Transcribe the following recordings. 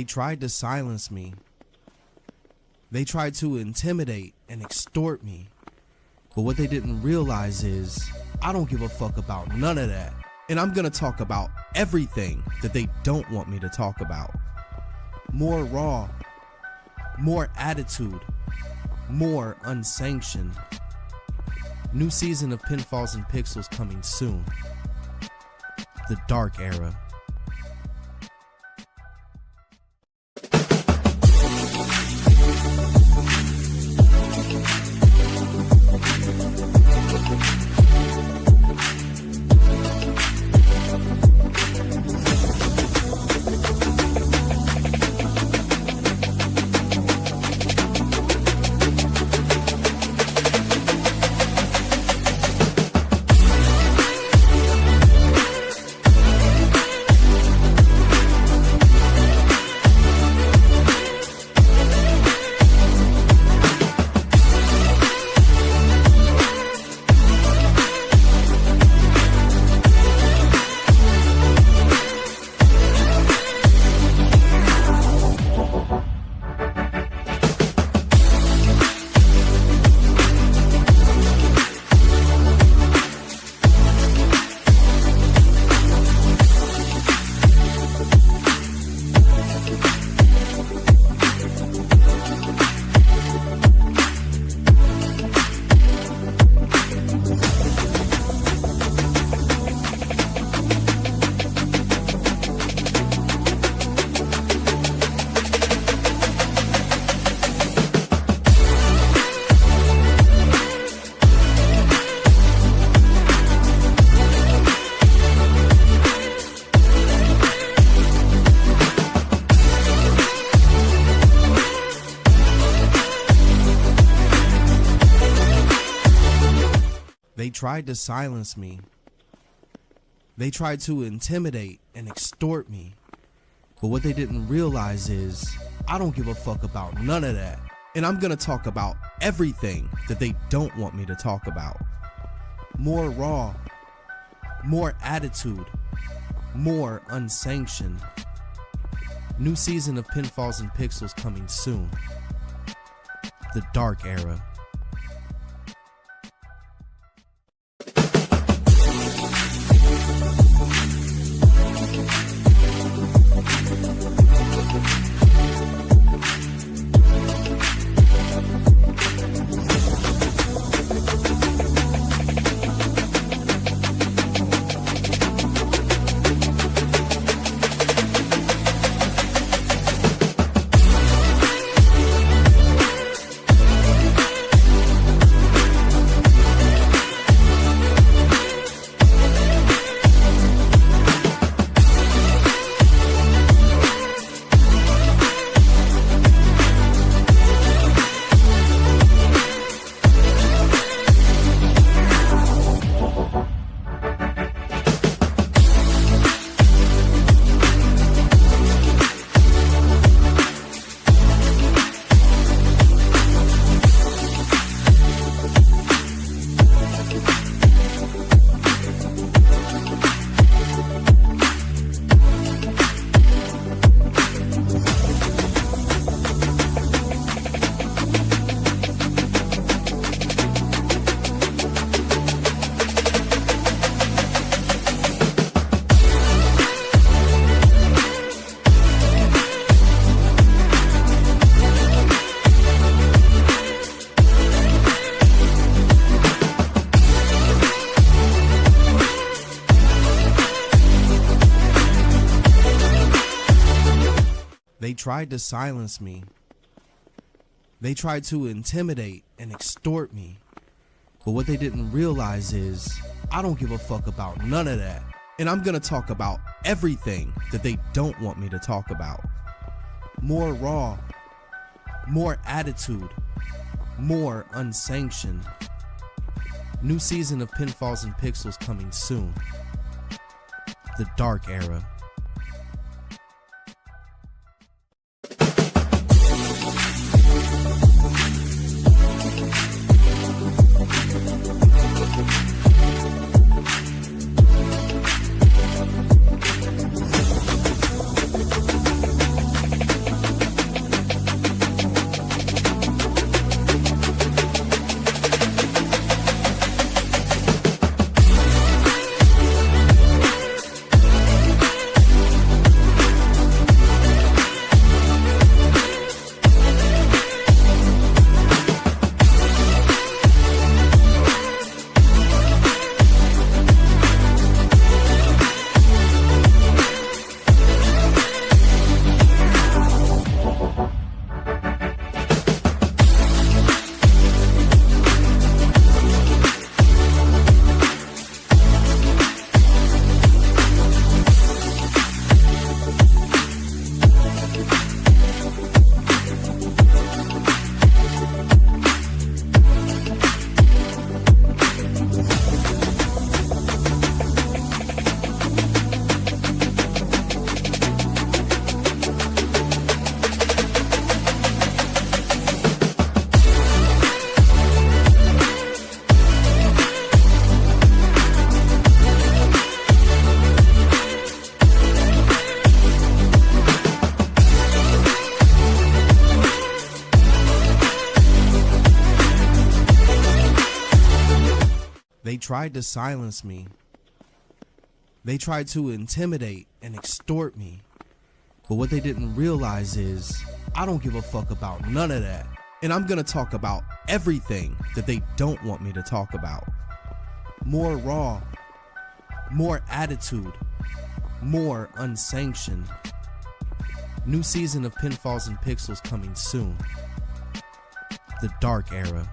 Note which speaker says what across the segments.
Speaker 1: tried to silence me. They tried to intimidate and extort me. But what they didn't realize is I don't give a fuck about none of that. And I'm gonna talk about everything that they don't want me to talk about. More raw, more attitude, more unsanctioned. New season of Pinfalls and Pixels coming soon. The Dark Era. They tried to silence me. They tried to intimidate and extort me. But what they didn't realize is I don't give a fuck about none of that. And I'm gonna talk about everything that they don't want me to talk about. More raw, more attitude, more unsanctioned. New season of Pinfalls and Pixels coming soon. The Dark Era. They tried to silence me. They tried to intimidate and extort me. But what they didn't realize is I don't give a fuck about none of that. And I'm gonna talk about everything that they don't want me to talk about. More raw, more attitude, more unsanctioned. New season of Pinfalls and Pixels coming soon. The Dark Era. They tried to silence me. They tried to intimidate and extort me. But what they didn't realize is I don't give a fuck about none of that. And I'm gonna talk about everything that they don't want me to talk about. More raw, more attitude, more unsanctioned. New season of Pinfalls and Pixels coming soon. The Dark Era.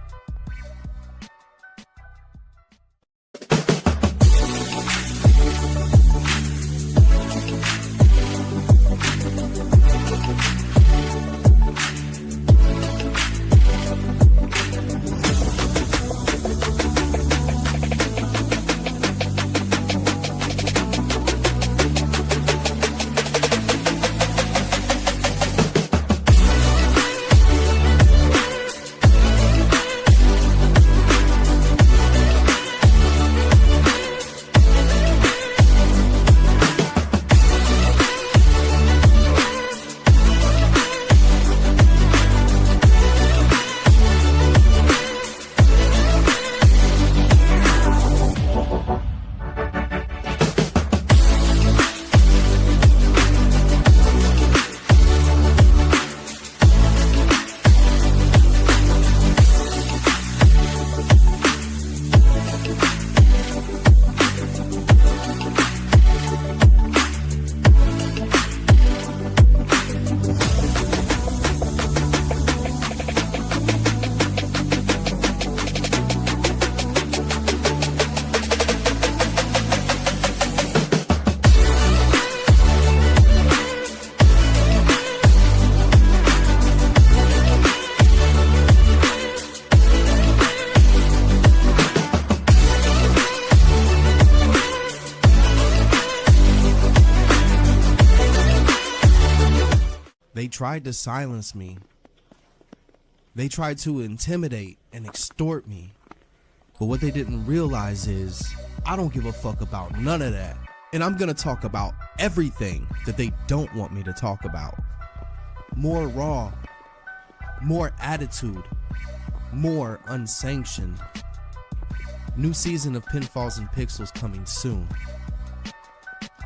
Speaker 1: They tried to silence me. They tried to intimidate and extort me. But what they didn't realize is I don't give a fuck about none of that. And I'm gonna talk about everything that they don't want me to talk about. More raw, more attitude, more unsanctioned. New season of Pinfalls and Pixels coming soon.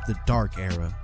Speaker 1: The Dark Era.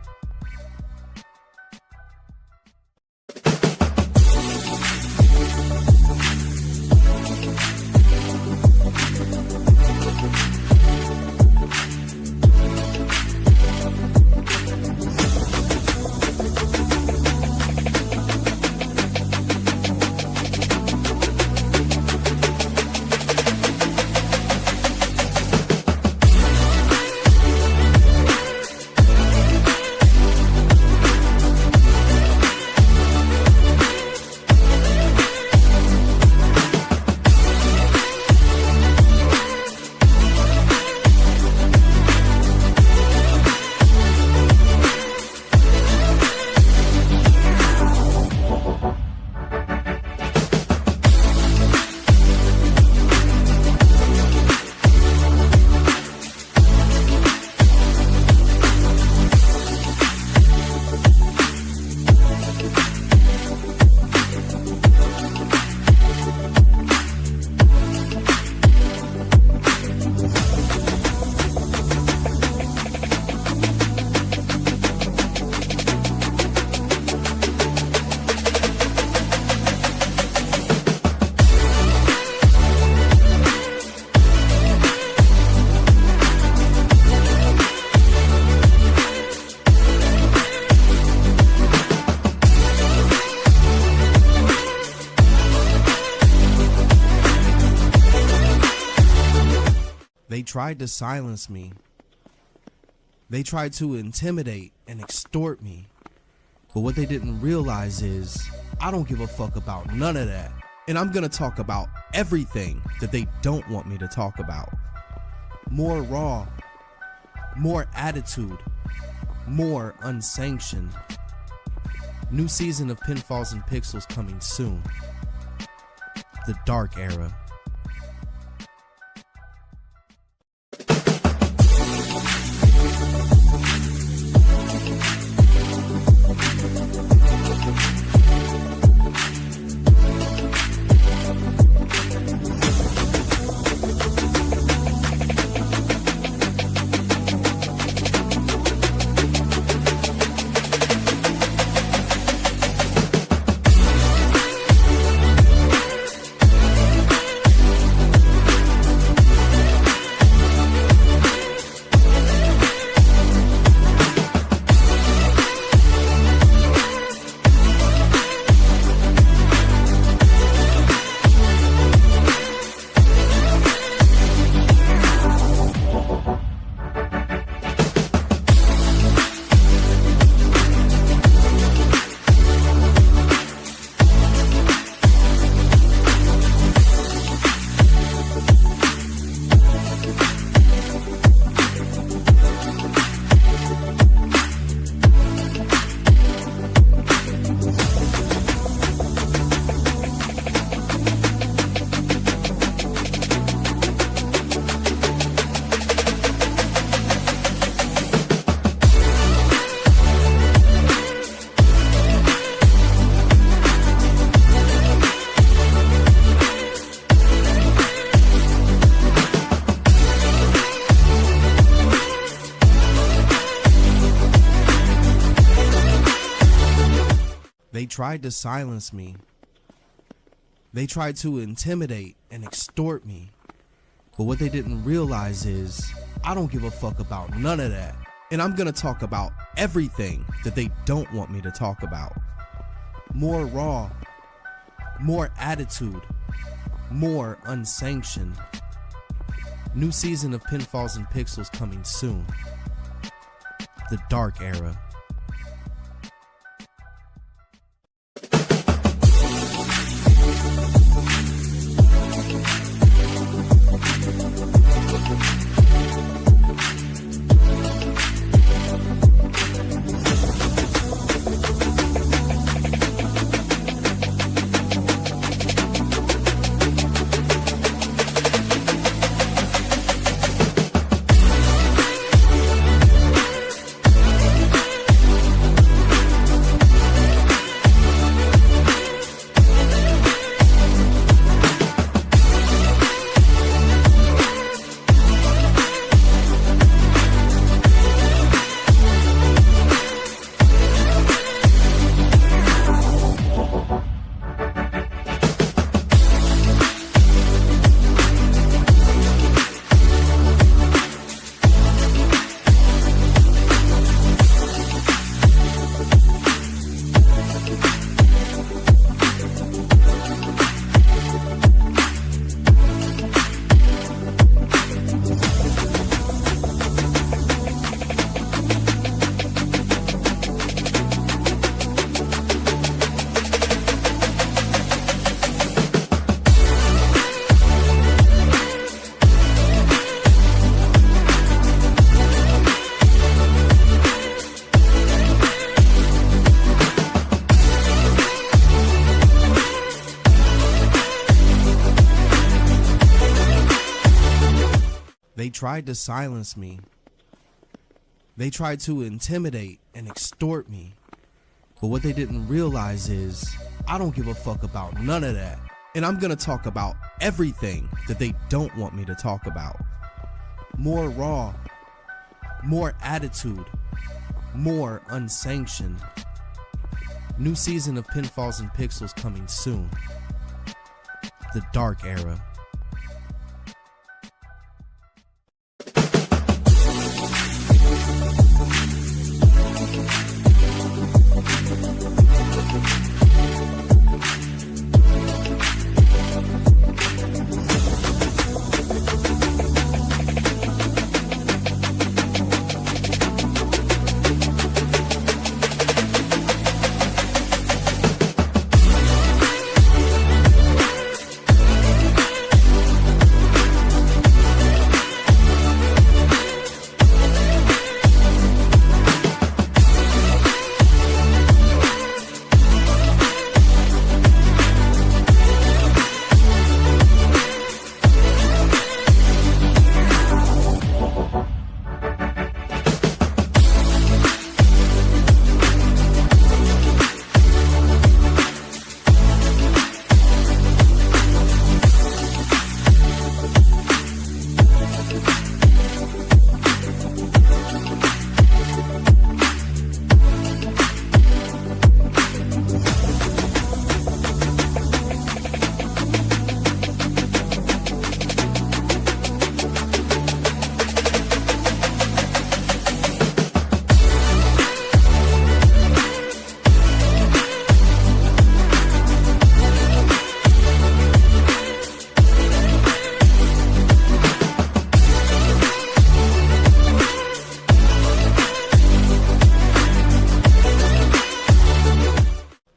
Speaker 1: They tried to silence me. They tried to intimidate and extort me. But what they didn't realize is I don't give a fuck about none of that. And I'm gonna talk about everything that they don't want me to talk about. More raw, more attitude, more unsanctioned. New season of Pinfalls and Pixels coming soon. The Dark Era. They tried to silence me. They tried to intimidate and extort me. But what they didn't realize is I don't give a fuck about none of that. And I'm gonna talk about everything that they don't want me to talk about. More raw, more attitude, more unsanctioned. New season of Pinfalls and Pixels coming soon. The Dark Era. They tried to silence me. They tried to intimidate and extort me. But what they didn't realize is I don't give a fuck about none of that. And I'm gonna talk about everything that they don't want me to talk about. More raw, more attitude, more unsanctioned. New season of Pinfalls and Pixels coming soon. The Dark Era.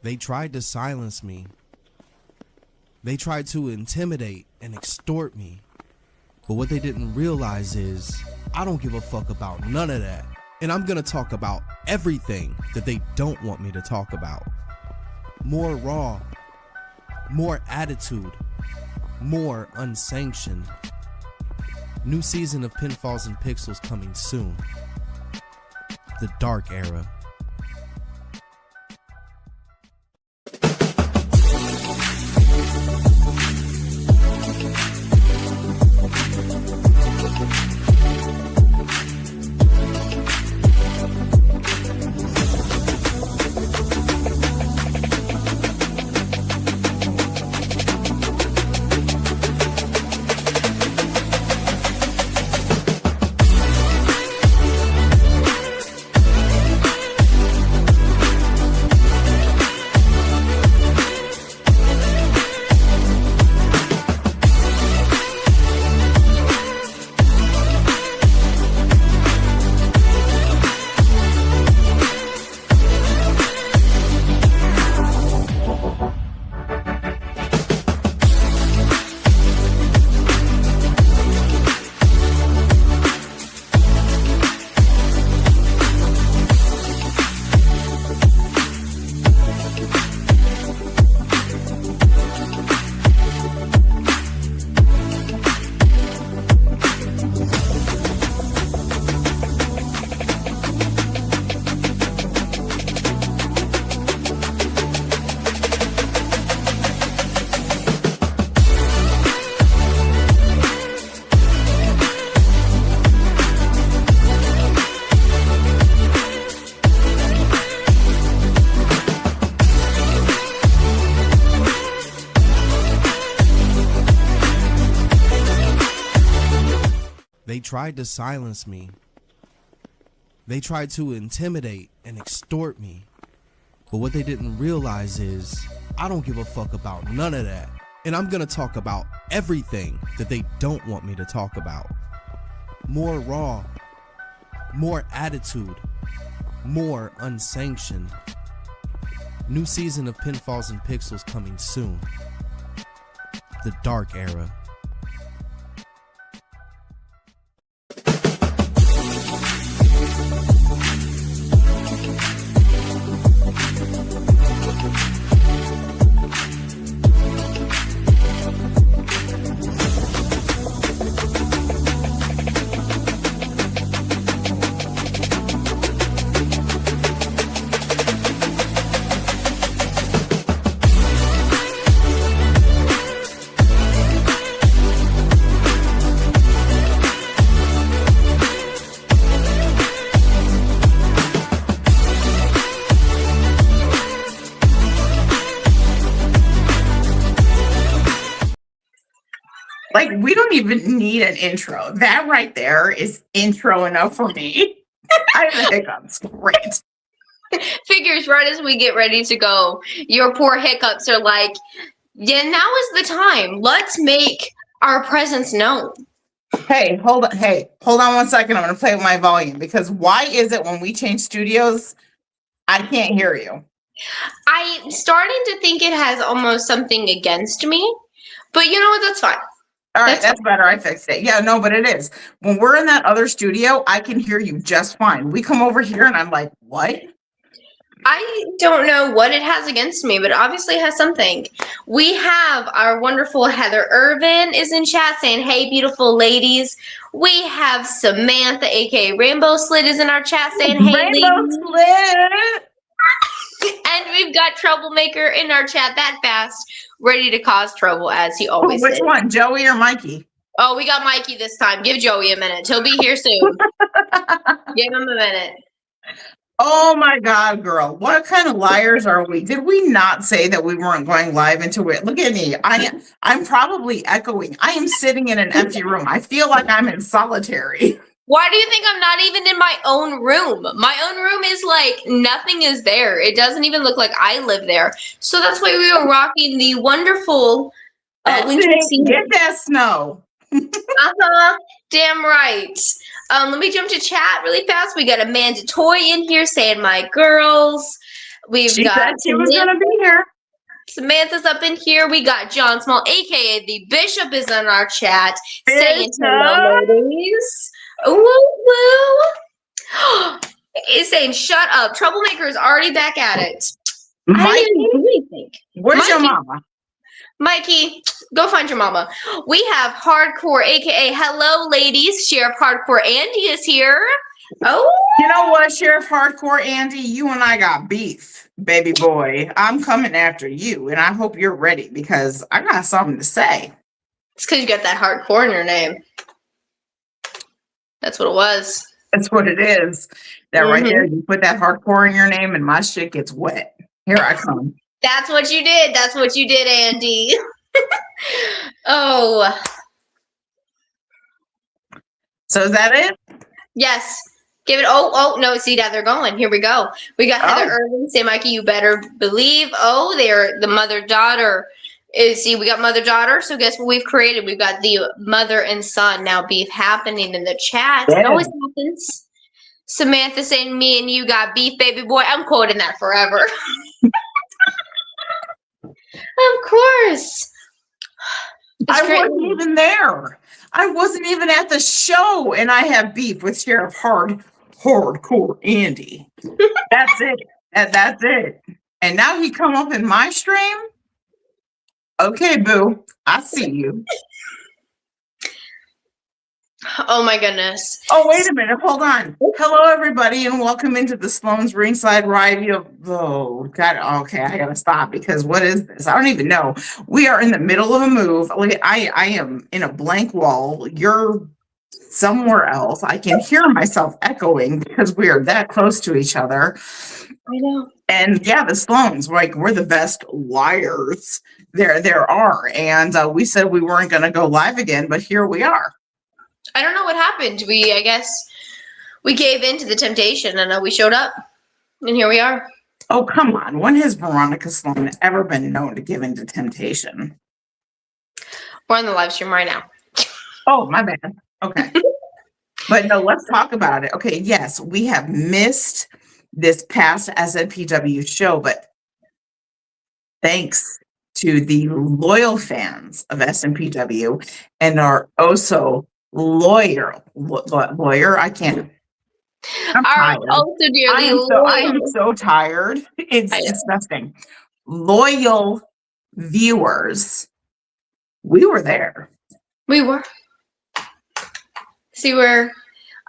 Speaker 1: They tried to silence me. They tried to intimidate and extort me. But what they didn't realize is I don't give a fuck about none of that. And I'm gonna talk about everything that they don't want me to talk about. More raw, more attitude, more unsanctioned. New season of Pinfalls and Pixels coming soon. The Dark Era. They tried to silence me. They tried to intimidate and extort me. But what they didn't realize is I don't give a fuck about none of that. And I'm gonna talk about everything that they don't want me to talk about. More raw, more attitude, more unsanctioned. New season of Pinfalls and Pixels coming soon. The Dark Era.
Speaker 2: Like, we don't even need an intro. That right there is intro enough for me. I have the hiccups. Great.
Speaker 3: Figures right as we get ready to go. Your poor hiccups are like, yeah, now is the time. Let's make our presence known.
Speaker 2: Hey, hold on. Hey, hold on 1 second. I'm going to play with my volume because why is it when we change studios, I can't hear you?
Speaker 3: I'm starting to think it has almost something against me, but you know what? That's fine.
Speaker 2: All right, that's better. I fixed it. Yeah, no, but it is. When we're in that other studio, I can hear you just fine. We come over here and I'm like, what?
Speaker 3: I don't know what it has against me, but it obviously has something. We have our wonderful Heather Irvin is in chat saying, hey, beautiful ladies. We have Samantha, aka Rainbow Slit, is in our chat saying, hey,
Speaker 2: Rainbow Slit.
Speaker 3: And we've got Troublemaker in our chat that fast, ready to cause trouble as he always
Speaker 2: Which
Speaker 3: is.
Speaker 2: one, Joey or Mikey?
Speaker 3: Oh, we got Mikey this time. Give Joey a minute. He'll be here soon. Give him a minute.
Speaker 2: Oh my God, girl. What kind of liars are we? Did we not say that we weren't going live into it? Look at me. I'm probably echoing. I am sitting in an empty room. I feel like I'm in solitary.
Speaker 3: Why do you think I'm not even in my own room? My own room is like nothing is there. It doesn't even look like I live there. So that's why we were rocking the wonderful winter season.
Speaker 2: Get that snow.
Speaker 3: Damn right. Let me jump to chat really fast. We got Amanda Toy in here saying my girls.
Speaker 2: She said she was gonna be here.
Speaker 3: Samantha's up in here. We got John Small, aka the Bishop, is in our chat saying hello, ladies. Woo woo. He's saying shut up. Troublemaker is already back at it.
Speaker 2: Mikey,
Speaker 3: I didn't even do anything.
Speaker 2: Where's your mama?
Speaker 3: Mikey, go find your mama. We have Hardcore, aka hello, ladies. Sheriff Hardcore Andy is here. Oh,
Speaker 2: you know what, Sheriff Hardcore Andy? You and I got beef, baby boy. I'm coming after you, and I hope you're ready because I got something to say.
Speaker 3: it's because you got that hardcore in your name. That's what it was.
Speaker 2: That's what it is. That right there, you put that hardcore in your name, and my shit gets wet. Here I come.
Speaker 3: That's what you did. That's what you did, Andy. Oh.
Speaker 2: So is that it?
Speaker 3: Yes. Give it. Oh, no. See that they're going. Here we go. We got Heather Irvin. Say, Mikey, you better believe. Oh, they're the mother-daughter. See, we got mother-daughter. So guess what we've created? We've got the mother and son now beef happening in the chat. Yeah. It always happens. Samantha saying, me and you got beef, baby boy. I'm quoting that forever. Of course.
Speaker 2: I wasn't even there. I wasn't even at the show, and I have beef with Sheriff Hardcore Andy. That's it. That's it. And now he come up in my stream? Okay, boo. I see you.
Speaker 3: Oh my goodness.
Speaker 2: Oh, wait a minute. Hold on. Hello, everybody, and welcome into the Sloanes Ringside Ride. Oh, God. Okay, I gotta stop because what is this? I don't even know. We are in the middle of a move. I am in a blank wall. You're somewhere else. I can hear myself echoing because we are that close to each other.
Speaker 3: I know.
Speaker 2: And yeah, the Sloanes, like, we're the best liars there are. And we said we weren't going to go live again, but here we are.
Speaker 3: I don't know what happened. I guess we gave in to the temptation and we showed up. And here we are.
Speaker 2: Oh, come on. When has Veronica Sloane ever been known to give in to temptation?
Speaker 3: We're on the live stream right now.
Speaker 2: Oh, my bad. Okay. But no, let's talk about it. Okay, yes, we have missed this past SNPW show, but thanks to the loyal fans of SNPW and our also lawyer, I can't. I'm tired.
Speaker 3: Also dearly
Speaker 2: I am so tired. It's disgusting. Loyal viewers, we were there.
Speaker 3: We were. See,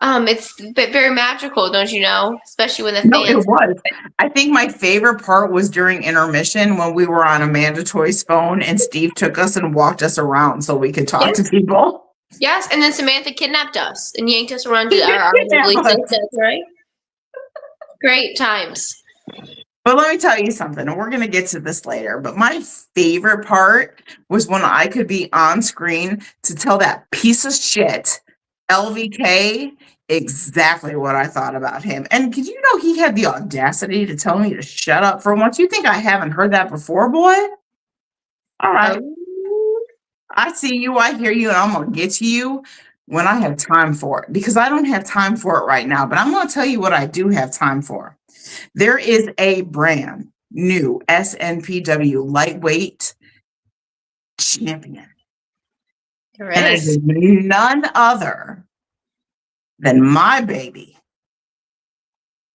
Speaker 3: it's very magical, don't you know? Especially when the fans.
Speaker 2: No, it was. I think my favorite part was during intermission when we were on Amanda Toy's phone and Steve took us and walked us around so we could talk to people.
Speaker 3: Yes, and then Samantha kidnapped us and yanked us around to our right? Great times.
Speaker 2: But let me tell you something, and we're going to get to this later, but my favorite part was when I could be on screen to tell that piece of shit, LVK, exactly what I thought about him. And did you know he had the audacity to tell me to shut up for once? You think I haven't heard that before, boy? All right. I see you, I hear you, and I'm going to get to you when I have time for it, because I don't have time for it right now, but I'm going to tell you what I do have time for. There is a brand new SNPW lightweight champion.
Speaker 3: There
Speaker 2: and it
Speaker 3: is.
Speaker 2: is none other than my baby,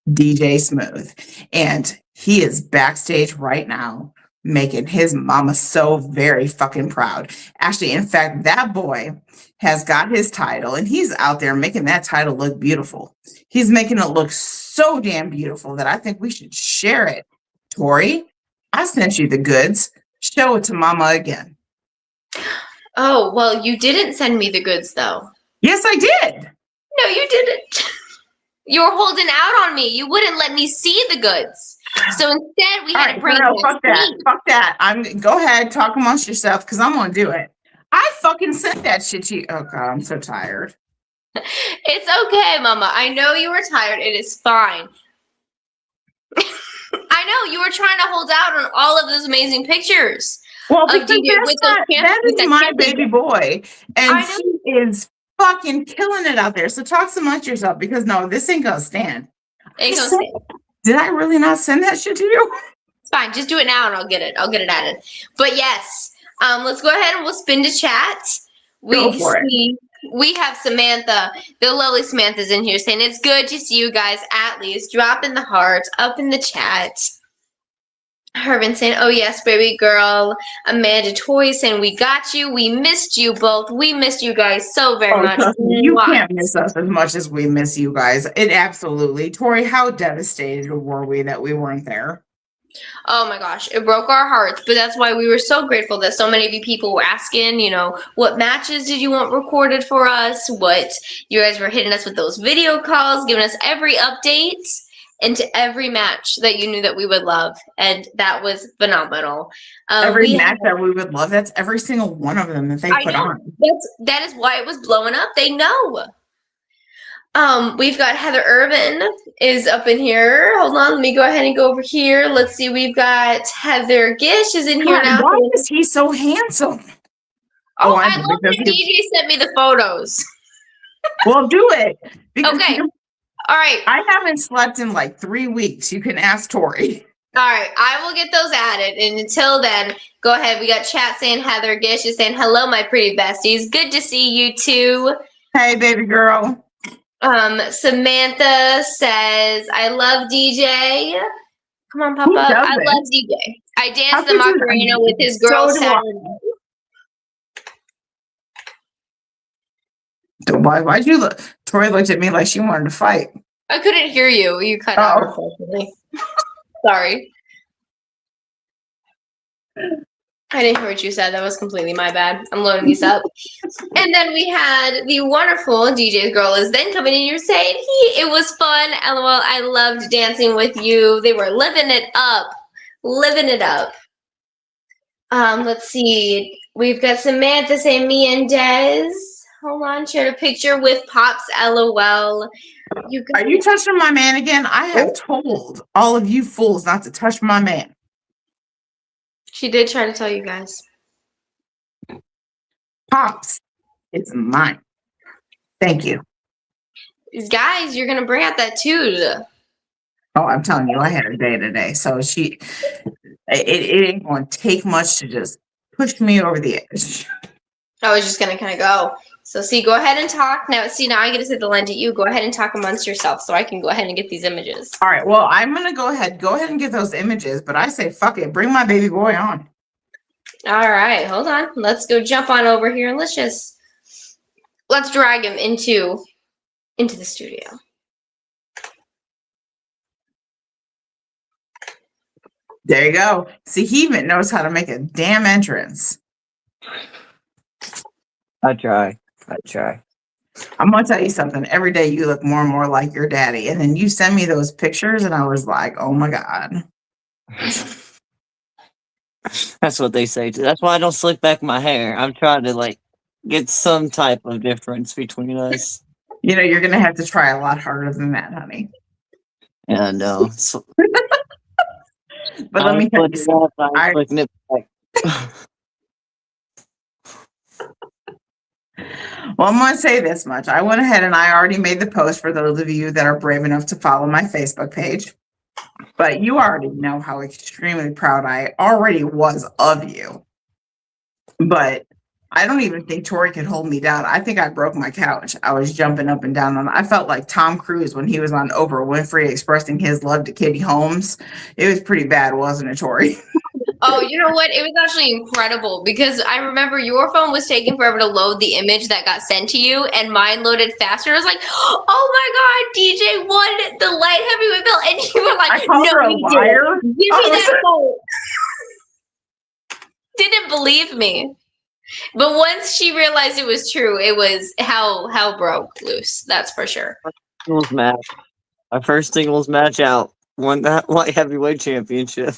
Speaker 2: DJ Smooth. And he is backstage right now making his mama so very fucking proud. Actually, in fact, that boy has got his title and he's out there making that title look beautiful. He's making it look so damn beautiful that I think we should share it. Tori, I sent you the goods. Show it to mama again.
Speaker 3: Oh, well, you didn't send me the goods, though.
Speaker 2: Yes, I did.
Speaker 3: No, you didn't. You were holding out on me. You wouldn't let me see the goods. So instead, we had to bring
Speaker 2: fuck that. Fuck that. Go ahead, talk amongst yourself, because I'm gonna do it. I fucking sent that shit to you. Oh god, I'm so tired.
Speaker 3: It's okay, Mama. I know you were tired. It is fine. I know you were trying to hold out on all of those amazing pictures.
Speaker 2: Well, because that is my baby boy, and he is fucking killing it out there. So talk amongst yourself, because no, this ain't gonna stand.
Speaker 3: Ain't gonna stand.
Speaker 2: Did I really not send that shit to you?
Speaker 3: It's fine. Just do it now, and I'll get it. I'll get it added. But yes, let's go ahead and we'll spin to chat. We have Samantha, the lovely Samantha's in here saying it's good to see you guys at least. Drop in the heart up in the chat. Herman saying, oh yes, baby girl. Amanda Toy saying, we got you. We missed you both. We missed you guys so very much.
Speaker 2: You can't miss us as much as we miss you guys. It absolutely. Tori, how devastated were we that we weren't there?
Speaker 3: Oh my gosh, it broke our hearts. But that's why we were so grateful that so many of you people were asking, you know, what matches did you want recorded for us? What you guys were hitting us with those video calls, giving us every update into every match that you knew that we would love, and that was phenomenal.
Speaker 2: Every match that we would love, that's every single one of them that they put on.
Speaker 3: That is why it was blowing up. They know. We've got Heather Irvin is up in here. Hold on, let me go ahead and go over here. Let's see, we've got Heather Gish is in here now.
Speaker 2: Why is he so handsome?
Speaker 3: Oh, I love that DJ sent me the photos.
Speaker 2: Well, do it.
Speaker 3: Okay. All right.
Speaker 2: I haven't slept in like 3 weeks. You can ask Tori.
Speaker 3: All right. I will get those added. And until then, go ahead. We got chat saying Heather Gish is saying, hello, my pretty besties. Good to see you too.
Speaker 2: Hey, baby girl.
Speaker 3: Samantha says, I love DJ. Come on, Papa. I love DJ. I danced the Macarena with his girl Saturday.
Speaker 2: Why'd you look? Tori looked at me like she wanted to fight.
Speaker 3: I couldn't hear you. You cut out, unfortunately. Sorry. I didn't hear what you said. That was completely my bad. I'm loading these up. And then we had the wonderful DJ girl is then coming in here saying, it was fun. LOL. I loved dancing with you. They were living it up. Living it up. Let's see. We've got Samantha saying me and Des. Hold on, shared a picture with Pops. LOL.
Speaker 2: Are you touching my man again? I have told all of you fools not to touch my man.
Speaker 3: She did try to tell you guys.
Speaker 2: Pops, it's mine. Thank you.
Speaker 3: Guys, you're gonna bring out that too.
Speaker 2: Oh, I'm telling you, I had a day today. So it ain't going to take much to just push me over the edge.
Speaker 3: I was just gonna kind of go. So see, go ahead and talk now. See, now I get to say the line to you. Go ahead and talk amongst yourself, so I can go ahead and get these images.
Speaker 2: All right. Well, I'm gonna go ahead and get those images. But I say, fuck it, bring my baby boy on.
Speaker 3: All right, hold on. Let's go jump on over here and let's drag him into the studio.
Speaker 2: There you go. See, he even knows how to make a damn entrance.
Speaker 4: I try.
Speaker 2: I'm gonna tell you something. Every day you look more and more like your daddy. And then you send me those pictures and I was like, oh my God.
Speaker 4: That's what they say too. That's why I don't slick back my hair. I'm trying to get some type of difference between us.
Speaker 2: You know, you're gonna have to try a lot harder than that, honey.
Speaker 4: Yeah, I know. So,
Speaker 2: But let me tell you something.
Speaker 4: I'm flicking it back.
Speaker 2: Well, I'm going to say this much. I went ahead and I already made the post for those of you that are brave enough to follow my Facebook page. But you already know how extremely proud I already was of you. But I don't even think Tori could hold me down. I think I broke my couch. I was jumping up and down on it. I felt like Tom Cruise when he was on Oprah Winfrey expressing his love to Katie Holmes. It was pretty bad, wasn't it, Tori?
Speaker 3: Oh, you know what? It was actually incredible because I remember your phone was taking forever to load the image that got sent to you, and mine loaded faster. I was like, "Oh my God, DJ won the light heavyweight belt," and you were like, "No, he didn't. Give me that phone." Didn't believe me. But once she realized it was true, it was hell broke loose. That's for sure.
Speaker 4: Singles match. Our first singles match out. Won that light heavyweight championship.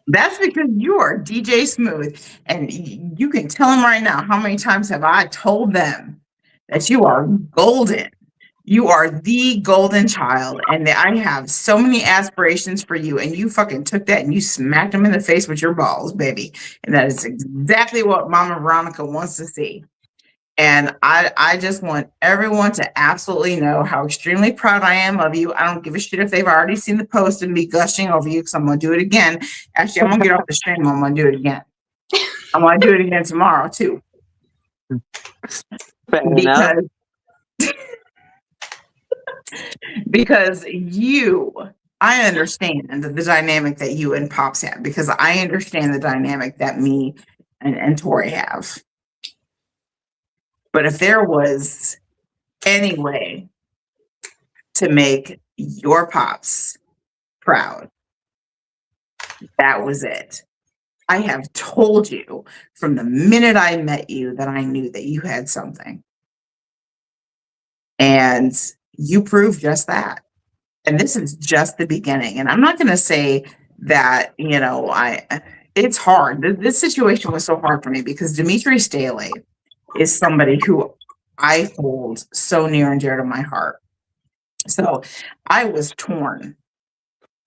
Speaker 2: That's because you are DJ Smooth, and you can tell them right now how many times have I told them that you are golden. You are the golden child, and that I have so many aspirations for you, and you fucking took that and you smacked them in the face with your balls, baby. And that is exactly what Mama Veronica wants to see. And I just want everyone to absolutely know how extremely proud I am of you. I don't give a shit if they've already seen the post and me gushing over you because I'm going to do it again. Actually, I'm going to get off the stream. I'm going to do it again. I'm going to do it again tomorrow, too. Because I understand the dynamic that you and Pops have, because I understand the dynamic that me and Tori have. But if there was any way to make your Pops proud, that was it. I have told you from the minute I met you that I knew that you had something. And you proved just that. And this is just the beginning. And I'm not going to say that, it's hard. This situation was so hard for me because Dimitri Staley is somebody who I hold so near and dear to my heart. So I was torn.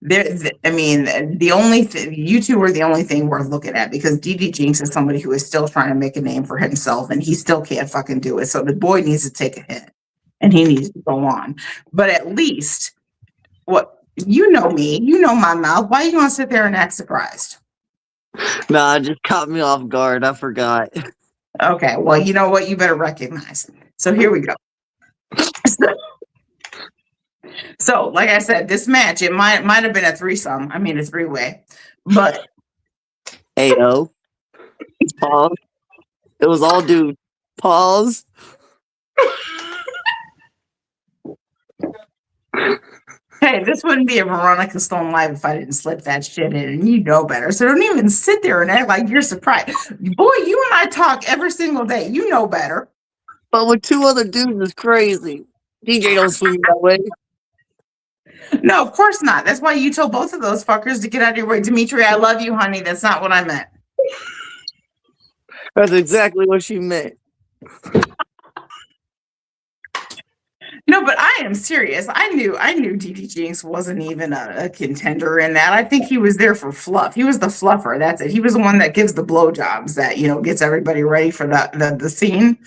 Speaker 2: The only thing, you two were the only thing worth looking at, because DD Jinx is somebody who is still trying to make a name for himself and he still can't fucking do it. So the boy needs to take a hit and he needs to go on. But at least, you know me, you know my mouth. Why are you going to sit there and act surprised?
Speaker 4: Nah, it just caught me off guard. I forgot.
Speaker 2: Okay, well, you know what? You better recognize. So here we go. So, like I said, this match, it might have been a threesome. A three-way. But
Speaker 4: Ayo. Pause. It was all dude. Pause.
Speaker 2: Hey, this wouldn't be a Veronica Stone Live if I didn't slip that shit in, and you know better. So don't even sit there and act like you're surprised. Boy, you and I talk every single day. You know better.
Speaker 4: But with two other dudes is crazy. DJ don't swing that way.
Speaker 2: No, of course not. That's why you told both of those fuckers to get out of your way. Dimitri, I love you, honey. That's not what I meant.
Speaker 4: That's exactly what she meant.
Speaker 2: No, but I am serious. I knew DD Jinx wasn't even a contender in that. I think he was there for fluff. He was the fluffer. That's it. He was the one that gives the blowjobs that, gets everybody ready for the scene.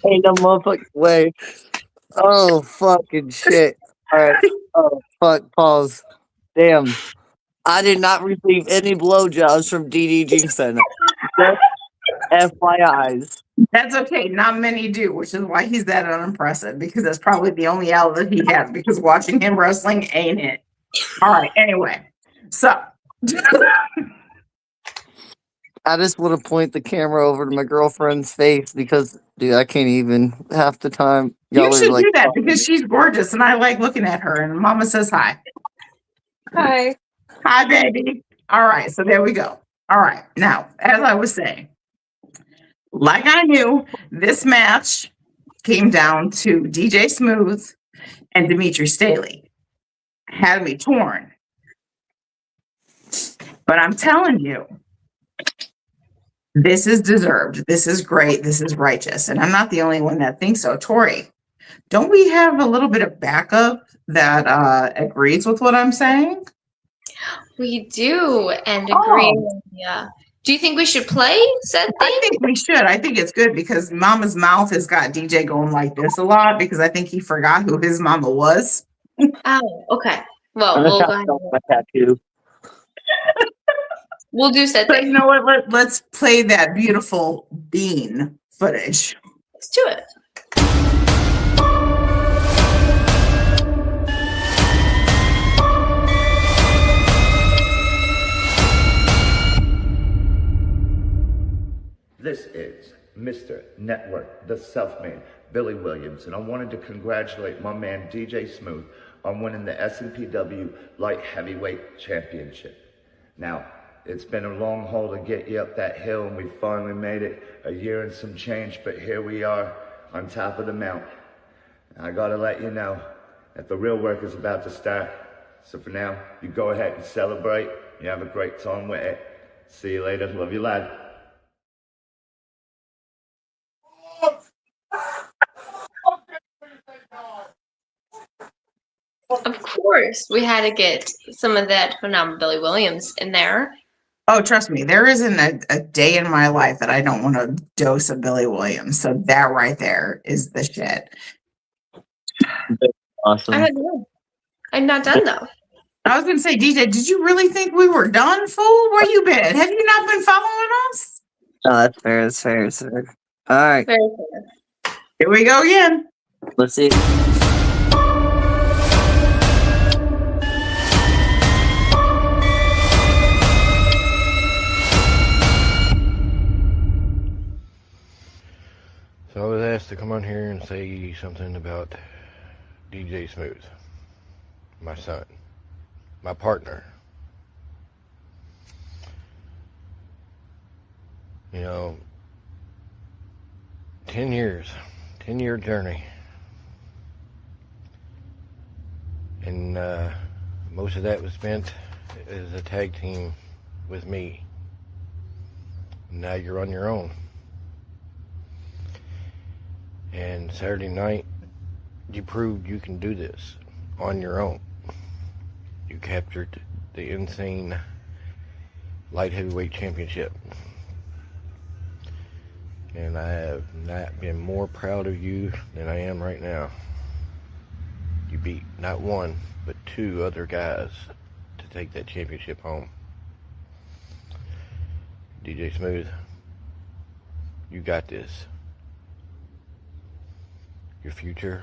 Speaker 4: Ain't no motherfucking way. Oh, fucking shit. All right. Oh, fuck. Pause. Damn. I did not receive any blowjobs from DD Jinxon. Just FYIs.
Speaker 2: That's okay. Not many do, which is why he's that unimpressive, because that's probably the only outlet he has, because watching him wrestling ain't it. All right. Anyway, so
Speaker 4: I just want to point the camera over to my girlfriend's face because, dude, I can't even half the time.
Speaker 2: you
Speaker 4: Y'all are
Speaker 2: should
Speaker 4: like,
Speaker 2: do that because she's gorgeous and I like looking at her. And Mama says hi.
Speaker 3: Hi.
Speaker 2: Hi, baby. All right. So there we go. All right. Now, as I was saying, like I knew, this match came down to DJ Smooth and Dimitri Staley. Had me torn. But I'm telling you, this is deserved. This is great. This is righteous. And I'm not the only one that thinks so. Tori, don't we have a little bit of backup that agrees with what I'm saying?
Speaker 3: We do, and agree. Yeah. Do you think we should play said
Speaker 2: I
Speaker 3: thing?
Speaker 2: think we should. I think it's good because Mama's mouth has got DJ going like this a lot because I think he forgot who his mama was.
Speaker 3: Oh, okay. Well,
Speaker 4: I'm
Speaker 3: we'll
Speaker 4: gonna
Speaker 3: go ahead.
Speaker 4: tap my tattoo.
Speaker 3: We'll do said
Speaker 2: So
Speaker 3: thing.
Speaker 2: you know what? Let's play that beautiful bean footage.
Speaker 3: Let's do it.
Speaker 5: This is Mr. Network, the self-made Billy Williams, and I wanted to congratulate my man DJ Smooth on winning the SMPW Light Heavyweight Championship. Now, it's been a long haul to get you up that hill, and we finally made it, a year and some change, but here we are on top of the mountain. I gotta let you know that the real work is about to start. So for now, you go ahead and celebrate. You have a great time with it. See you later. Love you, lad.
Speaker 3: Of course, we had to get some of that phenomenal Billy Williams in there.
Speaker 2: Oh, trust me, there isn't a day in my life that I don't want a dose of Billy Williams. So that right there is the shit.
Speaker 4: Awesome.
Speaker 3: I'm not done though.
Speaker 2: I was going to say, DJ, did you really think we were done, fool? Where you been? Have you not been following us?
Speaker 4: No, that's fair. That's fair. That's fair. All right.
Speaker 3: Very fair.
Speaker 2: Here we go again.
Speaker 4: Let's see.
Speaker 6: So I was asked to come on here and say something about DJ Smooth, my son, my partner. You know, 10 years, 10-year journey. And most of that was spent as a tag team with me. Now you're on your own. And Saturday night, you proved you can do this on your own. You captured the Insane Light Heavyweight Championship. And I have not been more proud of you than I am right now. You beat not one, but two other guys to take that championship home. DJ Smooth, you got this. Your future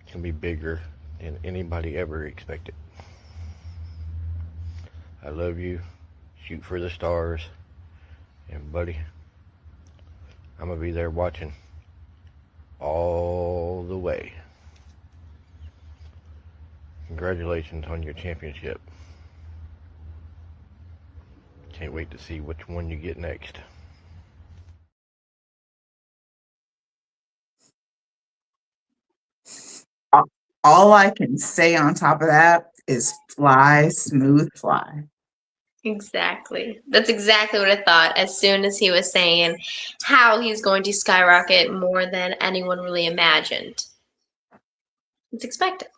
Speaker 6: can be bigger than anybody ever expected. I love you. Shoot for the stars. And buddy, I'm gonna be there watching all the way. Congratulations on your championship. Can't wait to see which one you get next.
Speaker 2: All I can say on top of that is fly, smooth fly.
Speaker 3: Exactly. That's exactly what I thought as soon as he was saying how he's going to skyrocket more than anyone really imagined. It's expected.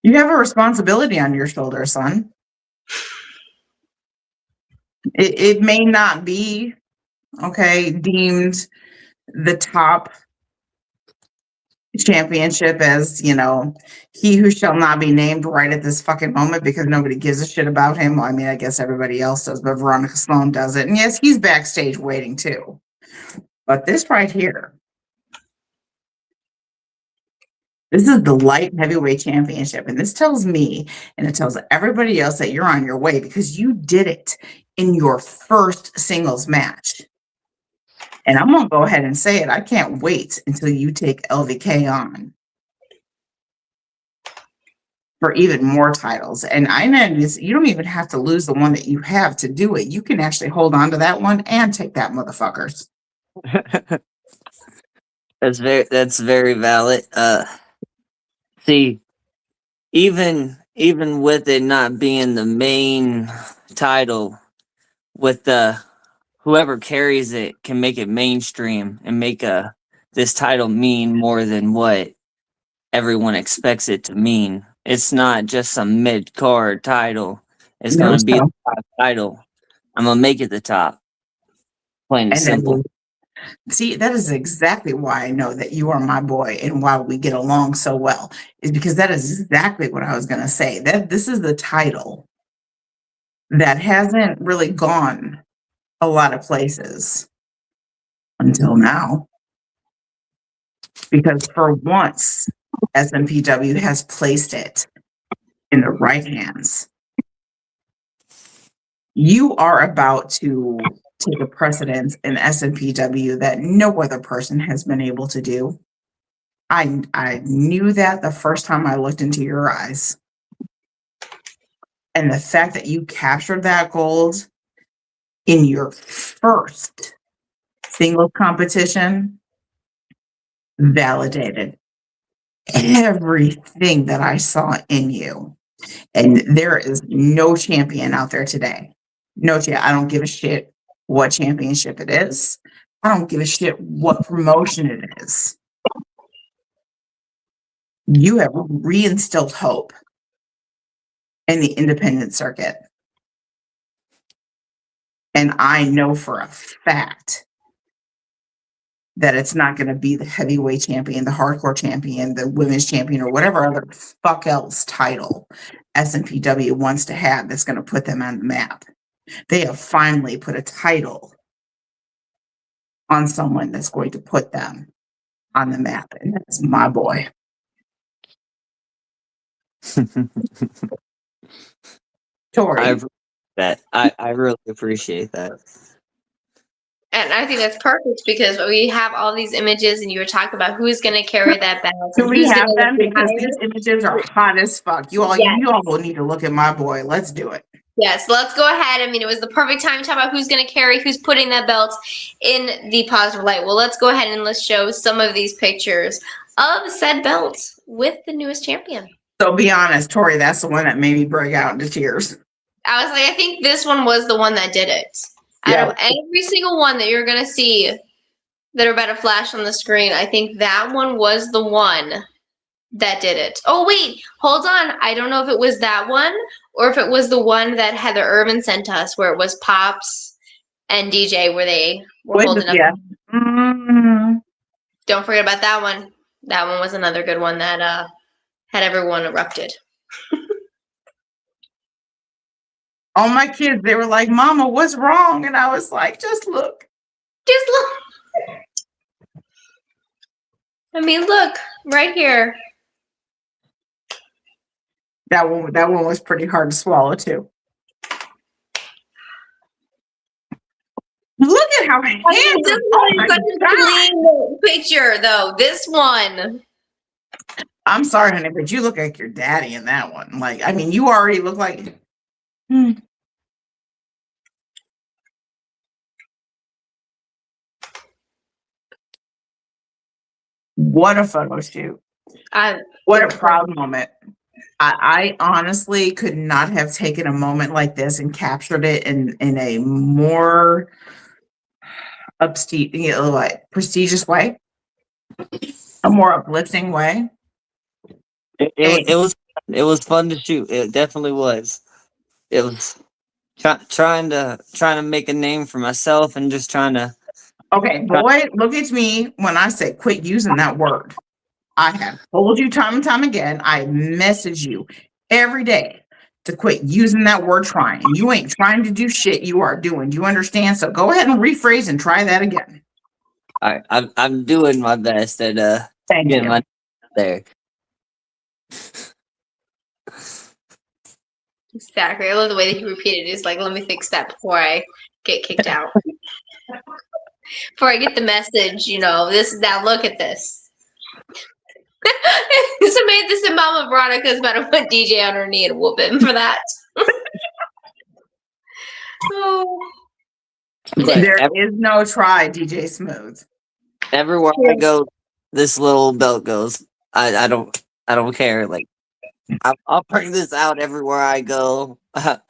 Speaker 2: You have a responsibility on your shoulders, son. It may not be, okay, deemed the top championship as, you know, he who shall not be named right at this fucking moment because nobody gives a shit about him. Well, I mean, I guess everybody else does, but Veronica Sloane does it. And yes, he's backstage waiting too. But this right here, this is the light heavyweight championship. And this tells me and it tells everybody else that you're on your way because you did it in your first singles match. And I'm going to go ahead and say it. I can't wait until you take LVK on for even more titles. And I know you don't even have to lose the one that you have to do it. You can actually hold on to that one and take that, motherfuckers.
Speaker 4: That's very valid. See, even with it not being the main title, with the whoever carries it can make it mainstream and make this title mean more than what everyone expects it to mean. It's not just some mid-card title. It's
Speaker 2: No,
Speaker 4: going to be
Speaker 2: so.
Speaker 4: the top title. I'm going to make it the top. Plain and
Speaker 2: And
Speaker 4: simple.
Speaker 2: then, see, that is exactly why I know that you are my boy and why we get along so well, is because that is exactly what I was going to say. That this is the title that hasn't really gone a lot of places until now. Because for once, SMPW has placed it in the right hands. You are about to take a precedence in SMPW that no other person has been able to do. I knew that the first time I looked into your eyes. And the fact that you captured that gold in your first singles competition validated everything that I saw in you. And there is no champion out there today. No, I don't give a shit what championship it is. I don't give a shit what promotion it is. You have reinstilled hope in the independent circuit. And I know for a fact that it's not going to be the heavyweight champion, the hardcore champion, the women's champion, or whatever other fuck else title SMPW wants to have that's going to put them on the map. They have finally put a title on someone that's going to put them on the map, and that's my boy. Tori.
Speaker 4: I really appreciate that.
Speaker 3: And I think that's perfect because we have all these images, and you were talking about who's going to carry that belt.
Speaker 2: Do we have them? Because
Speaker 3: these
Speaker 2: these images are hot as fuck. You all will need to look at my boy. Let's do it.
Speaker 3: Yes, let's go ahead. I mean, it was the perfect time to talk about who's going to carry, who's putting that belt in the positive light. Well, let's go ahead and let's show some of these pictures of said belts with the newest champion.
Speaker 2: So be honest, Tori, that's the one that made me break out into tears.
Speaker 3: I was like, I think this one was the one that did it. Out of every single one that you're going to see that are about to flash on the screen, I think that one was the one that did it. Oh, wait, hold on. I don't know if it was that one or if it was the one that Heather Irvin sent us where it was Pops and DJ where they were holding up.
Speaker 2: Yeah. Mm-hmm.
Speaker 3: Don't forget about that one. That one was another good one that had everyone erupted.
Speaker 2: All my kids, they were like, Mama, what's wrong? And I was like, just look.
Speaker 3: Just look. I mean, look, right here.
Speaker 2: That one was pretty hard to swallow too. Look at how handsome.
Speaker 3: This one is such a clean picture, though. This one.
Speaker 2: I'm sorry, honey, but you look like your daddy in that one. Like, I mean, you already look like. What a photo shoot. What a proud moment. I honestly could not have taken a moment like this and captured it in a more like prestigious way, a more uplifting way.
Speaker 4: It was fun to shoot. It definitely was. It was trying to make a name for myself and just trying to.
Speaker 2: Okay, boy, look at me when I say quit using that word. I have told you time and time again. I message you every day to quit using that word trying. You ain't trying to do shit, you are doing. Do you understand? So go ahead and rephrase and try that again.
Speaker 4: I'm doing my best at
Speaker 2: Thank
Speaker 4: getting
Speaker 2: you.
Speaker 4: my there.
Speaker 3: Exactly. I love the way that you repeated it. It's like, let me fix that before I get kicked out. Before I get the message, you know, now look at this. Samantha and Mama Veronica's about to put DJ on her knee and whoop him for that. Oh.
Speaker 2: There is no try, DJ Smooth.
Speaker 4: Everywhere I go, this little belt goes. I don't care. Like I'll bring this out everywhere I go.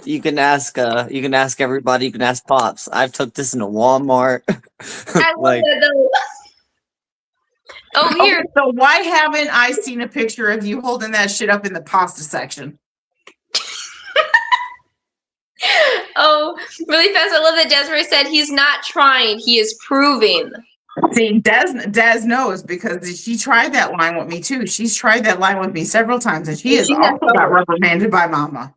Speaker 4: You can ask everybody. You can ask Pops. I've took this into Walmart.
Speaker 3: I love that though. Oh, here.
Speaker 2: Okay, so why haven't I seen a picture of you holding that shit up in the pasta section?
Speaker 3: Oh, really fast. I love that Desiree said he's not trying, he is proving.
Speaker 2: See, Des knows because she tried that line with me too. She's tried that line with me several times, and she has also got reprimanded by Mama.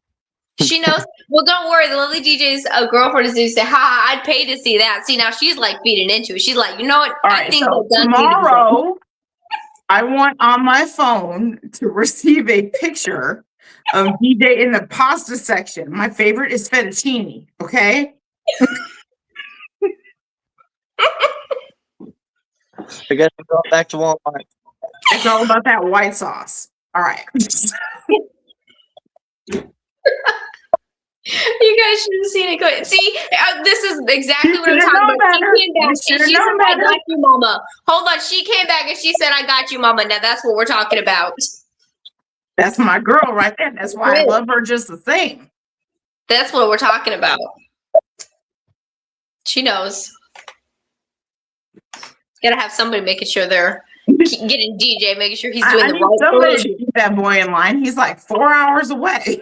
Speaker 3: She knows. Well, don't worry. The lovely DJ's girlfriend is going to say, "Ha! I'd pay to see that." See, now she's like feeding into it. She's like, you know what?
Speaker 2: All right, so tomorrow, I want on my phone to receive a picture of DJ in the pasta section. My favorite is fettuccine. Okay.
Speaker 4: I guess we're going back to Walmart.
Speaker 2: It's all about that white sauce. All right.
Speaker 3: You guys should have seen it. Go. See, this is exactly what I'm talking about. She came back and she said, "I got you, Mama." Hold on. She came back and she said, "I got you, Mama." Now that's what we're talking about.
Speaker 2: That's my girl right there. That's why I love her just the same.
Speaker 3: That's what we're talking about. She knows. Gotta have somebody making sure they're getting DJ, making sure he's doing the right
Speaker 2: somebody to keep that boy in line. He's like 4 hours away.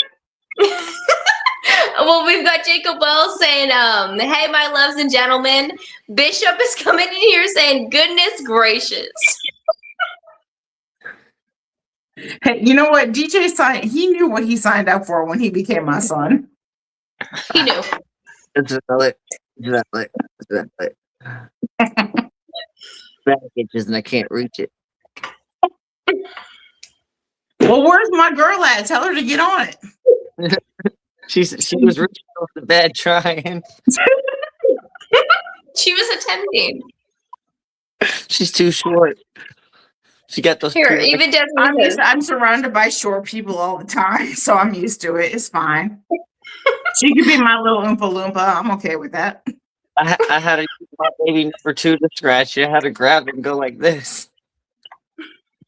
Speaker 3: Well, we've got Jacob Wells saying, "Hey, my loves and gentlemen, Bishop is coming in here saying, goodness gracious."
Speaker 2: Hey, you know what? DJ signed. He knew what he signed up for when he became my son.
Speaker 3: He knew.
Speaker 4: Exactly. Packages and I can't reach it.
Speaker 2: Well, where's my girl at? Tell her to get on it.
Speaker 4: She was reaching over the bed trying.
Speaker 3: She was attempting.
Speaker 4: She's too short. She got those.
Speaker 3: Here, even
Speaker 2: I'm surrounded by short people all the time, so I'm used to it. It's fine. She could be my little Oompa Loompa. I'm okay with that.
Speaker 4: I had to use my baby number 2 to scratch it. I had to grab it and go like this.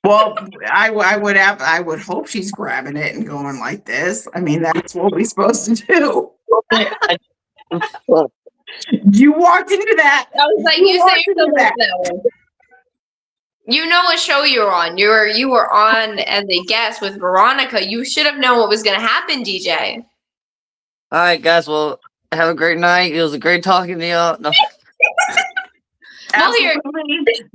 Speaker 2: Well, I would hope she's grabbing it and going like this. I mean, that's what we're supposed to do. You walked into that.
Speaker 3: I was like, you say that one. You know what show you were on. You were on as a guest with Veronica. You should have known what was going to happen, DJ.
Speaker 4: All right, guys. Well, have a great night. It was a great talking to y'all. No.
Speaker 3: Well, here.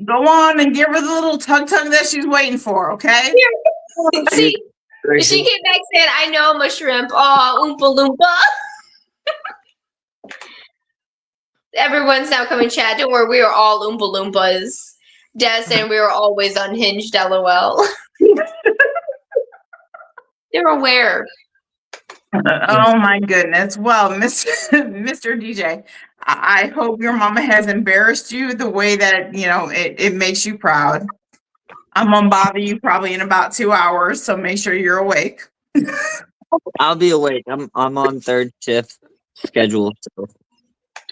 Speaker 2: Go on and give her the little tug that she's waiting for, okay?
Speaker 3: See, she came back saying, "I know I'm a shrimp." Oh, Oompa Loompa. Everyone's now coming chat. Don't worry, we are all Oompa Loompas. Dad saying we were always unhinged, LOL. They're aware.
Speaker 2: Oh my goodness. Well, Mr. DJ, I hope your mama has embarrassed you the way that, you know, it makes you proud. I'm gonna bother you probably in about 2 hours, so make sure you're awake.
Speaker 4: I'll be awake. I'm on 3rd shift schedule, so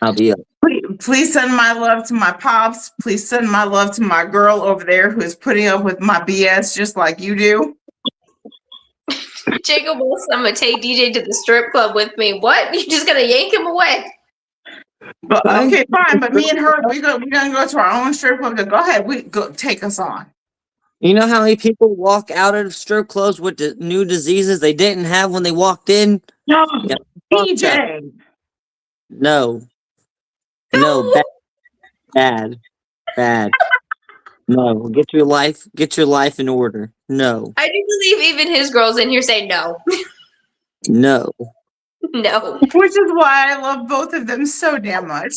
Speaker 4: I'll be up.
Speaker 2: Please send my love to my pops. Please send my love to my girl over there who is putting up with my BS just like you do.
Speaker 3: Jacob Wilson, I'm gonna take DJ to the strip club with me. What? You just gonna yank him away?
Speaker 2: But okay, fine. But me and her, we're gonna go to our own strip club. Go ahead, we go take us on.
Speaker 4: You know how many people walk out of strip clubs with the new diseases they didn't have when they walked in?
Speaker 2: No,
Speaker 4: Yeah, fuck that.
Speaker 2: DJ.
Speaker 4: No, bad. No, get your life in order. No,
Speaker 3: I do believe even his girls in here say no.
Speaker 4: no.
Speaker 3: No.
Speaker 2: Which is why I love both of them so damn much.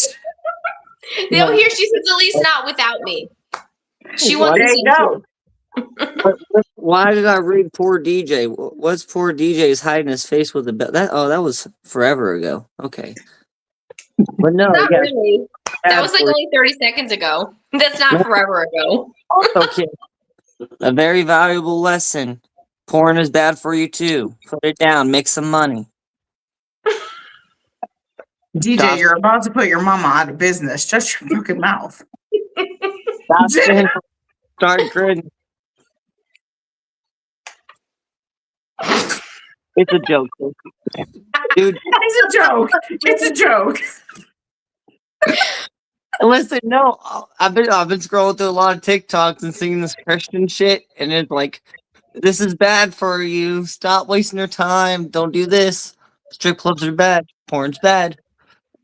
Speaker 3: No, here she says, at least not without me. She wants
Speaker 2: There
Speaker 3: to
Speaker 2: you
Speaker 3: see
Speaker 2: go.
Speaker 4: Why did I read poor DJ? What's poor DJ's hiding his face with the belt? That was forever ago. Okay, but no,
Speaker 3: Not
Speaker 4: yeah,
Speaker 3: really. That was like only 30 seconds ago. That's not forever ago.
Speaker 4: okay. A very valuable lesson. Porn is bad for you too. Put it down. Make some money.
Speaker 2: DJ, you're about to put your mama out of business. Shut your fucking mouth.
Speaker 4: Start grinning. It's a joke, dude.
Speaker 2: It's a joke. It's a joke.
Speaker 4: Listen, no, I've been scrolling through a lot of TikToks and seeing this Christian shit, and it's like, this is bad for you. Stop wasting your time. Don't do this. Strip clubs are bad. Porn's bad.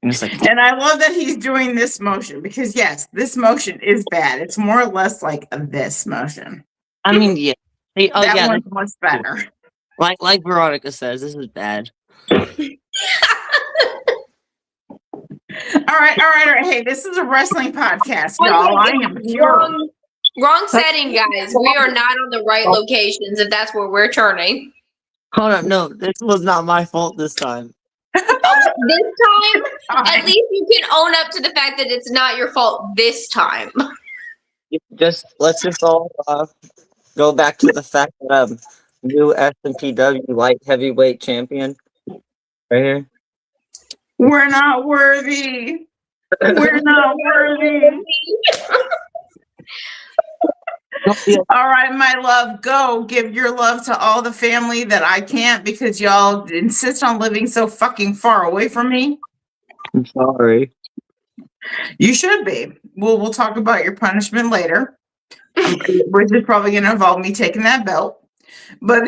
Speaker 4: And it's like,
Speaker 2: And I love that he's doing this motion because yes, this motion is bad. It's more or less like this motion.
Speaker 4: I mean, yeah. Hey, oh
Speaker 2: That
Speaker 4: yeah,
Speaker 2: one's much better.
Speaker 4: like Veronica says, this is bad.
Speaker 2: All right. Hey, this is a wrestling podcast, y'all. I am pure.
Speaker 3: Wrong setting, guys. We are not on the right locations if that's where we're turning.
Speaker 4: Hold on, no, this was not my fault this time.
Speaker 3: This time, at least you can own up to the fact that it's not your fault this time.
Speaker 4: Let's just all go back to the fact that new S&PW light heavyweight champion right here.
Speaker 2: We're not worthy. We're not worthy. All right, my love, go give your love to all the family that I can't because y'all insist on living so fucking far away from me.
Speaker 4: I'm sorry.
Speaker 2: You should be. We'll talk about your punishment later. Which is probably going to involve me taking that belt, but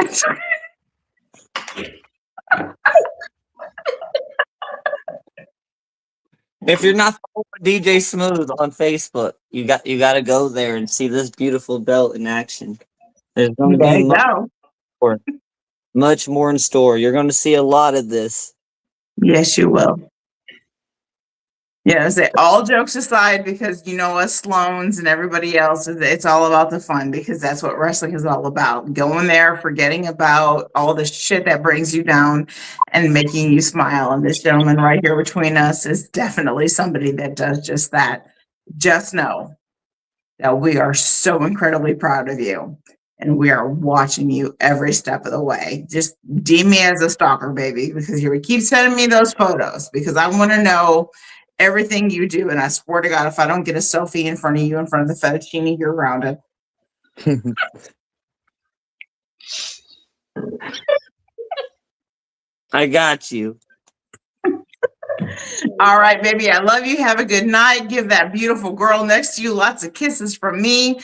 Speaker 4: If you're not following DJ Smooth on Facebook, you got to go there and see this beautiful belt in action. There's going to be much more in store. You're going to see a lot of this.
Speaker 2: Yes, you will. Yeah, all jokes aside, because you know us Sloanes and everybody else, it's all about the fun because that's what wrestling is all about. Going there, forgetting about all the shit that brings you down and making you smile. And this gentleman right here between us is definitely somebody that does just that. Just know that we are so incredibly proud of you and we are watching you every step of the way. Just deem me as a stalker, baby, because you keep sending me those photos because I want to know everything you do, and I swear to God, if I don't get a selfie in front of you, in front of the fettuccine, you're grounded.
Speaker 4: I got you.
Speaker 2: All right, baby, I love you. Have a good night. Give that beautiful girl next to you lots of kisses from me,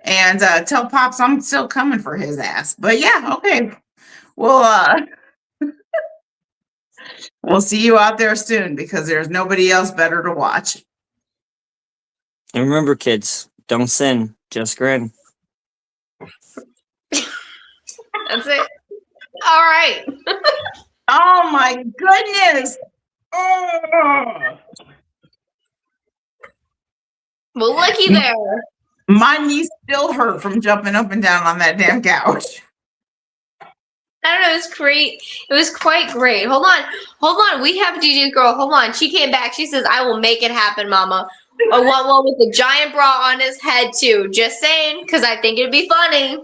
Speaker 2: and tell Pops I'm still coming for his ass. But yeah, okay. Well, we'll see you out there soon because there's nobody else better to watch.
Speaker 4: And remember, kids, don't sin, just grin.
Speaker 3: That's it. All right.
Speaker 2: Oh my goodness. Oh.
Speaker 3: Well, looky there.
Speaker 2: My knees still hurt from jumping up and down on that damn couch.
Speaker 3: I don't know. It was great. It was quite great. Hold on. We have DJ's girl. Hold on. She came back. She says, "I will make it happen, Mama." I want one with a giant bra on his head too. Just saying, because I think it'd be funny.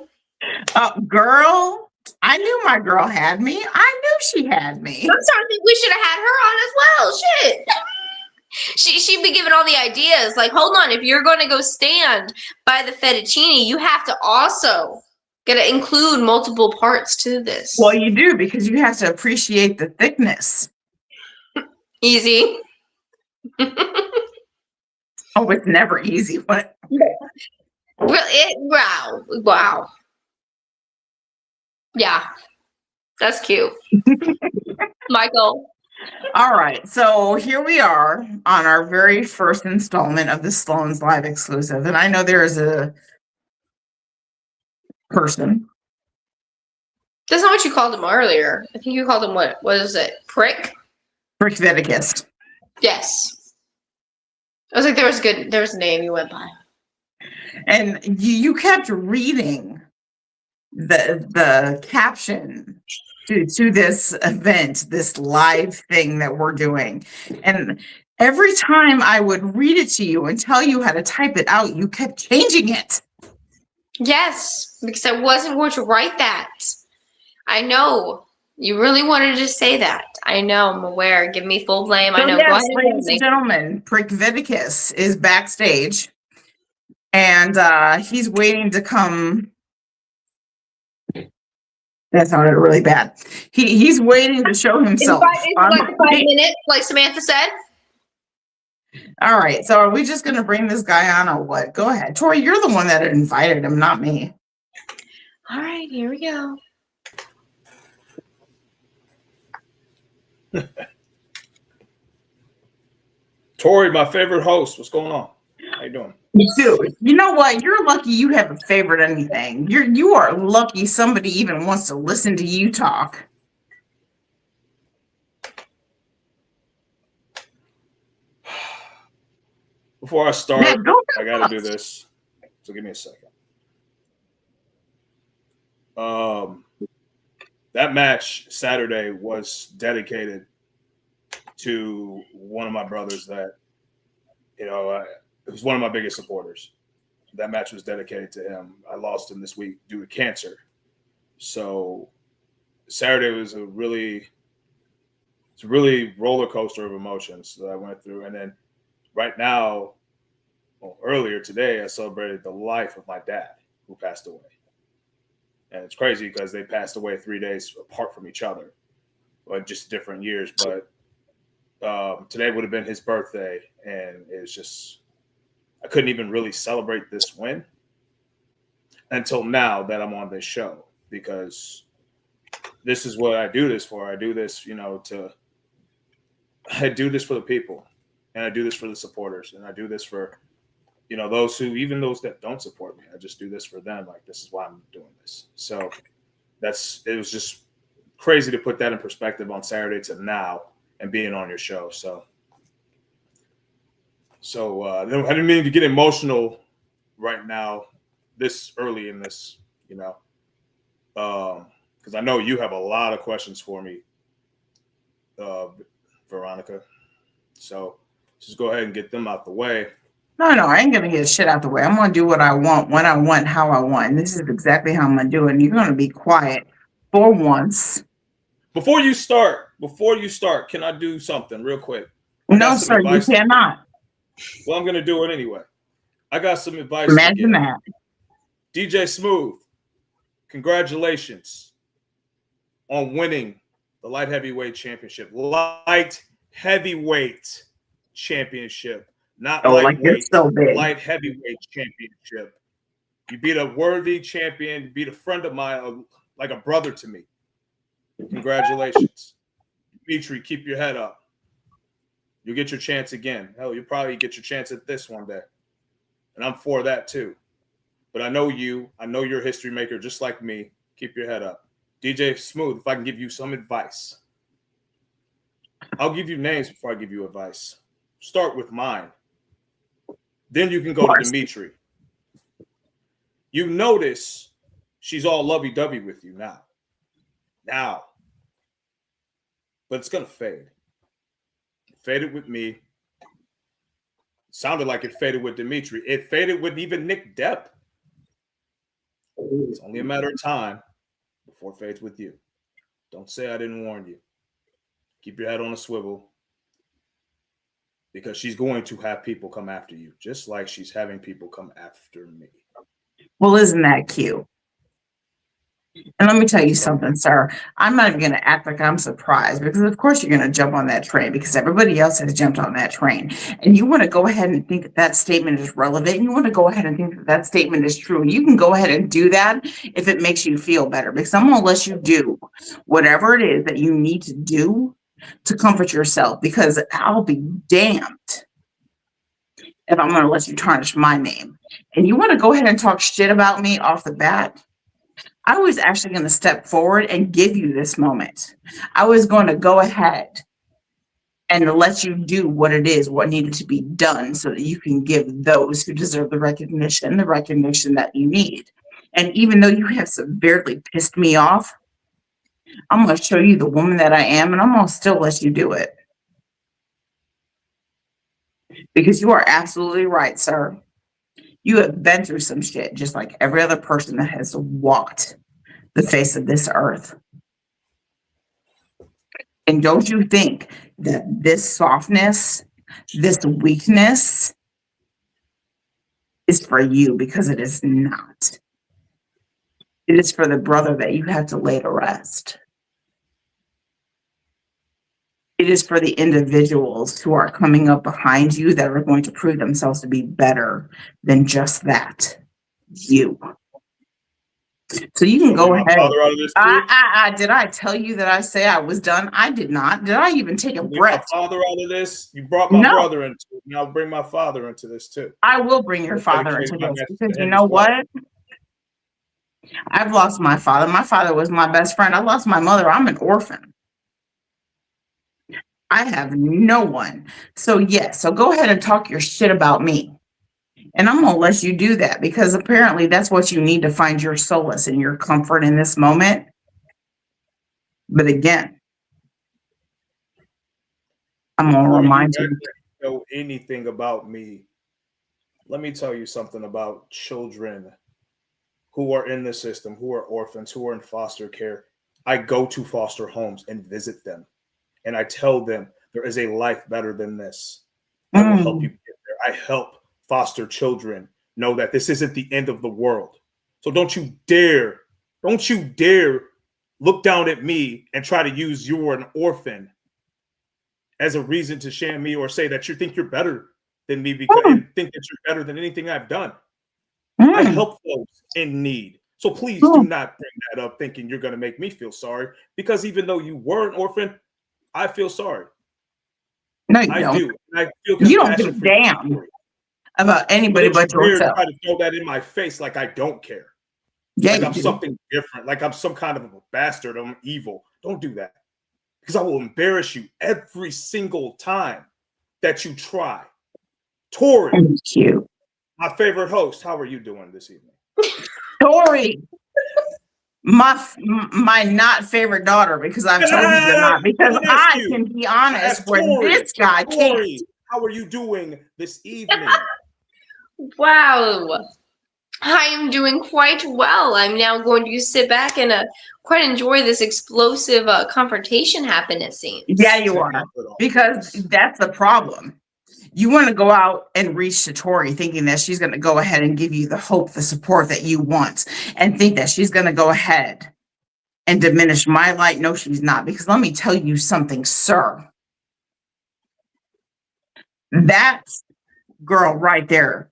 Speaker 2: Girl, I knew my girl had me. I knew she had me.
Speaker 3: Sometimes I think we should have had her on as well. Shit. She'd be giving all the ideas. Like, hold on. If you're going to go stand by the fettuccine, you have to also Gotta include multiple parts to this.
Speaker 2: Well, you do, because you have to appreciate the thickness.
Speaker 3: Easy.
Speaker 2: Oh, it's never easy. What?
Speaker 3: Wow. Yeah. That's cute. Michael.
Speaker 2: All right. So here we are on our very first installment of the Sloanes Live exclusive. And I know there is a person.
Speaker 3: That's not what you called him earlier. I think you called him what is it? Prick?
Speaker 2: Rick Viticus.
Speaker 3: Yes. I was like, there was a name you went by.
Speaker 2: And you kept reading the caption to this event, this live thing that we're doing. And every time I would read it to you and tell you how to type it out, you kept changing it.
Speaker 3: Yes, because I wasn't going to write that. I know. You really wanted to say that. I know. I'm aware. Give me full blame.
Speaker 2: So
Speaker 3: I know.
Speaker 2: yes,
Speaker 3: Go ahead and
Speaker 2: ladies and gentlemen, Prick Viticus is backstage. And he's waiting to come. That sounded really bad. He's waiting to show himself.
Speaker 3: In 5 minutes, like Samantha said.
Speaker 2: All right. So are we just going to bring this guy on or what? Go ahead. Tori, you're the one that invited him, not me.
Speaker 3: All right. Here we go.
Speaker 7: Tori, my favorite host. What's going on? How you doing?
Speaker 2: Dude, you know what? You're lucky you have a favorite anything. You are lucky somebody even wants to listen to you talk.
Speaker 7: Before I start,
Speaker 2: Man, go
Speaker 7: I got to do this. So give me a second. That match Saturday was dedicated to one of my brothers that, it was one of my biggest supporters. That match was dedicated to him. I lost him this week due to cancer. So Saturday was a really roller coaster of emotions that I went through. And then right now, earlier today, I celebrated the life of my dad who passed away. And it's crazy because they passed away 3 days apart from each other, but just different years. But today would have been his birthday, and it was just, I couldn't even really celebrate this win until now that I'm on this show, because this is what I do this for. I do this, I do this for the people, and I do this for the supporters, and I do this for, those that don't support me. I just do this for them. Like, this is why I'm doing this. So it was just crazy to put that in perspective on Saturday to now and being on your show. So I didn't mean to get emotional right now, this early in this, because I know you have a lot of questions for me, Veronica. So just go ahead and get them out the way.
Speaker 2: No, I ain't going to get shit out the way. I'm going to do what I want, when I want, how I want. And this is exactly how I'm going to do it. And you're going to be quiet for once.
Speaker 7: Before you start, can I do something real quick?
Speaker 2: No, sir, you cannot.
Speaker 7: Well, I'm going to do it anyway. I got some advice.
Speaker 2: Imagine that.
Speaker 7: DJ Smooth, congratulations on winning the light heavyweight championship. Light heavyweight championship, not lightweight.
Speaker 2: So big.
Speaker 7: Light heavyweight championship. You beat a worthy champion. You beat a friend of mine, like a brother to me. Congratulations. Dimitri, keep your head up. You'll get your chance again. Hell, you'll probably get your chance at this one day. And I'm for that too. But I know you. I know you're a history maker just like me. Keep your head up. DJ Smooth, if I can give you some advice. I'll give you names before I give you advice. Start with mine. Then you can go to Dimitri. You notice she's all lovey-dovey with you now. But it's going to fade. It faded with me. Sounded like it faded with Dimitri. It faded with even Nick Depp. It's only a matter of time before it fades with you. Don't say I didn't warn you. Keep your head on a swivel, because she's going to have people come after you, just like she's having people come after me.
Speaker 2: Well, isn't that cute? And let me tell you something, sir. I'm not even going to act like I'm surprised because, of course, you're going to jump on that train because everybody else has jumped on that train. And you want to go ahead and think that that statement is relevant. You want to go ahead and think that that statement is true. You can go ahead and do that if it makes you feel better because I'm going to let you do whatever it is that you need to do to comfort yourself because I'll be damned if I'm going to let you tarnish my name. And you want to go ahead and talk shit about me off the bat? I was actually going to step forward and give you this moment. I was going to go ahead and let you do what it is, what needed to be done so that you can give those who deserve the recognition that you need. And even though you have severely pissed me off, I'm going to show you the woman that I am, and I'm going to still let you do it. Because you are absolutely right, sir. You have been through some shit, just like every other person that has walked the face of this earth. And don't you think that this softness, this weakness is for you, because it is not. It is for the brother that you have to lay to rest. It is for the individuals who are coming up behind you that are going to prove themselves to be better than just that. You. So you can go ahead. Did I tell you that I say I was done? I did not. Did I even take a breath?
Speaker 7: My father out of this. You brought my brother into it. Now bring my father into this too.
Speaker 2: I will bring your father into this because you know what? I've lost my father. My father was my best friend. I lost my mother. I'm an orphan. I have no one. So yes, so go ahead and talk your shit about me. And I'm going to let you do that because apparently that's what you need to find your solace and your comfort in this moment. But again, I'm going to remind you.
Speaker 7: Know anything about me? Let me tell you something about children who are in the system, who are orphans, who are in foster care. I go to foster homes and visit them. And I tell them there is a life better than this. I will help you get there. I help foster children know that this isn't the end of the world. So don't you dare look down at me and try to use you're an orphan as a reason to shame me or say that you think you're better than me because and think that you're better than anything I've done. I help folks in need. So please do not bring that up thinking you're going to make me feel sorry, because even though you were an orphan, I feel sorry.
Speaker 2: No, you don't.
Speaker 7: Do. I feel
Speaker 2: you don't give a damn about anybody but yourself.
Speaker 7: Try to throw that in my face like I don't care.
Speaker 2: Yeah,
Speaker 7: like I'm something different. Like I'm some kind of a bastard. I'm evil. Don't do that, because I will embarrass you every single time that you try. Tori,
Speaker 2: thank you.
Speaker 7: My favorite host. How are you doing this evening?
Speaker 2: Tori, my not favorite daughter, because I've told you they're not, because I can be honest where this guy can't.
Speaker 7: How are you doing this evening?
Speaker 3: Wow. I am doing quite well. I'm now going to sit back and quite enjoy this explosive confrontation happen, it seems.
Speaker 2: Yeah, you are. Because that's the problem. You want to go out and reach to Tori thinking that she's going to go ahead and give you the hope, the support that you want, and think that she's going to go ahead and diminish my light. No, she's not. Because let me tell you something, sir. That girl right there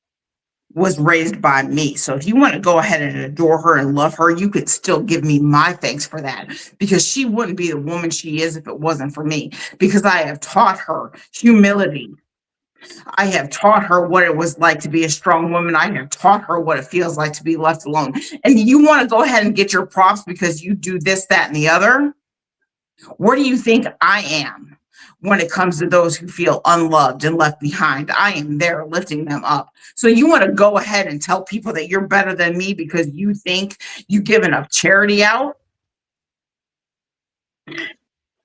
Speaker 2: was raised by me. So if you want to go ahead and adore her and love her, you could still give me my thanks for that, because she wouldn't be the woman she is if it wasn't for me, because I have taught her humility. I have taught her what it was like to be a strong woman. I have taught her what it feels like to be left alone. And you want to go ahead and get your props because you do this, that, and the other? Where do you think I am when it comes to those who feel unloved and left behind? I am there lifting them up. So you want to go ahead and tell people that you're better than me because you think you give enough charity out?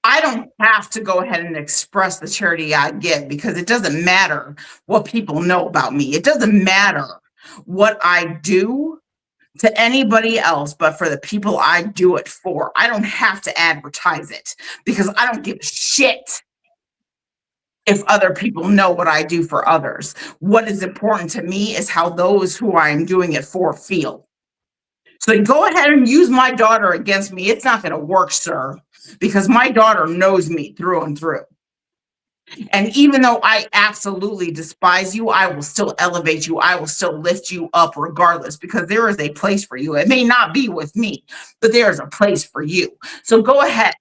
Speaker 2: I don't have to go ahead and express the charity I give, because it doesn't matter what people know about me. It doesn't matter what I do to anybody else, but for the people I do it for. I don't have to advertise it, because I don't give a shit if other people know what I do for others. What is important to me is how those who I am doing it for feel. So go ahead and use my daughter against me. It's not going to work, sir, because my daughter knows me through and through. And even though I absolutely despise you, I will still elevate you. I will still lift you up regardless, because there is a place for you. It may not be with me, but there is a place for you. So go ahead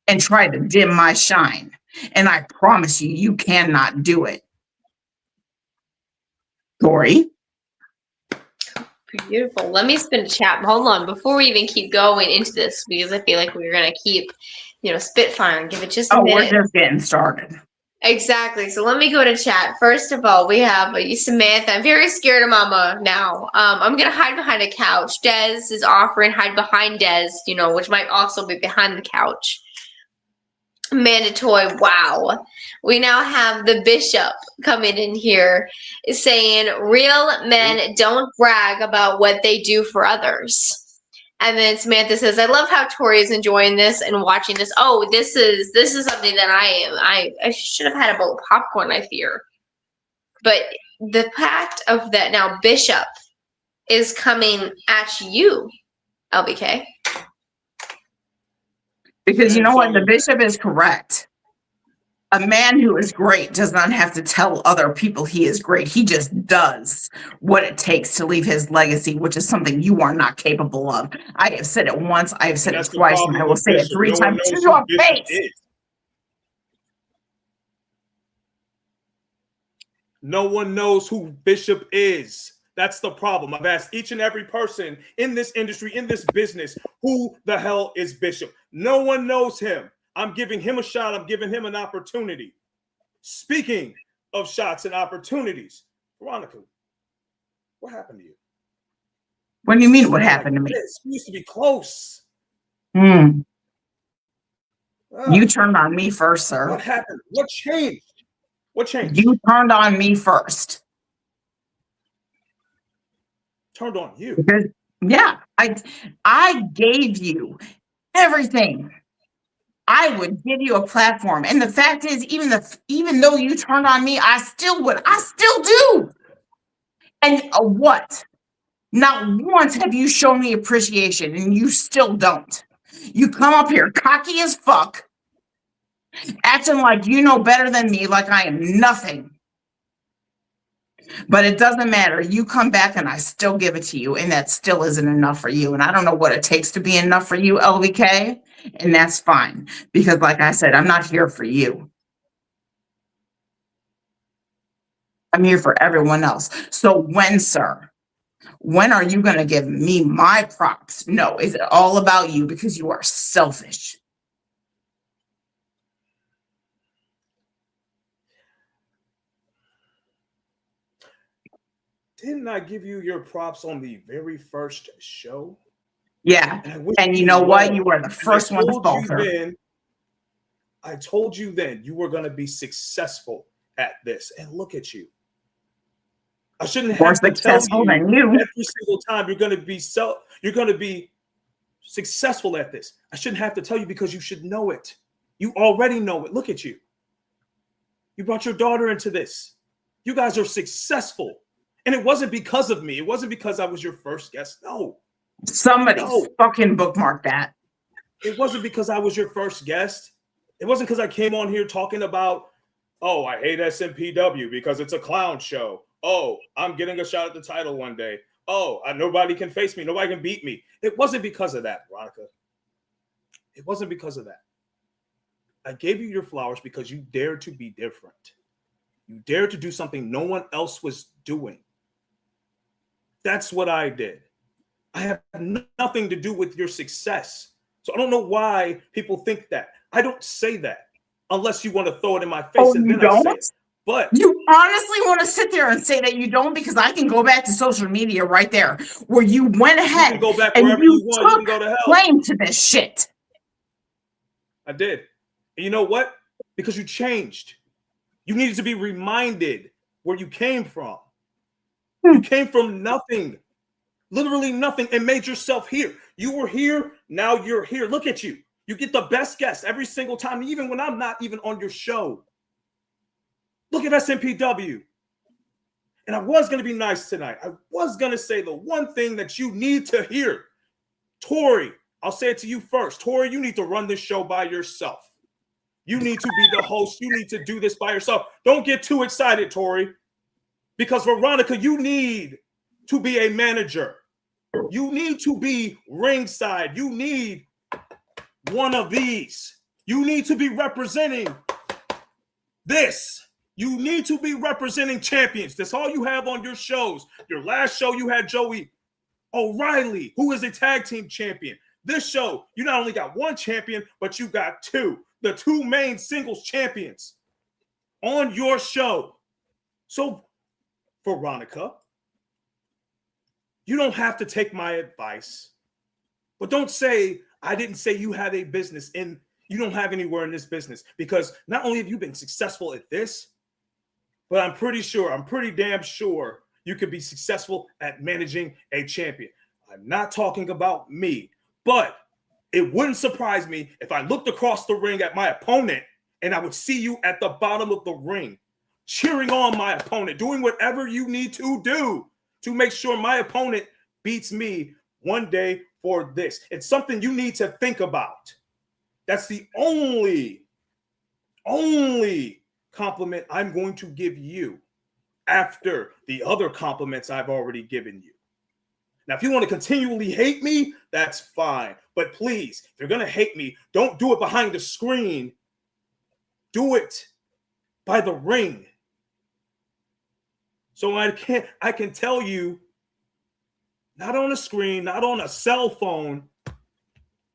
Speaker 2: and try to dim my shine. And I promise you, you cannot do it. Tori?
Speaker 3: Beautiful. Let me spin a chat. Hold on. Before we even keep going into this, because I feel like we're going to keep, spitfire and give it just a minute.
Speaker 2: We're just getting started.
Speaker 3: Exactly. So let me go to chat. First of all, we have Samantha. I'm very scared of Mama now. I'm going to hide behind a couch. Des is offering hide behind Des, which might also be behind the couch. Mandatory. Wow. We now have the bishop coming in here saying real men don't brag about what they do for others. And then Samantha says, I love how Tori is enjoying this and watching this. Oh, this is something that I am. I should have had a bowl of popcorn, I fear. But the fact of that now Bishop is coming at you, LVK.
Speaker 2: Because you know what? The bishop is correct. A man who is great does not have to tell other people he is great. He just does what it takes to leave his legacy, which is something you are not capable of. I have said it once, I have said it twice, and I will say it 3 times to your face.
Speaker 7: No one knows who Bishop is. That's the problem. I've asked each and every person in this industry, in this business, who the hell is Bishop? No one knows him. I'm giving him a shot. I'm giving him an opportunity. Speaking of shots and opportunities, Veronica, what happened to you?
Speaker 2: What do you mean, what happened to me?
Speaker 7: We used to be close.
Speaker 2: You turned on me first, sir.
Speaker 7: What happened? What changed? What changed?
Speaker 2: You turned on me first.
Speaker 7: Turned on you?
Speaker 2: Because, yeah, I gave you everything. I would give you a platform. And the fact is, even though you turned on me, I still would. I still do. And what? Not once have you shown me appreciation, and you still don't. You come up here cocky as fuck, acting like you know better than me, like I am nothing. But it doesn't matter. You come back and I still give it to you, and that still isn't enough for you. And I don't know what it takes to be enough for you, LVK, and that's fine. Because like I said, I'm not here for you. I'm here for everyone else. So when, sir, when are you going to give me my props? No, is it all about you because you are selfish?
Speaker 7: Didn't I give you your props on the very first show?
Speaker 2: Yeah. And you know what? You were the first one to falter.
Speaker 7: I told you then you were going to be successful at this. And look at you. I shouldn't have to tell you every single time you're going to be successful at this. I shouldn't have to tell you because you should know it. You already know it. Look at you. You brought your daughter into this. You guys are successful. And it wasn't because of me. It wasn't because I was your first guest. No.
Speaker 2: Somebody fucking bookmark that.
Speaker 7: It wasn't because I was your first guest. It wasn't because I came on here talking about, oh, I hate SMPW because it's a clown show. Oh, I'm getting a shot at the title one day. Oh, nobody can face me. Nobody can beat me. It wasn't because of that, Veronica. It wasn't because of that. I gave you your flowers because you dared to be different. You dared to do something no one else was doing. That's what I did. I have nothing to do with your success. So I don't know why people think that. I don't say that unless you want to throw it in my face.
Speaker 2: Oh,
Speaker 7: and
Speaker 2: you
Speaker 7: then
Speaker 2: don't?
Speaker 7: I say it. But
Speaker 2: you honestly want to sit there and say that you don't? Because I can go back to social media right there where you went ahead
Speaker 7: you can go back
Speaker 2: and
Speaker 7: wherever you want. You can go to hell.
Speaker 2: Claim to this shit.
Speaker 7: I did. And you know what? Because you changed. You needed to be reminded where you came from. You came from nothing, literally nothing, and made yourself here. You were here, now you're here. Look at you. You get the best guests every single time, even when I'm not even on your show. Look at SMPW. And I was going to be nice tonight. I was going to say the one thing that you need to hear. Tori, I'll say it to you first. Tori, you need to run this show by yourself. You need to be the host. You need to do this by yourself. Don't get too excited, Tori. Because Veronica, you need to be a manager. You need to be ringside. You need one of these. You need to be representing this. You need to be representing champions. That's all you have on your shows. Your last show, you had Joey O'Reilly, who is a tag team champion. This show, you not only got one champion, but you got two. The two main singles champions on your show. So, Veronica, you don't have to take my advice, but don't say, I didn't say you had a business and you don't have anywhere in this business, because not only have you been successful at this, but I'm pretty damn sure you could be successful at managing a champion. I'm not talking about me, but it wouldn't surprise me if I looked across the ring at my opponent and I would see you at the bottom of the ring, cheering on my opponent, doing whatever you need to do to make sure my opponent beats me one day for this. It's something you need to think about. That's the only compliment I'm going to give you after the other compliments I've already given you. Now, if you want to continually hate me, that's fine. But please, if you're going to hate me, don't do it behind the screen. Do it by the ring. So I can tell you, not on a screen, not on a cell phone,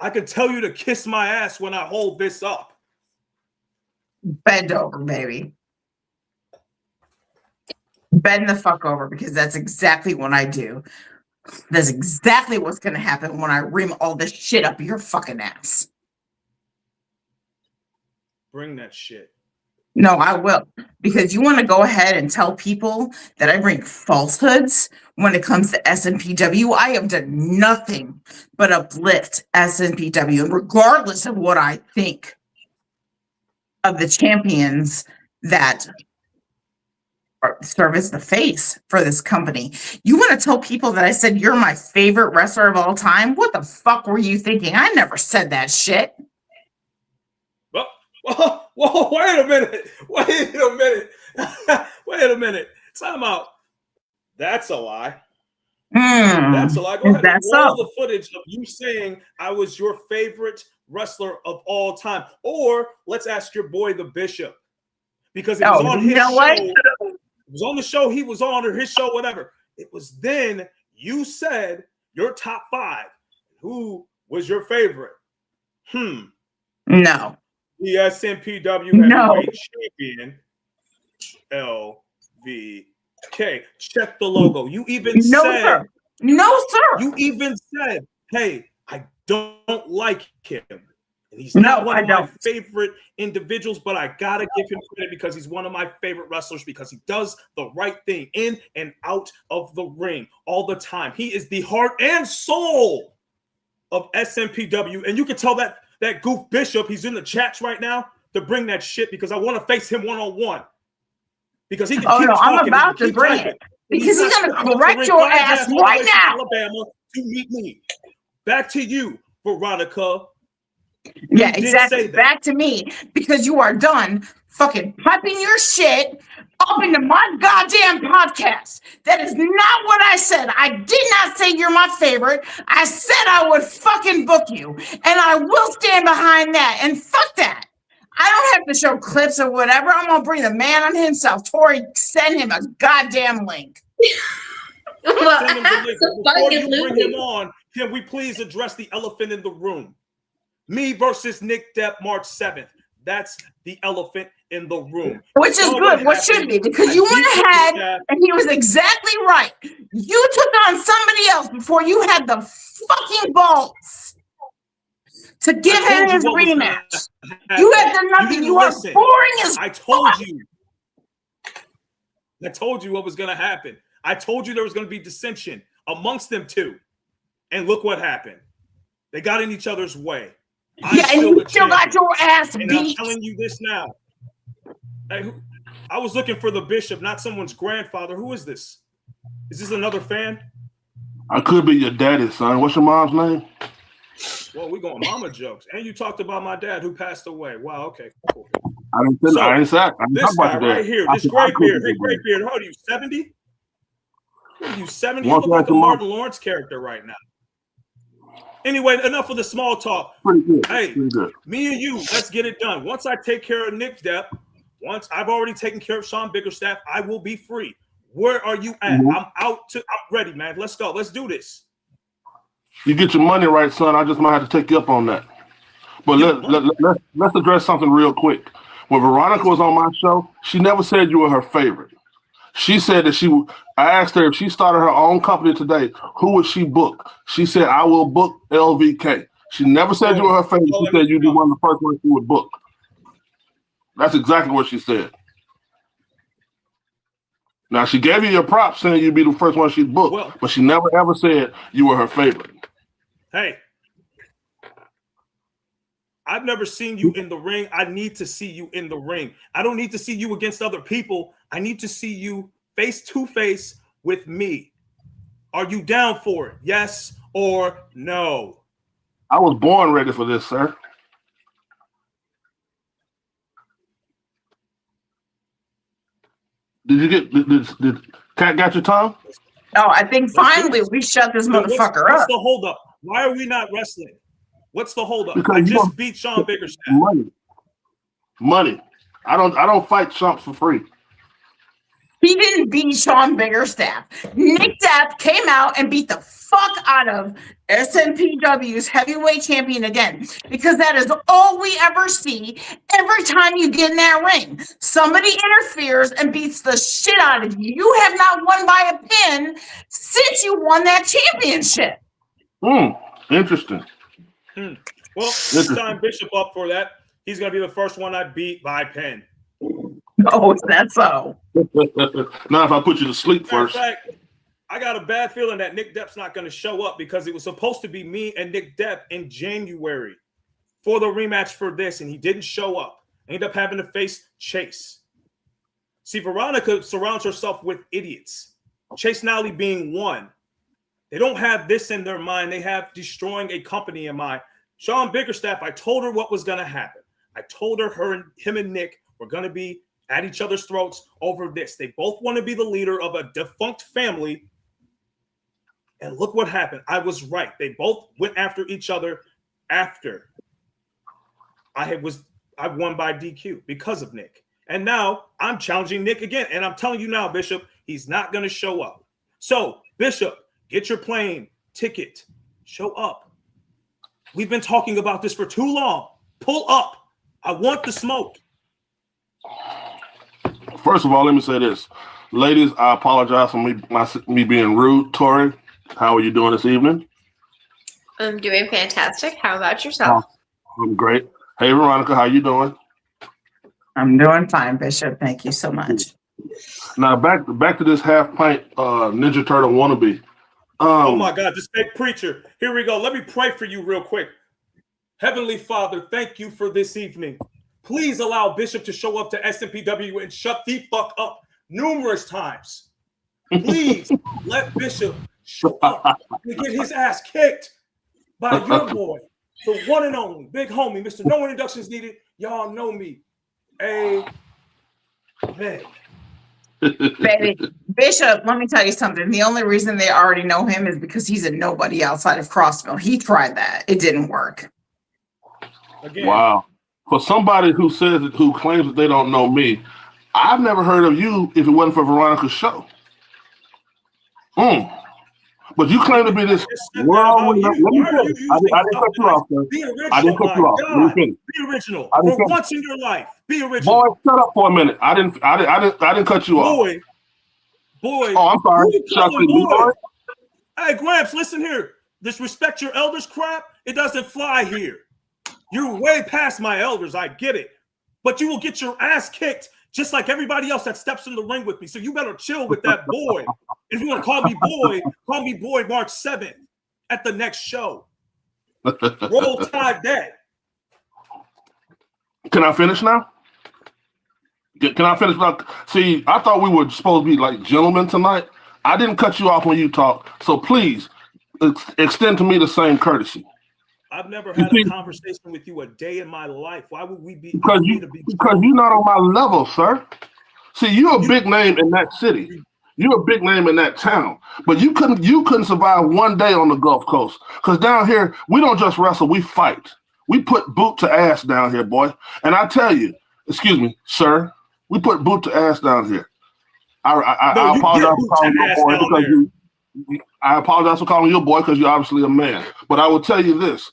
Speaker 7: I can tell you to kiss my ass when I hold this up.
Speaker 2: Bend over, baby. Bend the fuck over, because that's exactly what I do. That's exactly what's going to happen when I ream all this shit up your fucking ass.
Speaker 7: Bring that shit.
Speaker 2: No, I will. Because you want to go ahead and tell people that I bring falsehoods when it comes to SNPW. I have done nothing but uplift SNPW, regardless of what I think of the champions that serve as the face for this company. You want to tell people that I said you're my favorite wrestler of all time? What the fuck were you thinking? I never said that shit.
Speaker 7: Whoa, wait a minute. Wait a minute. Time out. That's a lie. That's a lie. Go ahead and roll the footage of you saying I was your favorite wrestler of all time. Or let's ask your boy, the Bishop. Because it was on his show. It was on the show he was on, or his show, whatever. It was then you said your top 5. Who was your favorite?
Speaker 2: No.
Speaker 7: The SNPW heavyweight champion, LVK. Check the logo. You even said,
Speaker 2: sir. No, sir.
Speaker 7: You even said, hey, I don't like him. And he's not one of my favorite individuals, but I got to give him credit because he's one of my favorite wrestlers, because he does the right thing in and out of the ring all the time. He is the heart and soul of SNPW. And you can tell that goof Bishop, he's in the chats right now, to bring that shit, because I want to face him one-on-one. Because he can keep talking.
Speaker 2: I'm about to bring it. Because he's going to correct your ass right now.
Speaker 7: Alabama to meet me. Back to you, Veronica.
Speaker 2: Yeah, exactly. Back to me, because you are done fucking piping your shit up into my goddamn podcast. That is not what I said. I did not say you're my favorite. I said I would fucking book you, and I will stand behind that. And fuck that. I don't have to show clips or whatever. I'm gonna bring the man on himself. Tori, send him a goddamn link.
Speaker 3: Well,
Speaker 7: Send him the link. Before you bring him on, can we please address the elephant in the room? Me versus Nick Depp, March 7th. That's the elephant in the room.
Speaker 2: Which is good. What should be? Because you went ahead and he was exactly right. You took on somebody else before you had the fucking balls to give him his rematch. You had done nothing. You are boring as
Speaker 7: I told you. I told you what was going to happen. I told you there was going to be dissension amongst them two. And look what happened. They got in each other's way.
Speaker 2: Yeah, and you still got your ass beat.
Speaker 7: And I'm telling you this now. Hey, I was looking for the bishop, not someone's grandfather. Who is this? Is this another fan?
Speaker 8: I could be your daddy, son. What's your mom's name?
Speaker 7: Well, we're going mama jokes. And you talked about my dad who passed away. Wow, okay, cool.
Speaker 8: I didn't talk
Speaker 7: This guy
Speaker 8: about your dad.
Speaker 7: right here, this gray beard. Hey, gray beard, how old are you, 70? What are you, 70? You look like a Martin Lawrence character right now. Anyway, enough of the small talk.
Speaker 8: Pretty good.
Speaker 7: Hey,
Speaker 8: Pretty good.
Speaker 7: me and you, let's get it done. Once I take care of Nick Depp, once I've already taken care of Sean Bickerstaff, I will be free. Where are you at?
Speaker 8: Mm-hmm.
Speaker 7: I'm ready, man. Let's go. Let's do this.
Speaker 8: You get your money right, son. I just might have to take you up on that. But let's address something real quick. When Veronica was on my show, she never said you were her favorite. She said that I asked her if she started her own company today, who would she book? She said, I will book LVK. She never said you were her favorite. She said you'd be one of the first ones she would book. That's exactly what she said. Now, she gave you your props saying you'd be the first one she'd book, but she never ever said you were her favorite.
Speaker 7: Hey, I've never seen you in the ring. I need to see you in the ring. I don't need to see you against other people. I need to see you face to face with me. Are you down for it? Yes or no?
Speaker 8: I was born ready for this, sir. Did you get did Cat got your tongue?
Speaker 2: No, I think finally we shut this motherfucker up.
Speaker 7: What's the holdup? Why are we not wrestling? What's the holdup?
Speaker 8: Because
Speaker 7: I just beat Sean Bickerstaff.
Speaker 8: Money. I don't fight chumps for free.
Speaker 2: He didn't beat Sean Bickerstaff. Nick Depp came out and beat the fuck out of SNPW's heavyweight champion again, because that is all we ever see every time you get in that ring. Somebody interferes and beats the shit out of you. You have not won by a pin since you won that championship.
Speaker 8: Interesting.
Speaker 7: Well, sign Bishop up for that. He's going to be the first one I beat by pin.
Speaker 2: Oh, is that so?
Speaker 8: Now, if I put you to sleep first.
Speaker 7: In fact, I got a bad feeling that Nick Depp's not going to show up, because it was supposed to be me and Nick Depp in January for the rematch for this, and he didn't show up. I ended up having to face Chase. See, Veronica surrounds herself with idiots. Chase Nally being one. They don't have this in their mind. They have destroying a company in mind. Sean Bickerstaff, I told her what was going to happen. I told her him and Nick were going to be at each other's throats over this. They both want to be the leader of a defunct family. And look what happened. I was right. They both went after each other after I won by DQ because of Nick. And now I'm challenging Nick again. And I'm telling you now, Bishop, he's not going to show up. So, Bishop, get your plane ticket. Show up. We've been talking about this for too long. Pull up. I want the smoke.
Speaker 8: First of all, let me say this. Ladies, I apologize for me being rude. Tori, how are you doing this evening?
Speaker 3: I'm doing fantastic. How about yourself?
Speaker 8: I'm great. Hey, Veronica, how you doing?
Speaker 2: I'm doing fine, Bishop. Thank you so much.
Speaker 8: Now, back to this half-pint Ninja Turtle wannabe.
Speaker 7: Oh, my God, this fake preacher. Here we go. Let me pray for you real quick. Heavenly Father, thank you for this evening. Please allow Bishop to show up to SNPW and shut the fuck up numerous times. Please let Bishop show up and get his ass kicked by your boy, the one and only, big homie, Mr. No Introductions Needed. Y'all know me. Amen.
Speaker 2: Baby, Bishop, let me tell you something. The only reason they already know him is because he's a nobody outside of Crossville. He tried that. It didn't work.
Speaker 7: Again.
Speaker 8: Wow. For somebody who claims that they don't know me, I've never heard of you if it wasn't for Veronica's show. But you claim to be this world. I didn't cut you off, sir.
Speaker 7: Be original.
Speaker 8: I didn't cut you off.
Speaker 7: God, be original. For once in your life, be original.
Speaker 8: Boy, shut up for a minute. I didn't cut you off.
Speaker 7: Boy.
Speaker 8: Oh, I'm sorry.
Speaker 7: Boy. Hey, Gramps, listen here. This respect your elders crap, it doesn't fly here. You're way past my elders. I get it. But you will get your ass kicked just like everybody else that steps in the ring with me. So you better chill with that boy. If you want to call me boy March 7th at the next show. Roll Tide Day.
Speaker 8: Can I finish now? Can I finish? See, I thought we were supposed to be like gentlemen tonight. I didn't cut you off when you talk, so please extend to me the same courtesy.
Speaker 7: I've never had a conversation with you a day in my life. Why would we be?
Speaker 8: Because you're not on my level, sir. See, you're a big name in that city. You're a big name in that town, but you couldn't survive one day on the Gulf Coast. Because down here, we don't just wrestle, we fight. We put boot to ass down here, boy. And I tell you, excuse me, sir, we put boot to ass down here. I apologize for calling you a boy because I apologize for calling you a boy because you're obviously a man. But I will tell you this: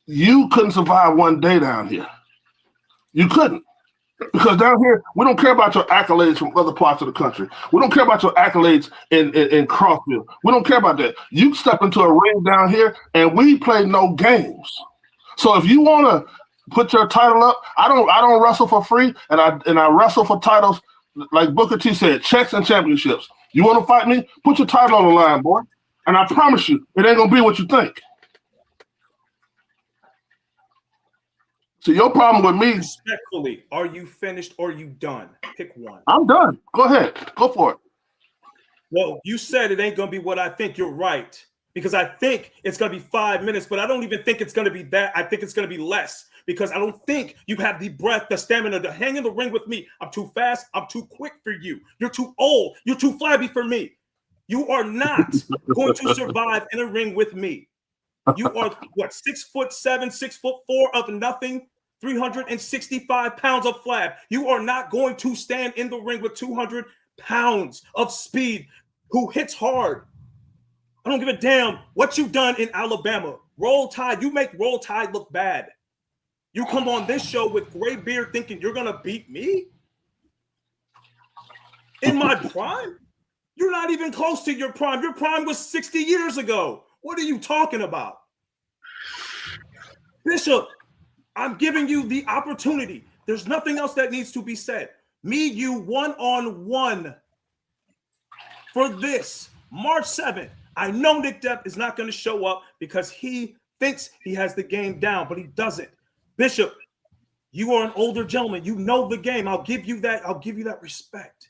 Speaker 8: you couldn't survive one day down here. You couldn't. Because down here, we don't care about your accolades from other parts of the country. We don't care about your accolades in Crossville. We don't care about that. You step into a ring down here, and we play no games. So if you want to put your title up, I don't wrestle for free, and I wrestle for titles. Like Booker T said, checks and championships. You want to fight me? Put your title on the line, boy. And I promise you, it ain't gonna be what you think. So your problem with me.
Speaker 7: Respectfully, are you finished or are you done? Pick one.
Speaker 8: I'm done. Go ahead. Go for it.
Speaker 7: Well, you said it ain't gonna be what I think. You're right. Because I think it's gonna be 5 minutes, but I don't even think it's gonna be that. I think it's gonna be less. Because I don't think you have the breath, the stamina to hang in the ring with me. I'm too fast. I'm too quick for you. You're too old. You're too flabby for me. You are not going to survive in a ring with me. You are, what, 6'7", 6'4" of nothing, 365 pounds of flab. You are not going to stand in the ring with 200 pounds of speed who hits hard. I don't give a damn what you've done in Alabama. Roll Tide, you make Roll Tide look bad. You come on this show with gray beard thinking you're going to beat me? In my prime? You're not even close to your prime. Your prime was 60 years ago. What are you talking about? Bishop, I'm giving you the opportunity. There's nothing else that needs to be said. Me, you, one-on-one for this March 7th. I know Nick Depp is not going to show up because he thinks he has the game down, but he doesn't. Bishop, you are an older gentleman. You know the game. I'll give you that. I'll give you that respect.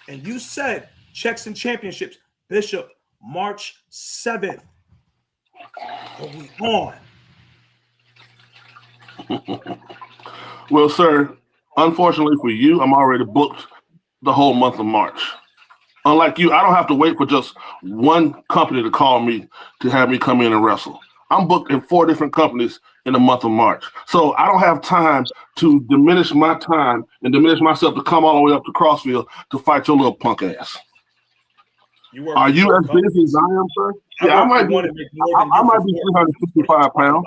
Speaker 7: And you said checks and championships. Bishop, March 7th. Are we on?
Speaker 8: Well, sir, unfortunately for you, I'm already booked the whole month of March. Unlike you, I don't have to wait for just one company to call me to have me come in and wrestle. I'm booked in 4 different companies in the month of March. So I don't have time to diminish my time and diminish myself to come all the way up to Crossville to fight your little punk ass. Are you as busy as I am, sir? Yeah, I might be 365 pounds.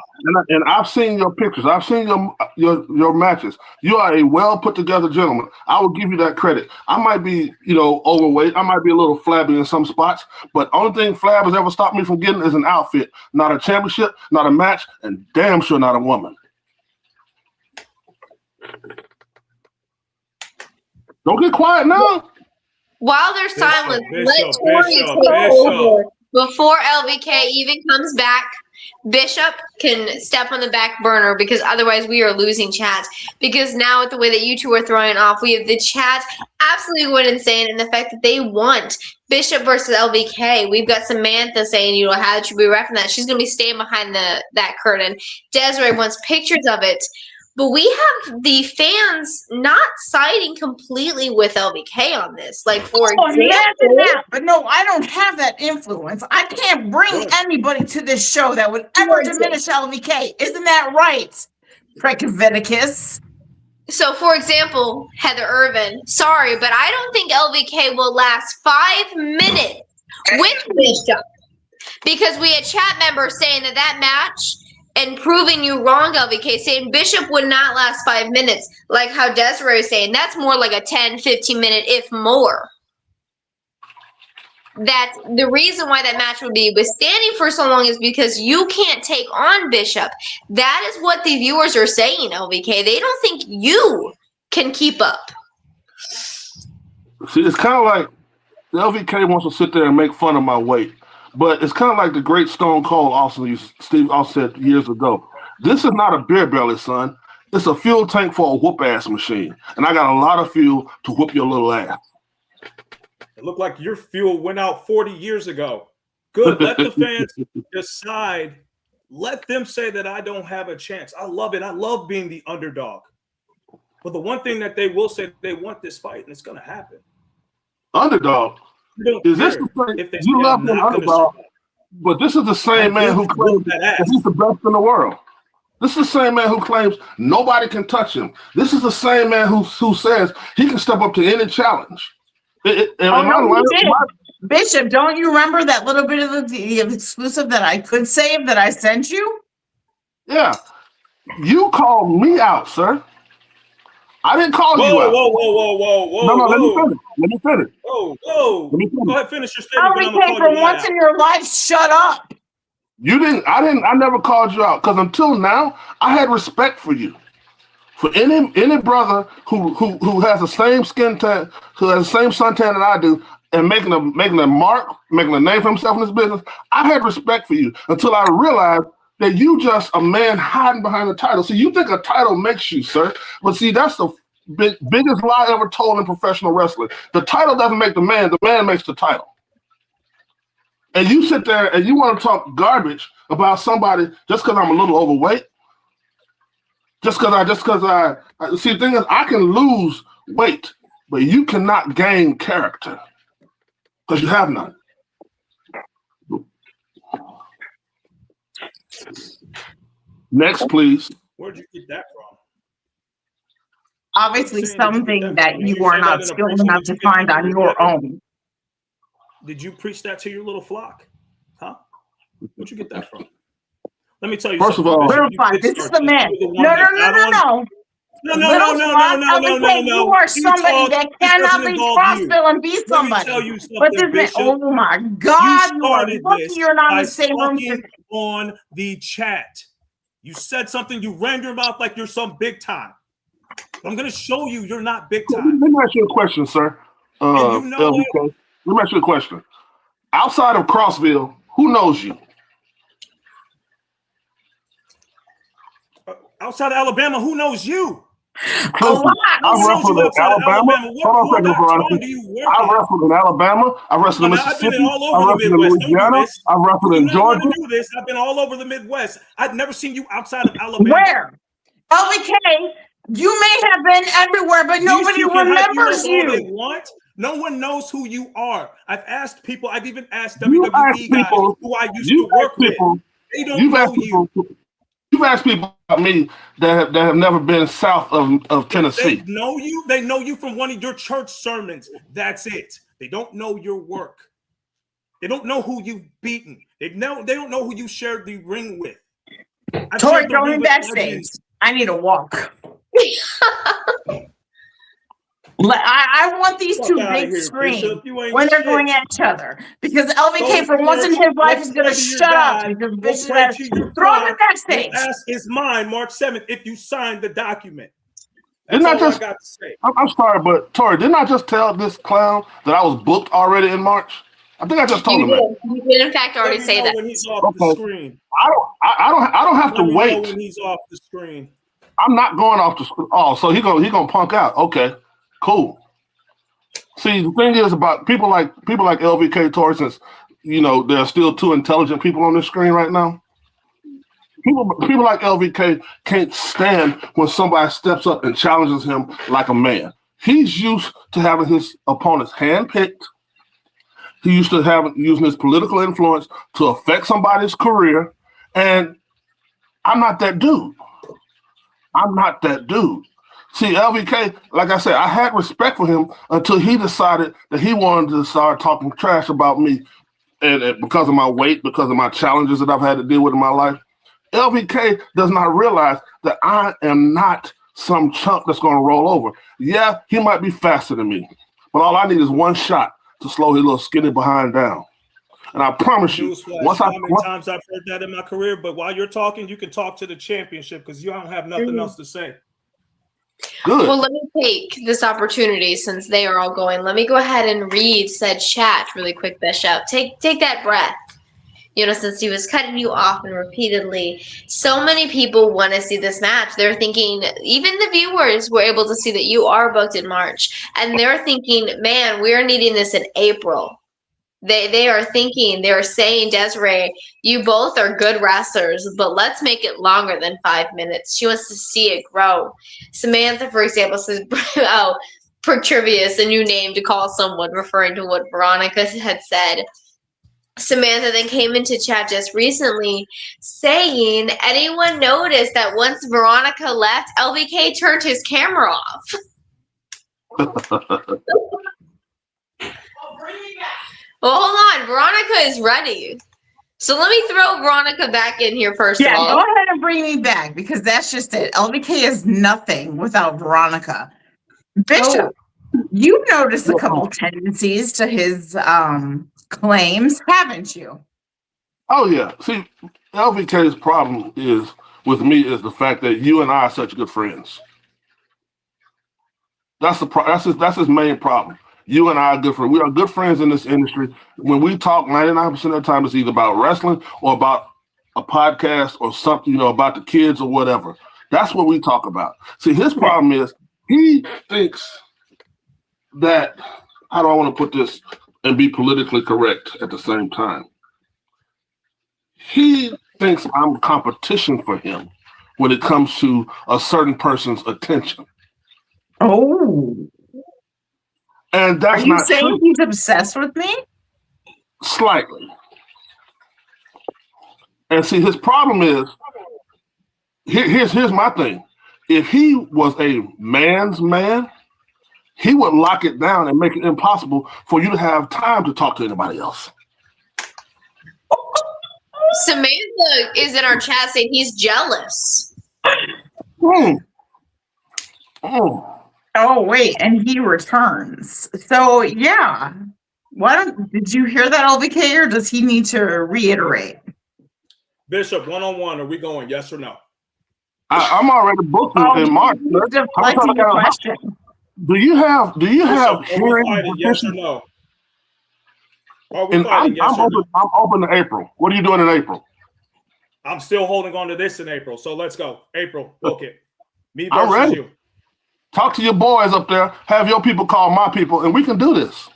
Speaker 8: And I've seen your pictures. I've seen your matches. You are a well put together gentleman. I will give you that credit. I might be, overweight. I might be a little flabby in some spots, but only thing flab has ever stopped me from getting is an outfit, not a championship, not a match, and damn sure not a woman. Don't get quiet now.
Speaker 3: While they're silent, let Tori take over before LVK even comes back. Bishop can step on the back burner because otherwise we are losing chat. Because now with the way that you two are throwing off, we have the chat absolutely going insane, and the fact that they want Bishop versus LVK. We've got Samantha saying, how should we reference that? She's going to be staying behind that curtain. Desiree wants pictures of it. But we have the fans not siding completely with LVK on this. Like, for example,
Speaker 2: but no, I don't have that influence. I can't bring anybody to this show that would ever diminish LVK. Isn't that right, Precoviticus?
Speaker 3: So, for example, Heather Irvin, sorry, but I don't think LVK will last 5 minutes with Bishop. Because we had chat members saying that match and proving you wrong, LVK, saying Bishop would not last 5 minutes, like how Desiree is saying. That's more like a 10, 15 minute, if more. That the reason why that match would be withstanding for so long is because you can't take on Bishop. That is what the viewers are saying, LVK. They don't think you can keep up.
Speaker 8: See, it's kind of like the LVK wants to sit there and make fun of my weight. But it's kind of like the great Stone Cold Steve Austin said years ago. This is not a beer belly, son. It's a fuel tank for a whoop ass machine, and I got a lot of fuel to whoop your little ass.
Speaker 7: It looked like your fuel went out 40 years ago. Good. Let the fans decide. Let them say that I don't have a chance. I love it. I love being the underdog. But the one thing that they will say, they want this fight, and it's going to happen.
Speaker 8: Underdog? Is this the same? You love being underdog, but this is the same man who claims that he's the best in the world. This is the same man who claims nobody can touch him. This is the same man who says he can step up to any challenge.
Speaker 2: Bishop, don't you remember that little bit of the exclusive that I could save that I sent you?
Speaker 8: Yeah. You called me out, sir. I didn't call you out.
Speaker 7: Whoa.
Speaker 8: No, let me finish.
Speaker 7: Whoa. Go ahead, finish your statement.
Speaker 2: LVK, for once in your life, shut up.
Speaker 8: You didn't. I never called you out because until now, I had respect for you. For any brother who has the same skin tan, who has the same suntan that I do, and making a name for himself in this business, I had respect for you until I realized that you just a man hiding behind a title. See, you think a title makes you, sir, but see, that's the biggest lie ever told in professional wrestling. The title doesn't make the man makes the title. And you sit there and you want to talk garbage about somebody just because I'm a little overweight. Just because I see, the thing is, I can lose weight, but you cannot gain character because you have none. Next, please.
Speaker 7: Where'd you get that from?
Speaker 2: Obviously, something that you are not skilled enough to find on your own.
Speaker 7: Did you preach that to your little flock? Huh? Where'd you get that from? Let me tell you.
Speaker 8: First of all,
Speaker 2: this is the man. No. You are somebody that cannot leave Crossville and be somebody. But this man, oh my God, you are lucky you're not in the same room
Speaker 7: on the chat. You said something, you ran your mouth like you're some big time. I'm going to show you you're not big time.
Speaker 8: Let me ask you a question, sir. LVK. Let me ask you a question. Outside of Crossville, who knows you?
Speaker 7: Outside of Alabama, who knows you?
Speaker 2: A lot.
Speaker 8: I wrestled in Alabama. Hold on a second, Veronica. I wrestled in Alabama. I wrestled in Mississippi. I wrestled in Louisiana. I wrestled in Georgia.
Speaker 7: I've been all over the Midwest. I've never seen you outside of Alabama.
Speaker 2: Where? LVK, you may have been everywhere, but nobody remembers you.
Speaker 7: No one knows who you are. I've asked people. I've even asked WWE guys who I used to work with. They don't know you.
Speaker 8: You've asked people about me that have never been south of Tennessee.
Speaker 7: They know you. They know you from one of your church sermons. That's it. They don't know your work. They don't know who you've beaten. They don't know who you shared the ring with.
Speaker 2: Tori, going backstage. I need a walk. I want these two big screens when they're going at each other because LVK for once in his life is going to shut up because Bishop has throw him backstage.
Speaker 7: Ask is mine March 7th if you signed the document.
Speaker 8: Didn't I got to say. I'm sorry, but Tori, didn't I just tell this clown that I was booked already in March? I think I just told him that.
Speaker 3: You did in fact already say that.
Speaker 7: When he's off the screen.
Speaker 8: I don't have to wait.
Speaker 7: When he's off the screen.
Speaker 8: I'm not going off the screen. Oh, so he gonna punk out. Okay. Cool. See, the thing is about people like LVK, Tori, since there are still two intelligent people on this screen right now. People like LVK can't stand when somebody steps up and challenges him like a man. He's used to having his opponents handpicked. He used to using his political influence to affect somebody's career, and I'm not that dude. See, LVK, like I said, I had respect for him until he decided that he wanted to start talking trash about me and because of my weight, because of my challenges that I've had to deal with in my life. LVK does not realize that I am not some chump that's going to roll over. Yeah, he might be faster than me, but all I need is one shot to slow his little skinny behind down. And I promise you,
Speaker 7: how many times I've heard that in my career, but while you're talking, you can talk to the championship because you don't have nothing else to say.
Speaker 8: Good.
Speaker 3: Well, let me take this opportunity since they are all going. Let me go ahead and read said chat really quick, Bishop. Take that breath. since he was cutting you off and repeatedly. So many people want to see this match. They're thinking, even the viewers were able to see that you are booked in March, and they're thinking, man, we're needing this in April. They are thinking, they're saying, Desiree, you both are good wrestlers, but let's make it longer than 5 minutes. She wants to see it grow. Samantha, for example, says, oh, Pertrivious, a new name to call someone, referring to what Veronica had said. Samantha then came into chat just recently saying, anyone noticed that once Veronica left, LVK turned his camera off? Well, hold on. Veronica is ready. So let me throw Veronica back in here first of all.
Speaker 2: Yeah, go ahead and bring me back because that's just it. LVK is nothing without Veronica. Bishop, you noticed a couple tendencies to his claims, haven't you?
Speaker 8: Oh yeah. See, LVK's problem is with me is the fact that you and I are such good friends. That's his main problem. You and I are good friends. We are good friends in this industry. When we talk, 99% of the time, it's either about wrestling or about a podcast or something, about the kids or whatever. That's what we talk about. See, his problem is he thinks that, how do I want to put this and be politically correct at the same time? He thinks I'm competition for him when it comes to a certain person's attention.
Speaker 2: Oh.
Speaker 8: And that's
Speaker 2: Are you
Speaker 8: not
Speaker 2: saying
Speaker 8: true.
Speaker 2: he's obsessed with me?
Speaker 8: Slightly. And see, his problem is, here's my thing. If he was a man's man, he would lock it down and make it impossible for you to have time to talk to anybody else.
Speaker 3: Samantha is in our chat saying he's jealous.
Speaker 2: Oh, wait, and he returns. So, yeah. Did you hear that, LVK, or does he need to reiterate?
Speaker 7: Bishop, one-on-one, are we going, yes or no?
Speaker 8: I'm already booked in March. Do you have hearing?
Speaker 7: Yes or no?
Speaker 8: I'm open to April. What are you doing in April?
Speaker 7: I'm still holding on to this in April, so let's go. April, book it. Me
Speaker 8: I'm
Speaker 7: versus
Speaker 8: ready.
Speaker 7: you.
Speaker 8: Talk to your boys up there. Have your people call my people, and we can do this.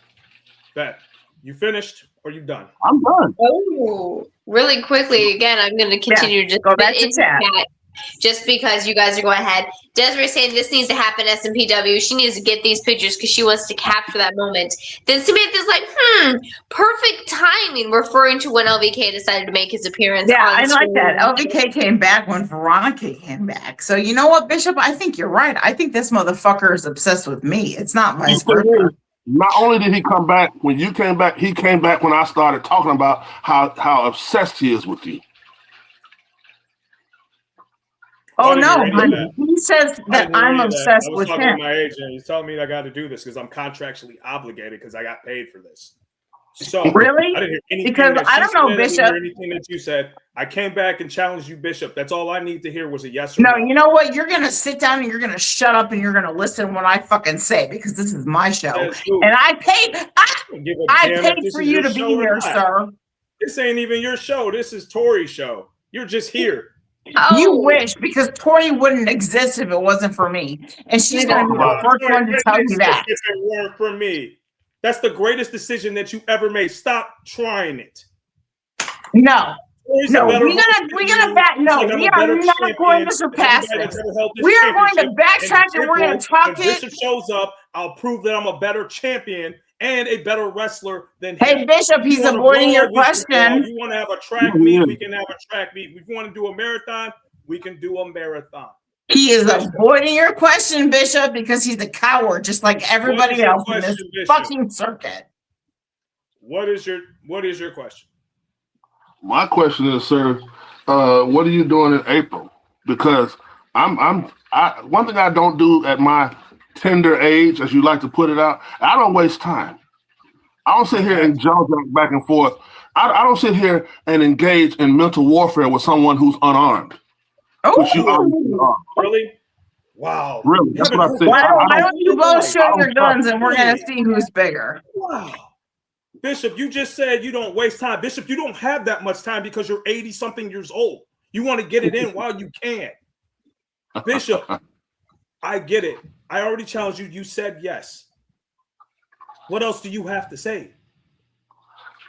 Speaker 7: Bet. You finished or you done?
Speaker 8: I'm done.
Speaker 3: Oh, really quickly, again, I'm going to continue to just
Speaker 2: go back to chat.
Speaker 3: Just because you guys are going ahead. Desiree saying this needs to happen SMPW. She needs to get these pictures because she wants to capture that moment. Then Samantha's like, perfect timing, referring to when LVK decided to make his appearance.
Speaker 2: Yeah, I like that. LVK came back when Veronica came back. So you know what, Bishop? I think you're right. I think this motherfucker is obsessed with me. It's not vice versa.
Speaker 8: Not only did he come back when you came back, he came back when I started talking about how obsessed he is with you.
Speaker 2: Oh no, he says that I'm obsessed with him.
Speaker 7: I was talking to my agent. He's telling me I got to do this because I'm contractually obligated because I got paid for this. So
Speaker 2: really?
Speaker 7: I didn't hear anything
Speaker 2: because
Speaker 7: that
Speaker 2: I don't know, Bishop.
Speaker 7: I didn't hear anything that you said. I came back and challenged you, Bishop. That's all I need to hear was a yes or no.
Speaker 2: No, you know what? You're gonna sit down and you're gonna shut up and you're gonna listen when I fucking say because this is my show and I paid. I paid for you to be here, sir.
Speaker 7: This ain't even your show. This is Tori's show. You're just here.
Speaker 2: You wish, because Tori wouldn't exist if it wasn't for me. And she's going to be the first one to tell you that.
Speaker 7: If it weren't for me. That's the greatest decision that you ever made. Stop trying it.
Speaker 2: No. We are not going to surpass this. We are going to backtrack and we're going to talk it.
Speaker 7: If Bishop shows up, I'll prove that I'm a better champion and a better wrestler than him.
Speaker 2: Hey, Bishop, he's avoiding your question.
Speaker 7: You want to have a track meet? We can have a track meet. If you want to do a marathon, we can do a marathon.
Speaker 2: He is avoiding your question, Bishop, because he's a coward, just like everybody else in this fucking circuit.
Speaker 7: What is your question?
Speaker 8: My question is, sir, what are you doing in April? Because one thing I don't do at my tender age, as you like to put it out, I don't waste time. I don't sit here and jaw back and forth. I don't sit here and engage in mental warfare with someone who's unarmed.
Speaker 2: Oh,
Speaker 7: really? Wow.
Speaker 8: Really? That's what I said.
Speaker 2: Why don't you both show your guns and we're going to see who's bigger?
Speaker 7: Wow. Bishop, you just said you don't waste time. Bishop, you don't have that much time because you're 80-something years old. You want to get it in while you can. Bishop, I get it. I already challenged you. You said yes. What else do you have to say?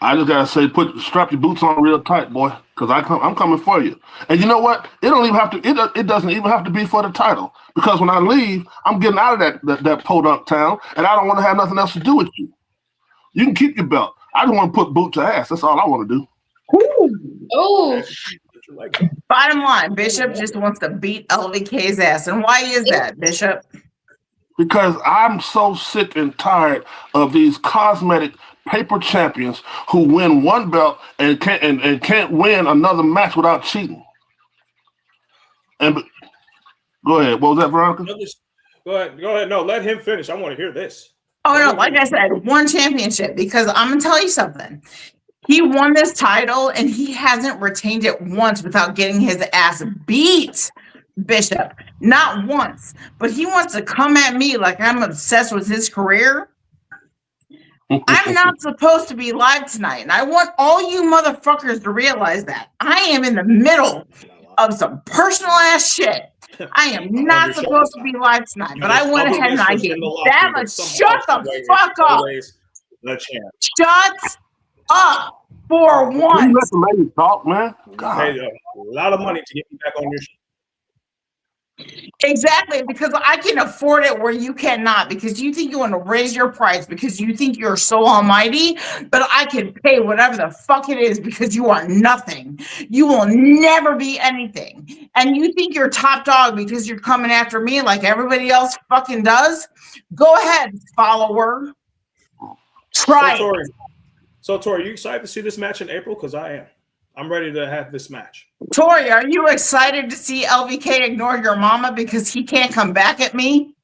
Speaker 8: I just gotta say, strap your boots on real tight, boy, because I'm coming for you. And you know what? It don't even have to. It doesn't even have to be for the title. Because when I leave, I'm getting out of that podunk town, and I don't want to have nothing else to do with you. You can keep your belt. I just want to put boot to ass. That's all I want to do.
Speaker 3: Oh.
Speaker 2: Bottom line, Bishop just wants to beat LVK's ass. And why is that, Bishop?
Speaker 8: Because I'm so sick and tired of these cosmetic paper champions who win one belt and can't win another match without cheating. And go ahead. What was that, Veronica?
Speaker 7: Go ahead. No, let him finish. I want to hear this.
Speaker 2: Oh, no, like I said, one championship, because I'm going to tell you something. He won this title, and he hasn't retained it once without getting his ass beat, Bishop. Not once. But he wants to come at me like I'm obsessed with his career. I'm not supposed to be live tonight, and I want all you motherfuckers to realize that. I am in the middle of some personal ass shit. I am not supposed to be live tonight, but I went ahead and I gave that much. Shut the fuck up. Shut up for once.
Speaker 8: You let the lady talk, man. God.
Speaker 7: Hey, a lot of money to get me back on your show.
Speaker 2: Exactly, because I can afford it where you cannot, because you think you want to raise your price because you think you're so almighty, but I can pay whatever the fuck it is because you are nothing. You will never be anything. And you think you're top dog because you're coming after me like everybody else fucking does? Go ahead, follower. Try it.
Speaker 7: So, Tori, you excited to see this match in April? Because I am. I'm ready to have this match.
Speaker 2: Tori, are you excited to see LVK ignore your mama because he can't come back at me?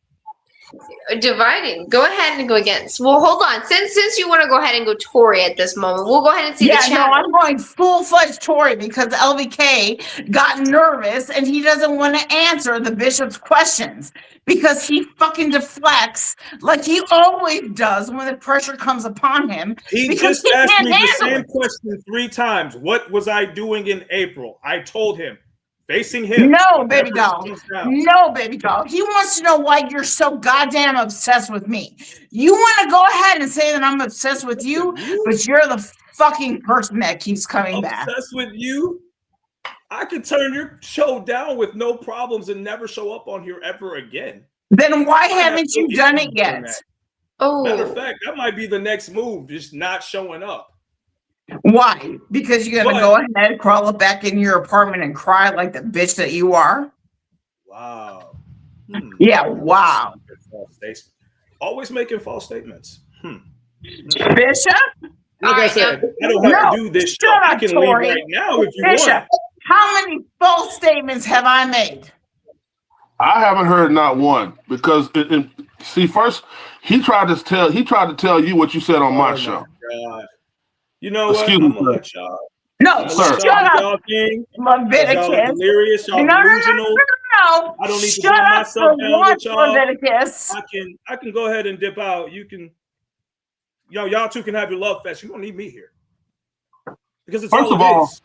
Speaker 3: Dividing. Go ahead and go against. Well, hold on. Since you want to go ahead and go Tori at this moment, we'll go ahead and see the chat.
Speaker 2: No, I'm going full-fledged Tori because LVK got nervous and he doesn't want to answer the Bishop's questions because he fucking deflects like he always does when the pressure comes upon him.
Speaker 7: He just asked me the same question 3 times. What was I doing in April? I told him. Facing him.
Speaker 2: No, baby doll. No, baby doll. He wants to know why you're so goddamn obsessed with me. You want to go ahead and say that I'm obsessed with you, but you're the fucking person that keeps coming back.
Speaker 7: Obsessed with you? I could turn your show down with no problems and never show up on here ever again.
Speaker 2: Then why haven't you done it yet?
Speaker 3: Oh.
Speaker 7: Matter of fact, that might be the next move, just not showing up.
Speaker 2: Why? Because you're going to go ahead and crawl up back in your apartment and cry like the bitch that you are?
Speaker 7: Wow.
Speaker 2: Yeah, wow.
Speaker 7: Always making false statements.
Speaker 2: Bishop?
Speaker 7: Like I said, I don't have to do this show. I can leave right now if you want.
Speaker 2: How many false statements have I made?
Speaker 8: I haven't heard not one because see, first he tried to tell you what you said on my show.
Speaker 7: God. You know what? I'm gonna let y'all.
Speaker 2: No, sir. Shut up. Leviticus.
Speaker 7: Delirious, y'all delusional.
Speaker 2: No.
Speaker 7: I don't need to put myself down with y'all.
Speaker 2: Leviticus.
Speaker 7: I can go ahead and dip out. You can, y'all two can have your love fest. You don't need me here. Because it's
Speaker 8: first of all,
Speaker 2: he's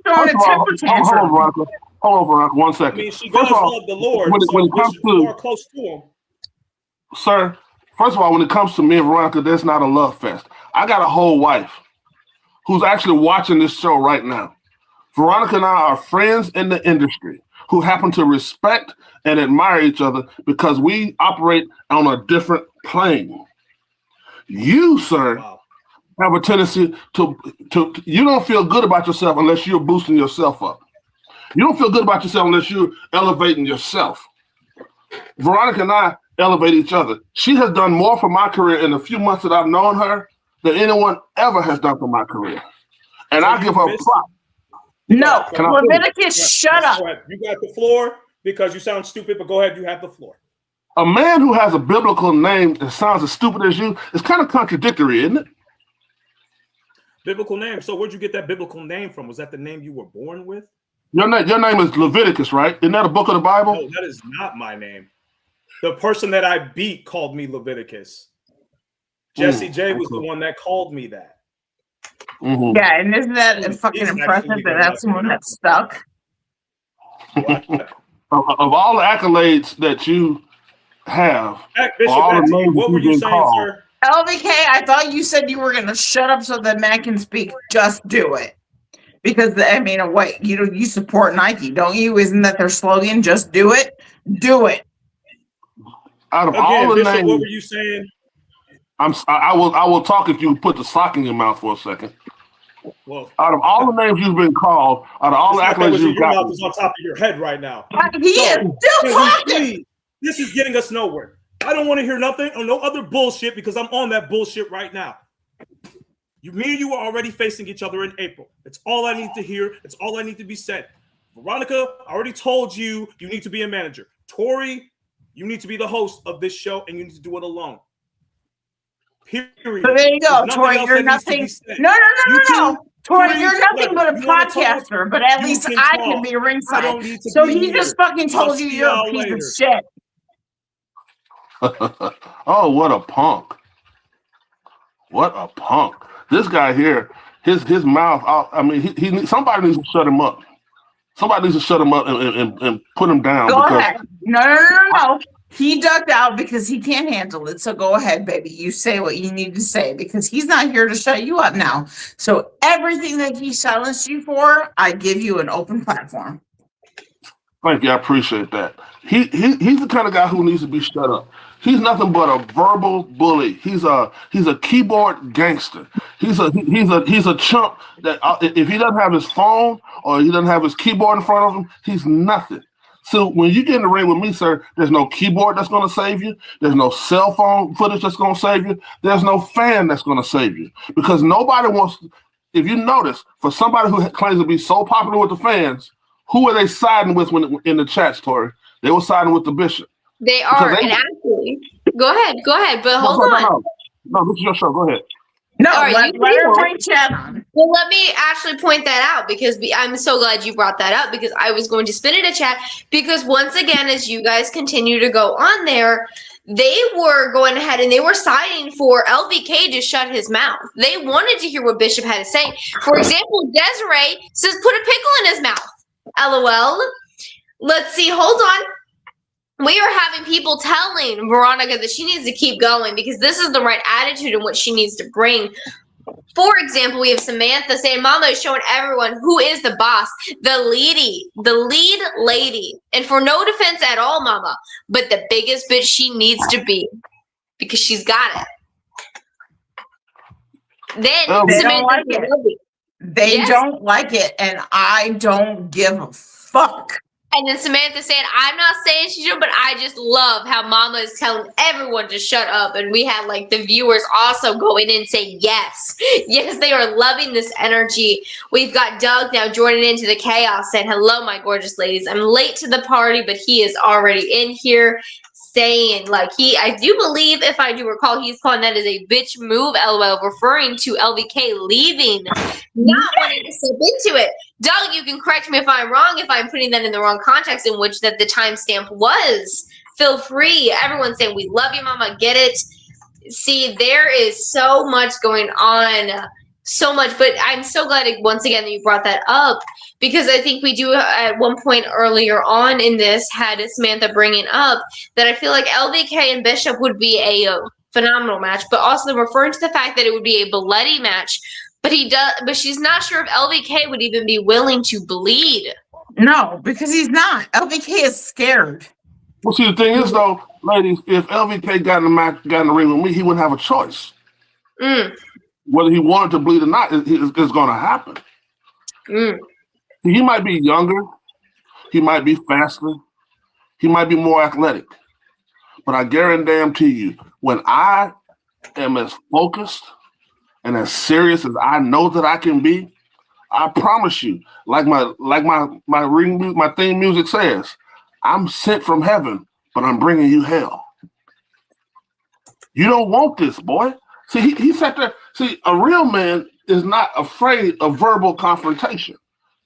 Speaker 2: throwing a temper tantrum.
Speaker 8: Hold on, Veronica, 1 second.
Speaker 7: I mean, she does love the Lord, when it comes to more close to him.
Speaker 8: Sir, first of all, when it comes to me and Veronica, there's not a love fest. I got a whole wife who's actually watching this show right now. Veronica and I are friends in the industry who happen to respect and admire each other because we operate on a different plane. You, sir, have a tendency to you don't feel good about yourself unless you're boosting yourself up. You don't feel good about yourself unless you're elevating yourself. Veronica and I elevate each other. She has done more for my career in the few months that I've known her than anyone ever has done for my career. And so I give her props.
Speaker 2: No, Leviticus, shut up.
Speaker 7: You got the floor because you sound stupid, but go ahead, you have the floor.
Speaker 8: A man who has a biblical name that sounds as stupid as you is kind of contradictory, isn't it?
Speaker 7: Biblical name. So where'd you get that biblical name from? Was that the name you were born with?
Speaker 8: Your name is Leviticus, right? Isn't that a book of the Bible?
Speaker 7: No, that is not my name. The person that I beat called me Leviticus. Jesse J was the one that called me that.
Speaker 8: Mm-hmm.
Speaker 2: Yeah, and isn't that fucking impressive that that's someone that's stuck?
Speaker 8: Of all the accolades that you have,
Speaker 7: Bishop,
Speaker 8: all the names
Speaker 7: what were you saying,
Speaker 8: called,
Speaker 7: sir?
Speaker 2: LVK, I thought you said you were going to shut up so that Matt can speak. Just do it. Because, I mean, what, you support Nike, don't you? Isn't that their slogan? Just do it? Do it.
Speaker 8: Out of all the
Speaker 7: Bishop,
Speaker 8: names,
Speaker 7: what were you saying?
Speaker 8: I will talk if you put the sock in your mouth for a second.
Speaker 7: Well,
Speaker 8: out of all the names you've been called, out of all the accolades you've got,
Speaker 7: your mouth is on top of your head right now.
Speaker 2: He is still talking.
Speaker 7: This is getting us nowhere. I don't want to hear nothing or no other bullshit because I'm on that bullshit right now. Me and you are already facing each other in April. That's all I need to hear. That's all I need to be said. Veronica, I already told you you need to be a manager. Tori, you need to be the host of this show and you need to do it alone. Period.
Speaker 2: So there you go, Tori. You're nothing. No. Tori, you're nothing but a podcaster, but at least I can be ringside. So he just fucking told you you're a piece of shit.
Speaker 8: Oh, what a punk. What a punk. This guy here, his mouth, I mean, he somebody needs to shut him up. Somebody needs to shut him up and put him down.
Speaker 2: Go ahead. No. He ducked out because he can't handle it. So go ahead, baby. You say what you need to say because he's not here to shut you up now. So everything that he silenced you for, I give you an open platform.
Speaker 8: Thank you. I appreciate that. He's the kind of guy who needs to be shut up. He's nothing but a verbal bully. He's a keyboard gangster. He's a chump that if he doesn't have his phone or he doesn't have his keyboard in front of him, he's nothing. So when you get in the ring with me, sir, there's no keyboard that's going to save you. There's no cell phone footage that's going to save you. There's no fan that's going to save you because nobody wants. If you notice, for somebody who claims to be so popular with the fans, who are they siding with when in the chat, Tori? They were siding with the Bishop.
Speaker 3: They are, and actually, go ahead, but hold on.
Speaker 8: No, this is your show. Go ahead.
Speaker 2: No, let her bring chat on.
Speaker 3: Well, let me actually point that out because I'm so glad you brought that up because I was going to spin it a chat because once again, as you guys continue to go on there, they were going ahead and they were siding for LVK to shut his mouth. They wanted to hear what Bishop had to say. For example, Desiree says, put a pickle in his mouth. LOL. Let's see. Hold on. We are having people telling Veronica that she needs to keep going because this is the right attitude and what she needs to bring. For example, we have Samantha saying, Mama is showing everyone who is the boss, the lead lady. And for no defense at all, Mama, but the biggest bitch she needs to be because she's got it. Then
Speaker 2: they don't like it. They don't like it, and I don't give a fuck.
Speaker 3: And then Samantha said, I'm not saying she should, but I just love how Mama is telling everyone to shut up. And we had like the viewers also going in saying, yes. Yes, they are loving this energy. We've got Doug now joining into the chaos saying, hello, my gorgeous ladies. I'm late to the party, but he is already in here saying like I do believe, if I do recall, he's calling that as a bitch move, LOL, referring to LVK leaving, not wanting to step into it. Doug, you can correct me if I'm wrong, if I'm putting that in the wrong context in which that the timestamp was. Feel free. Everyone's saying, we love you, Mama, get it. See, there is so much going on. So much, but I'm so glad once again that you brought that up because I think we do at one point earlier on in this had Samantha bringing up that I feel like LVK and Bishop would be a phenomenal match, but also referring to the fact that it would be a bloody match. But she's not sure if LVK would even be willing to bleed.
Speaker 2: No, because he's not. LVK is scared.
Speaker 8: Well, see, the thing is though, ladies, if LVK got in the ring with me, he wouldn't have a choice. Whether he wanted to bleed or not, it's going to happen. He might be younger. He might be faster. He might be more athletic. But I guarantee you, when I am as focused and as serious as I know that I can be, I promise you, like my theme music says, I'm sent from heaven, but I'm bringing you hell. You don't want this, boy. See, he sat there. See, a real man is not afraid of verbal confrontation.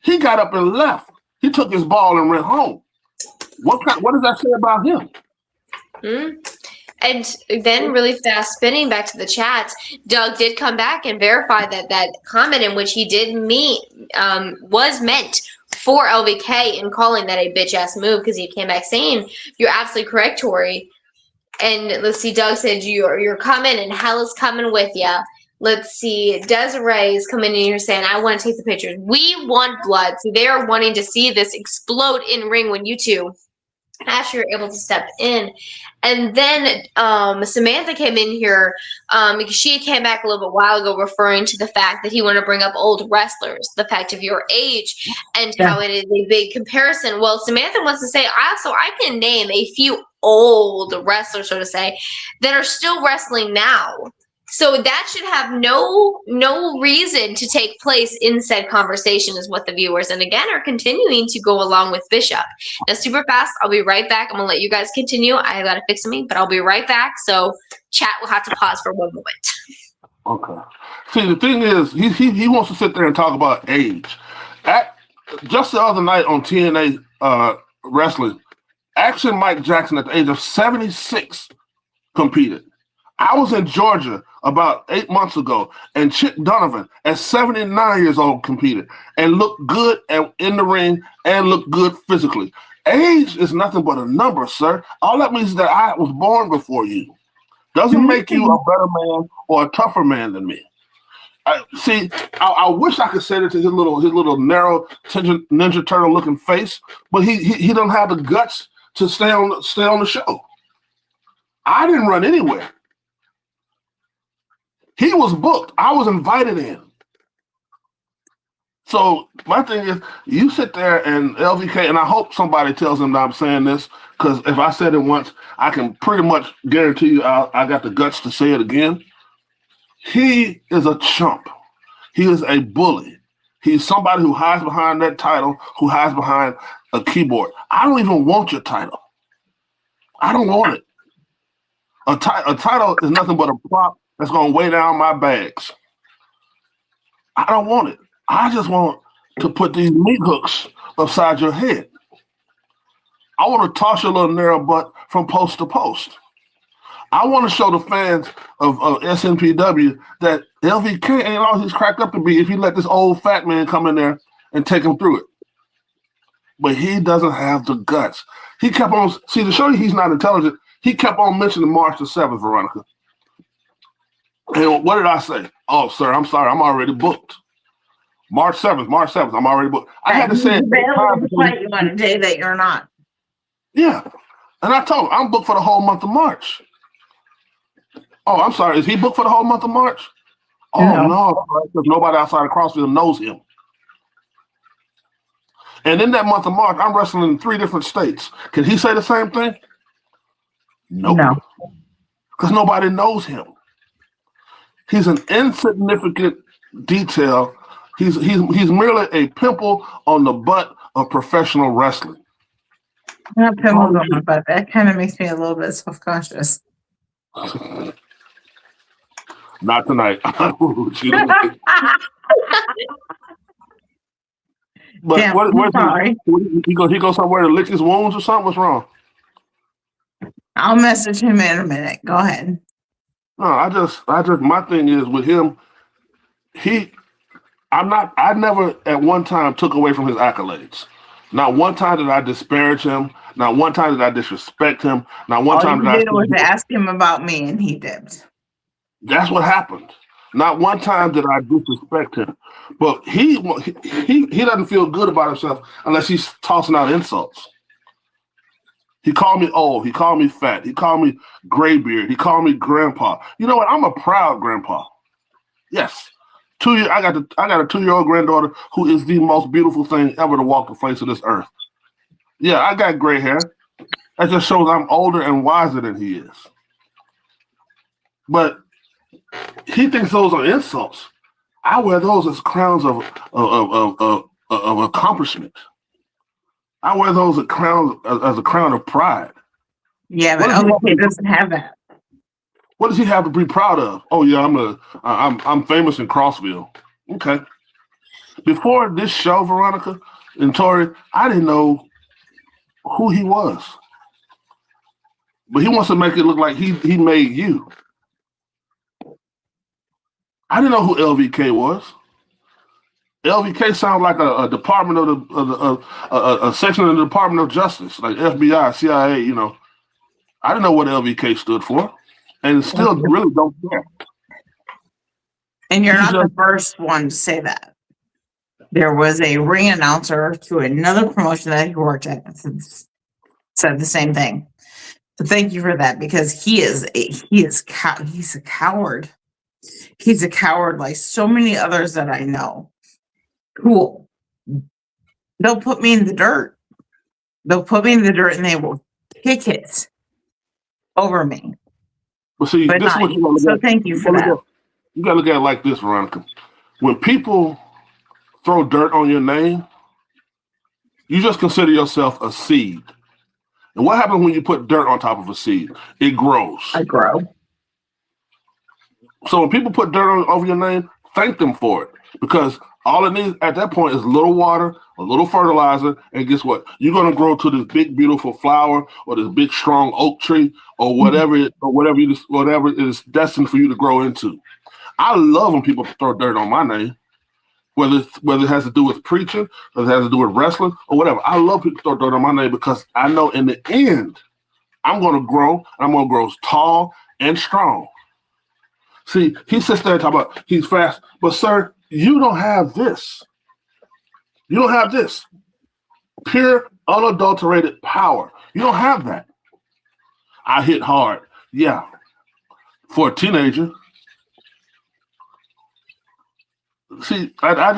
Speaker 8: He got up and left. He took his ball and went home. What does that say about him?
Speaker 3: And then really fast spinning back to the chats, Doug did come back and verify that that comment in which he did mean was meant for LVK in calling that a bitch ass move, because he came back saying, you're absolutely correct, Tori. And let's see, Doug said you're coming and hell is coming with ya. Let's see, Desiree is coming in here saying, I want to take the pictures. We want blood. So they are wanting to see this explode in ring when you two Asher were able to step in. And then Samantha came in here because she came back a little bit while ago referring to the fact that he wanted to bring up old wrestlers, the fact of your age and how it is a big comparison. Well, Samantha wants to say, I can name a few old wrestlers, so to say, that are still wrestling now. So that should have no reason to take place in said conversation, is what the viewers, and again, are continuing to go along with Bishop. Now, super fast, I'll be right back. I'm going to let you guys continue. I got to fix something, but I'll be right back. So chat will have to pause for one moment.
Speaker 8: Okay. See, the thing is, he wants to sit there and talk about age. Just the other night on TNA Wrestling, Action Mike Jackson at the age of 76 competed. I was in Georgia about 8 months ago, and Chick Donovan at 79 years old competed and looked good in the ring and looked good physically. Age is nothing but a number, sir. All that means is that I was born before you. Doesn't make you a better man or a tougher man than me. I wish I could say that to his little narrow Ninja Turtle looking face, but he don't have the guts to stay on the show. I didn't run anywhere. He was booked. I was invited in. So my thing is, you sit there and LVK, and I hope somebody tells him that I'm saying this, because if I said it once, I can pretty much guarantee you I got the guts to say it again. He is a chump. He is a bully. He's somebody who hides behind that title, who hides behind a keyboard. I don't even want your title. I don't want it. A title is nothing but a prop that's going to weigh down my bags. I don't want it. I just want to put these meat hooks upside your head. I want to toss your little narrow butt from post to post. I want to show the fans of SNPW that LVK ain't all he's cracked up to be if you let this old fat man come in there and take him through it. But he doesn't have the guts. He kept on, see, to show you he's not intelligent, he kept on mentioning March the 7th, Veronica. And what did I say? Oh, sir, I'm sorry. I'm already booked. March 7th. I'm already booked. I had to say it.
Speaker 2: You on a day that you're not.
Speaker 8: Yeah. And I told him, I'm booked for the whole month of March. Oh, I'm sorry. Is he booked for the whole month of March? Oh, no. Because nobody outside of Crossfield knows him. And in that month of March, I'm wrestling in 3 different states. Can he say the same thing? Nope. No. Because nobody knows him. He's an insignificant detail. He's merely a pimple on the butt of professional wrestling.
Speaker 2: Not pimples on my butt. That kind of makes me a little bit self-conscious.
Speaker 8: Not tonight. But
Speaker 2: damn,
Speaker 8: what
Speaker 2: sorry.
Speaker 8: He go somewhere to lick his wounds or something? What's wrong?
Speaker 2: I'll message him in a minute. Go ahead.
Speaker 8: No, I just my thing is with him, I never at one time took away from his accolades. Not one time did I disparage him. Not one time did I disrespect him. Not one time did I
Speaker 2: did was ask him about me and he dipped.
Speaker 8: That's what happened. Not one time did I disrespect him. But he doesn't feel good about himself unless he's tossing out insults. He called me old. He called me fat. He called me graybeard. He called me grandpa. You know what? I'm a proud grandpa. Yes. I got a 2-year-old granddaughter who is the most beautiful thing ever to walk the face of this earth. Yeah, I got gray hair. That just shows I'm older and wiser than he is. But he thinks those are insults. I wear those as crowns of accomplishment. I wear those as a crown of pride.
Speaker 2: Yeah, but LVK doesn't have that.
Speaker 8: What does he have to be proud of? Oh yeah, I'm famous in Crossville. Okay. Before this show, Veronica and Tori, I didn't know who he was. But he wants to make it look like he made you. I didn't know who LVK was. LVK sounds like a department of a section of the Department of Justice, like FBI, CIA. You know, I didn't know what LVK stood for, and still really don't care.
Speaker 2: And you're not the first one to say that. There was a ring announcer to another promotion that he worked at said the same thing. So thank you for that, because he's a coward. He's a coward like so many others that I know. Cool. They'll put me in the dirt. They'll put me in the dirt and they will kick it over me.
Speaker 8: But see, this is what you want to
Speaker 2: So thank you for that.
Speaker 8: You got to look at it like this, Veronica. When people throw dirt on your name, you just consider yourself a seed. And what happens when you put dirt on top of a seed? It grows.
Speaker 2: I grow.
Speaker 8: So when people put dirt over your name, thank them for it. Because all it needs at that point is a little water, a little fertilizer, and guess what? You're going to grow to this big, beautiful flower or this big, strong oak tree or whatever is destined for you to grow into. I love when people throw dirt on my name. Whether it has to do with preaching, whether it has to do with wrestling, or whatever. I love people throw dirt on my name because I know in the end, I'm going to grow, and I'm going to grow tall and strong. See, he sits there and talks about he's fast, but sir, you don't have this. You don't have this. Pure, unadulterated power. You don't have that. I hit hard. Yeah. For a teenager. See, I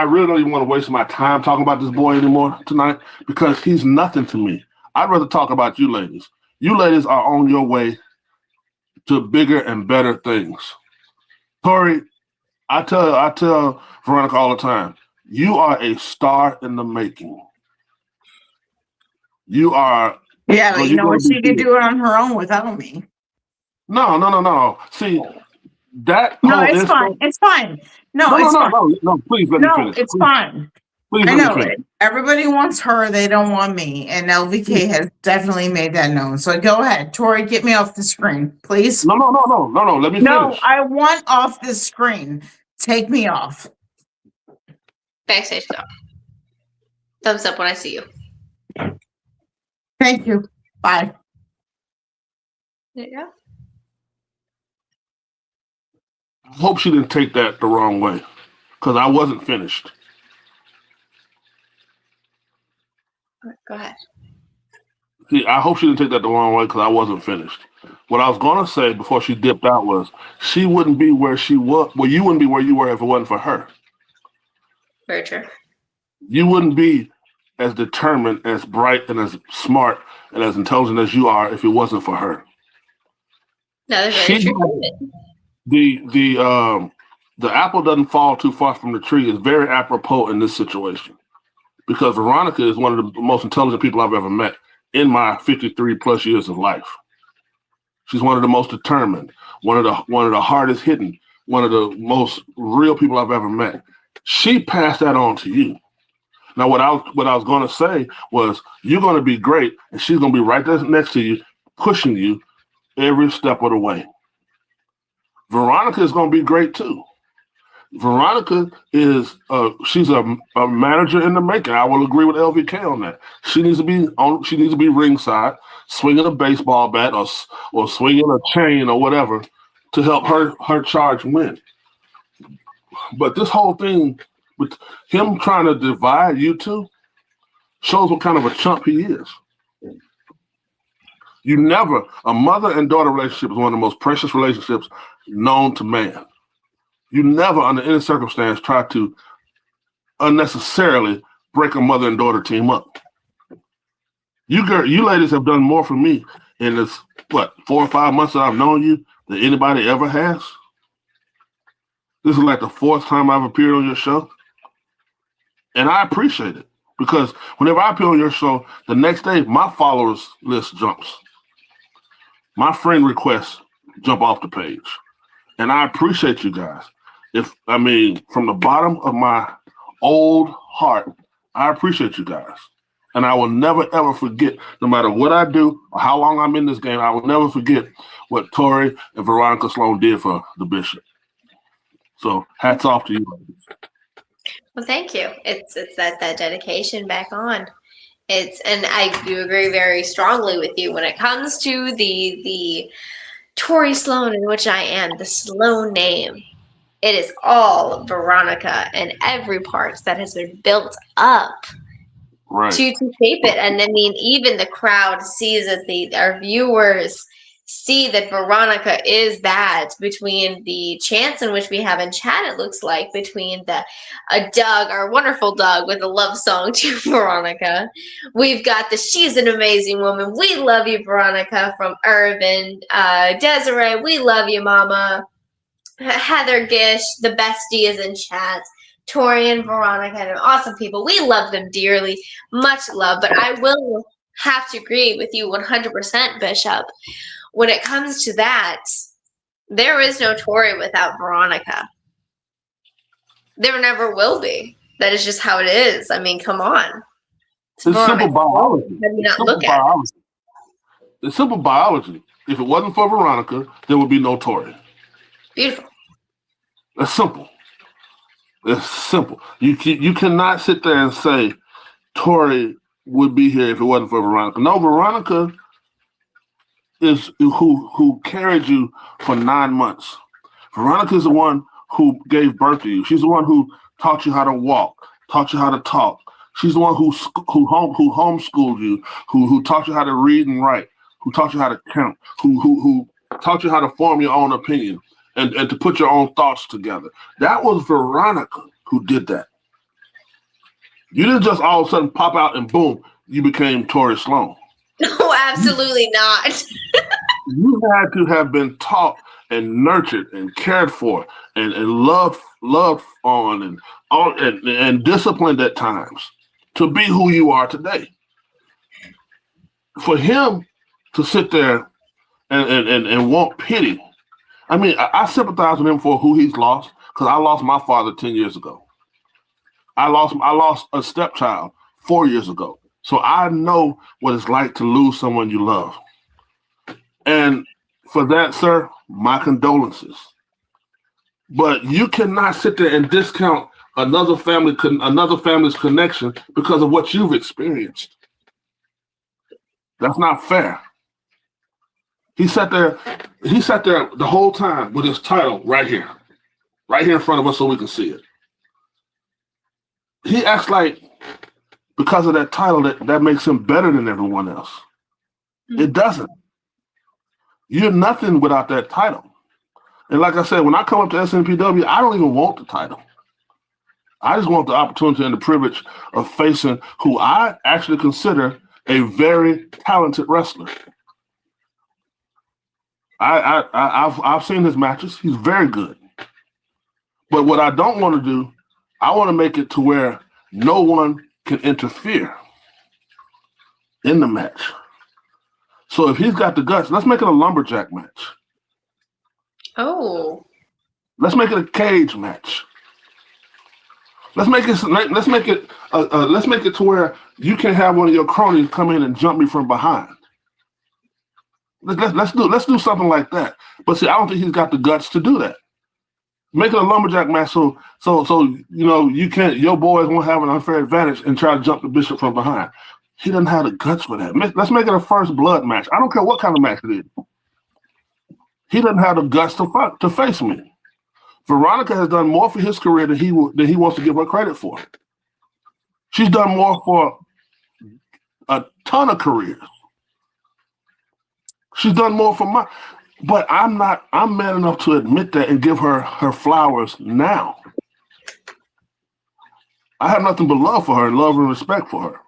Speaker 8: really don't even want to waste my time talking about this boy anymore tonight because he's nothing to me. I'd rather talk about you ladies. You ladies are on your way to bigger and better things. Tori, I tell Veronica all the time, you are a star in the making. You are.
Speaker 2: Yeah, but you know what? She could do it on her own without me.
Speaker 8: No. See.
Speaker 2: It's fine. It's fine. No,
Speaker 8: please let me finish.
Speaker 2: It's fine.
Speaker 8: Please
Speaker 2: I know it. Everybody wants her. They don't want me. And LVK has definitely made that known. So go ahead. Tori, get me off the screen, please.
Speaker 8: No. Let me finish.
Speaker 2: No, I want off the screen. Take me off.
Speaker 3: Backstage talk. Thumbs up when I see you.
Speaker 2: Thank you. Bye.
Speaker 3: There you go.
Speaker 8: I hope she didn't take that the wrong way because I wasn't finished.
Speaker 3: Go ahead.
Speaker 8: See, I hope she didn't take that the wrong way because I wasn't finished. What I was going to say before she dipped out was she wouldn't be where she was. Well, you wouldn't be where you were if it wasn't for her.
Speaker 3: Very true.
Speaker 8: You wouldn't be as determined, as bright, and as smart, and as intelligent as you are if it wasn't for her.
Speaker 3: No, that's very true.
Speaker 8: The apple doesn't fall too far from the tree is very apropos in this situation because Veronica is one of the most intelligent people I've ever met in my 53 plus years of life. She's one of the most determined, one of the hardest hitting, one of the most real people I've ever met. She passed that on to you. Now, what I was going to say was you're going to be great, and she's going to be right there next to you, pushing you every step of the way. Veronica is going to be great too. Veronica is she's a manager in the making. I will agree with LVK on that. She needs to be ringside, swinging a baseball bat or swinging a chain or whatever to help her charge win. But this whole thing with him trying to divide you two shows what kind of a chump he is. A mother and daughter relationship is one of the most precious relationships known to man. You never, under any circumstance, try to unnecessarily break a mother and daughter team up. You ladies have done more for me in this, 4 or 5 months that I've known you than anybody ever has. This is like the 4th time I've appeared on your show. And I appreciate it because whenever I appear on your show, the next day, my followers list jumps. My friend requests jump off the page. And I appreciate you guys. From the bottom of my old heart, I appreciate you guys. And I will never, ever forget, no matter what I do or how long I'm in this game, I will never forget what Tori and Veronica Sloane did for the Bishop. So hats off to you ladies.
Speaker 3: Well, thank you. It's that dedication back on. And I do agree very strongly with you when it comes to the Tori Sloane, in which I am, the Sloane name. It is all Veronica and every part that has been built up
Speaker 8: Right.
Speaker 3: to shape it. And I mean, even the crowd sees it, our viewers see that Veronica is that, between the chants in which we have in chat, it looks like, between Doug, our wonderful Doug, with a love song to Veronica. We've got the She's an Amazing Woman, we love you, Veronica, from Irvin. Desiree, we love you, Mama. Heather Gish, the bestie, is in chat. Tori and Veronica, and awesome people. We love them dearly. Much love. But I will have to agree with you 100%, Bishop. When it comes to that, there is no Tori without Veronica. There never will be. That is just how it is. I mean, come on.
Speaker 8: It's simple biology. It's simple biology. If it wasn't for Veronica, there would be no Tori.
Speaker 3: Beautiful.
Speaker 8: It's simple. It's simple. You cannot sit there and say Tori would be here if it wasn't for Veronica. No, Veronica is who carried you for 9 months. Veronica is the one who gave birth to you. She's the one who taught you how to walk, taught you how to talk. She's the one who homeschooled you, who taught you how to read and write, who taught you how to count, who taught you how to form your own opinion and to put your own thoughts together. That was Veronica who did that. You didn't just all of a sudden pop out and boom, you became Tori Sloane.
Speaker 3: No, absolutely not.
Speaker 8: You had to have been taught and nurtured and cared for and loved on and disciplined at times to be who you are today. For him to sit there and want pity, I mean, I sympathize with him for who he's lost, because I lost my father 10 years ago. I lost a stepchild 4 years ago. So I know what it's like to lose someone you love. And for that, sir, my condolences. But you cannot sit there and discount another family's connection because of what you've experienced. That's not fair. He sat there the whole time with his title right here in front of us so we can see it. He acts like because of that title that makes him better than everyone else. It doesn't. You're nothing without that title. And like I said, when I come up to SNPW, I don't even want the title. I just want the opportunity and the privilege of facing who I actually consider a very talented wrestler. I've seen his matches. He's very good. But what I don't want to do, I want to make it to where no one can interfere in the match. So if he's got the guts, let's make it a lumberjack match.
Speaker 3: Oh.
Speaker 8: Let's make it a cage match. Let's make it to where you can have one of your cronies come in and jump me from behind. Let's do something like that. But see, I don't think he's got the guts to do that. Make it a lumberjack match so you know your boys won't have an unfair advantage and try to jump the Bishop from behind. He doesn't have the guts for that. Let's make it a first blood match. I don't care what kind of match it is. He doesn't have the guts to face me. Veronica has done more for his career than he wants to give her credit for. She's done more for a ton of careers. She's done more for mine. But I'm man enough to admit that and give her flowers now. I have nothing but love for her, love and respect for her.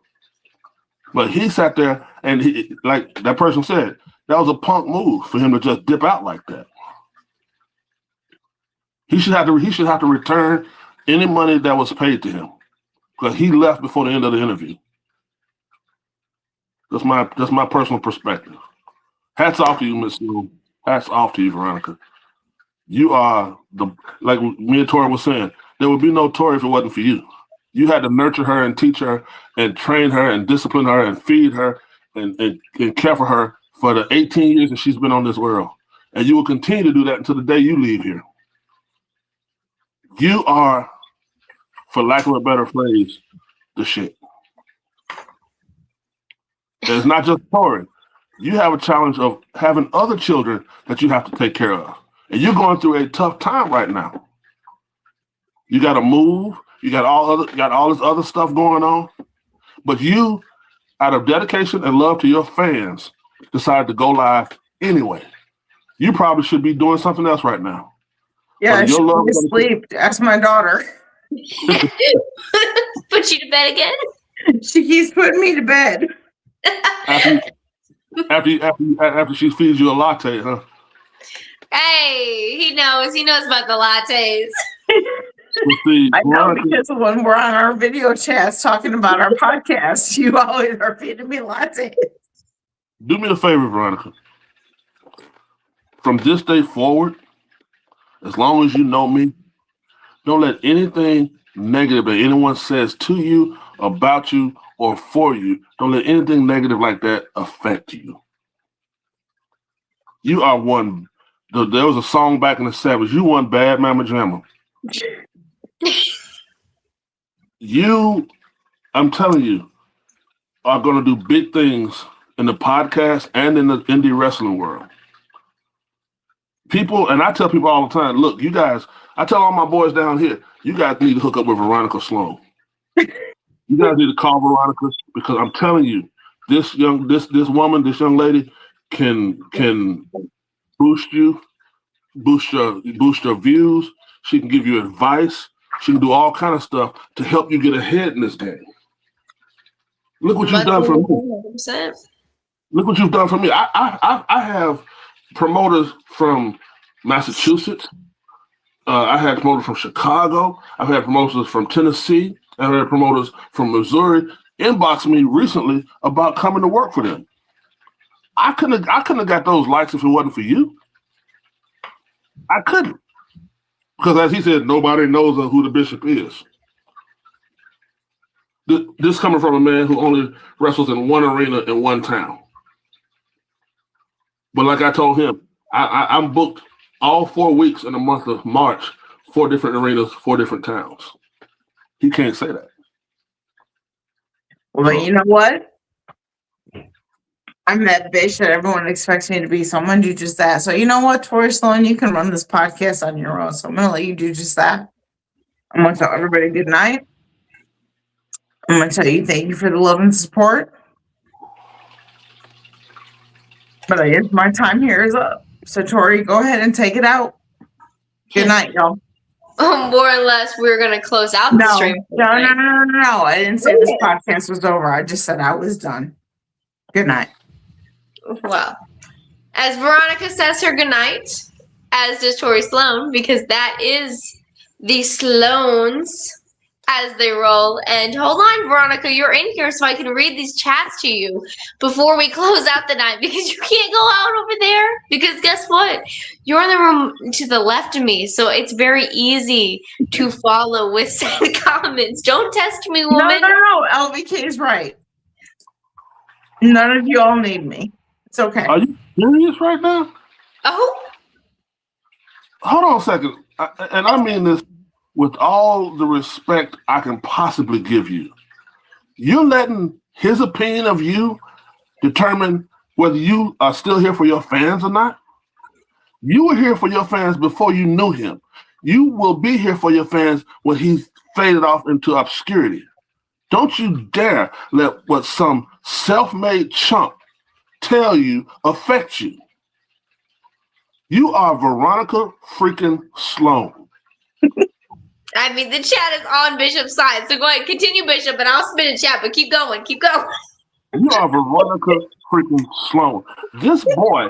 Speaker 8: But he sat there and he, like that person said, that was a punk move for him to just dip out like that. He should have to return any money that was paid to him because he left before the end of the interview. That's my personal perspective. Hats off to you, Miss Sloane. Hats off to you, Veronica. You are like me and Tori was saying, there would be no Tori if it wasn't for you. You had to nurture her and teach her and train her and discipline her and feed her and care for her for the 18 years that she's been on this world. And you will continue to do that until the day you leave here. You are, for lack of a better phrase, the shit. And it's not just Tori. You have a challenge of having other children that you have to take care of. And you're going through a tough time right now. You got to move. You got all this other stuff going on. But you, out of dedication and love to your fans, decided to go live anyway. You probably should be doing something else right now.
Speaker 2: Yeah, I should be asleep. Ask my daughter.
Speaker 3: Put you to bed again?
Speaker 2: She keeps putting me to bed.
Speaker 8: After she feeds you a latte, huh?
Speaker 3: Hey, he knows about the lattes.
Speaker 8: See,
Speaker 2: I know, because when we're on our video chats talking about our podcast, you always are feeding me lattes.
Speaker 8: Do me a favor, Veronica. From this day forward, as long as you know me, don't let anything negative that anyone says to you, about you, or for you, don't let anything negative like that affect you. You are one. There was a song back in the 70s. You one bad mama jamma. You, I'm telling you, are going to do big things in the podcast and in the indie wrestling world. People, and I tell people all the time, look, you guys, I tell all my boys down here, you guys need to hook up with Veronica Sloane. You guys need to call Veronica, because I'm telling you, this young lady can boost you, boost your views. She can give you advice. She can do all kind of stuff to help you get ahead in this game. Look what you've done for me. 100%. Look what you've done for me. I have promoters from Massachusetts. I had promoters from Chicago. I've had promoters from Tennessee. I've had promoters from Missouri inbox me recently about coming to work for them. I couldn't have got those likes if it wasn't for you. I couldn't. Because as he said, nobody knows who the bishop is. This coming from a man who only wrestles in one arena in one town. But like I told him, I'm booked all 4 weeks in the month of March, 4 different arenas, 4 different towns. He can't say that.
Speaker 2: Well, you know what? I'm that bitch that everyone expects me to be, so I'm going to do just that. So you know what, Tori Sloane, you can run this podcast on your own, so I'm going to let you do just that. I'm going to tell everybody good night. I'm going to tell you thank you for the love and support. But I guess my time here is up. So Tori, go ahead and take it out. Good night, y'all.
Speaker 3: More or less, we're going to close out the stream.
Speaker 2: No. I didn't say this podcast was over. I just said I was done. Good night.
Speaker 3: Well, as Veronica says her goodnight, as does Tori Sloane, because that is the Sloanes as they roll. And hold on, Veronica, you're in here so I can read these chats to you before we close out the night, because you can't go out over there, because guess what? You're in the room to the left of me, so it's very easy to follow with the comments. Don't test me, woman.
Speaker 2: No. LVK is right. None of you all need me. It's okay.
Speaker 8: Are you serious right now?
Speaker 3: Oh.
Speaker 8: Hold on a second. And I mean this with all the respect I can possibly give you. You're letting his opinion of you determine whether you are still here for your fans or not? You were here for your fans before you knew him. You will be here for your fans when he's faded off into obscurity. Don't you dare let what some self-made chump tell you affect you. You are Veronica freaking Sloane.
Speaker 3: I mean, the chat is on Bishop's side, so go ahead, continue, Bishop, and I'll spin a chat, but keep going.
Speaker 8: You are Veronica freaking Sloane. This boy,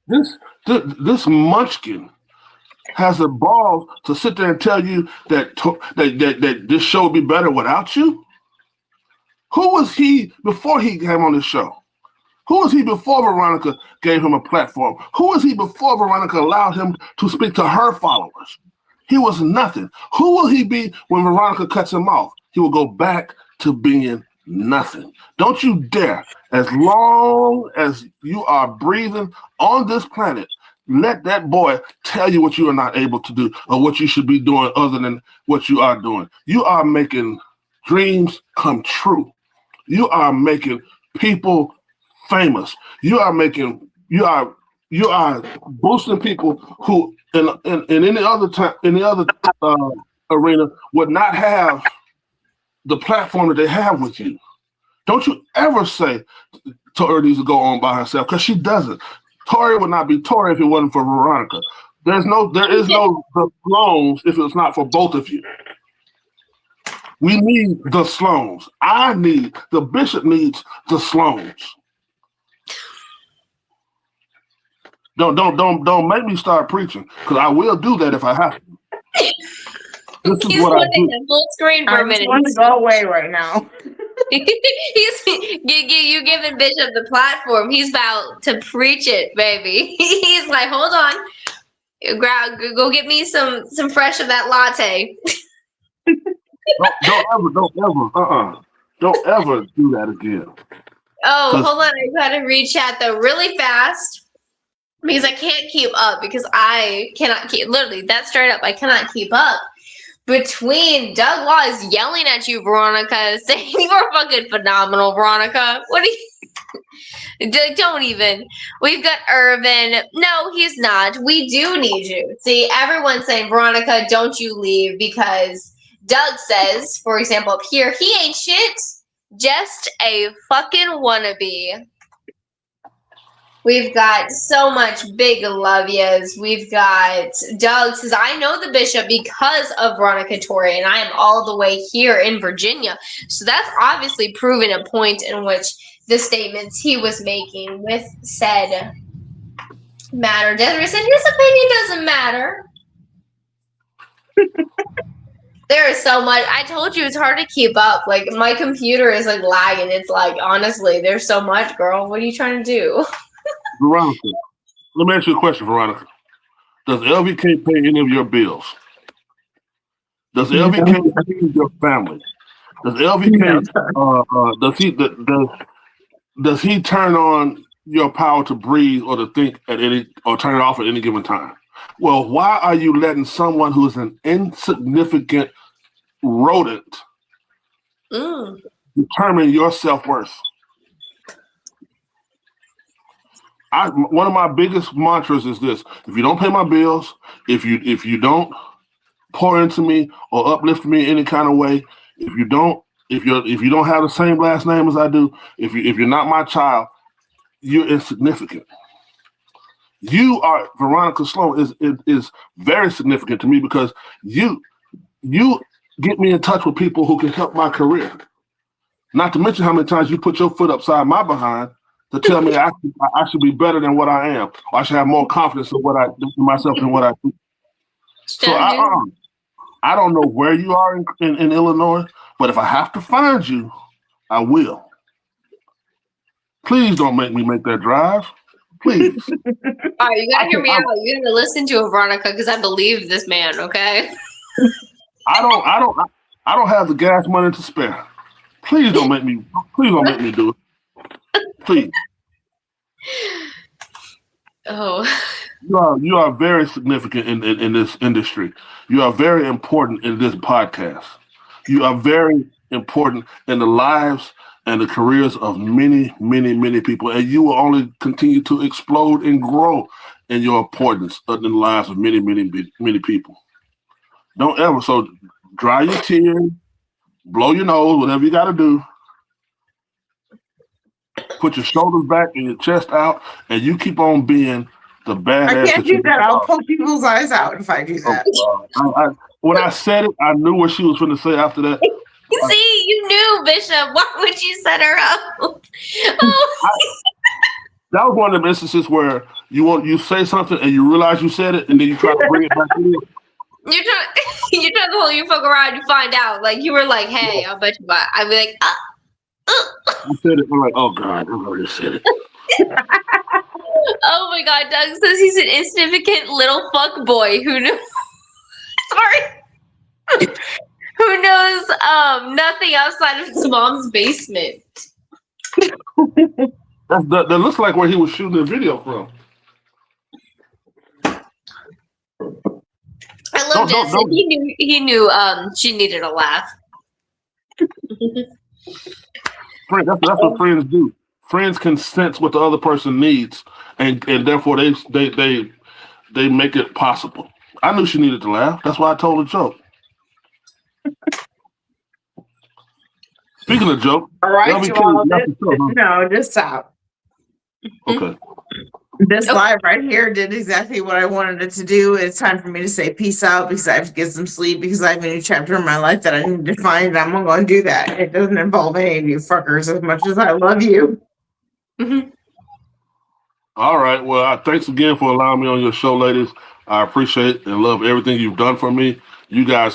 Speaker 8: this munchkin has the balls to sit there and tell you that this show would be better without you? Who was he before he came on this show? Who was he before Veronica gave him a platform? Who was he before Veronica allowed him to speak to her followers? He was nothing. Who will he be when Veronica cuts him off? he will go back to being nothing. Don't you dare, as long as you are breathing on this planet, let that boy tell you what you are not able to do or what you should be doing other than what you are doing. You are making dreams come true. You are making people famous. You are boosting people who in any other time, any other arena would not have the platform that they have with you. Don't you ever say Tori needs to go on by herself, because she doesn't. Tori would not be Tori if it wasn't for Veronica. There is no the Sloanes if it's not for both of you. We need the Sloanes. The Bishop needs the Sloanes. Don't make me start preaching, because I will do that if I have to. This is what I do.
Speaker 3: Full screen for a minute.
Speaker 2: I want to go away right now.
Speaker 3: You giving Bishop the platform. He's about to preach it, baby. He's like, hold on, go get me some fresh of that latte.
Speaker 8: Don't ever do that again.
Speaker 3: Oh, hold on, I gotta read chat though really fast because I can't keep up, because I cannot keep, literally, that's straight up, I cannot keep up. Between Doug Law is yelling at you, Veronica, saying you're fucking phenomenal, Veronica. What do you? Don't even. We've got Irvin. No, he's not. We do need you. See, everyone's saying, Veronica, don't you leave, because Doug says, for example, up here, he ain't shit, just a fucking wannabe. We've got so much big love yous. We've got Doug says, I know the Bishop because of Veronica Tori, and I am all the way here in Virginia. So that's obviously proven a point in which the statements he was making with said matter. Desiree said, his opinion doesn't matter. There is so much. I told you it's hard to keep up. Like, my computer is like lagging. It's like, honestly, there's so much, girl. What are you trying to do?
Speaker 8: Veronica, let me ask you a question, Veronica. Does LVK pay any of your bills? Does LVK pay your family? Does LVK does he turn on your power to breathe or to think at any, or turn it off at any given time? Well, why are you letting someone who is an insignificant rodent determine your self-worth? One of my biggest mantras is this: if you don't pay my bills, if you don't pour into me or uplift me in any kind of way, if you don't have the same last name as I do, if you're not my child, you're insignificant. You are Veronica Sloane is very significant to me, because you get me in touch with people who can help my career. Not to mention how many times you put your foot upside my behind to tell me I should be better than what I am, or I should have more confidence in what I do in myself than what I do. So I don't know where you are in Illinois, but if I have to find you, I will. Please don't make me make that drive. Please.
Speaker 3: All right, you gotta hear me out. You gotta listen to it, Veronica, because I believe this man. Okay.
Speaker 8: I don't have the gas money to spare. Please don't make me do it. Please.
Speaker 3: Oh.
Speaker 8: You are very significant in this industry. You are very important in this podcast. You are very important in the lives and the careers of many, many, many people. And you will only continue to explode and grow in your importance in the lives of many, many, many people. Don't ever. So dry your tears, blow your nose, whatever you got to do. Put your shoulders back and your chest out, and you keep on being the badass.
Speaker 2: I can't do that. I'll poke people's eyes out if I do that.
Speaker 8: When I said it, I knew what she was going to say after that.
Speaker 3: See, you knew, Bishop. Why would you set her up?
Speaker 8: That was one of the instances where you say something and you realize you said it, and then you try to bring it back in.
Speaker 3: You're trying to hold your fuck around. You find out, like you were like, "Hey,
Speaker 8: Yeah.
Speaker 3: I'll bet you buy." I'd be like,
Speaker 8: You said it. I'm like, oh God, I already said it.
Speaker 3: "Oh my God!" Doug says he's an insignificant little fuck boy who knew. Sorry. Who knows nothing outside of his mom's basement?
Speaker 8: That looks like where he was shooting the video from.
Speaker 3: I love Jensen. He knew she needed a laugh.
Speaker 8: Friend, that's what friends do. Friends can sense what the other person needs, and therefore they make it possible. I knew she needed to laugh. That's why I told her joke. Speaking of joke,
Speaker 2: All right,
Speaker 8: LVK,
Speaker 2: you all. No, just stop.
Speaker 8: Okay.
Speaker 2: This live right here did exactly what I wanted it to do. It's time for me to say peace out because I have to get some sleep because I have a new chapter in my life that I need to find. And I'm going to do that. It doesn't involve any of you fuckers as much as I love you.
Speaker 8: All right. Well, thanks again for allowing me on your show, ladies. I appreciate and love everything you've done for me. You guys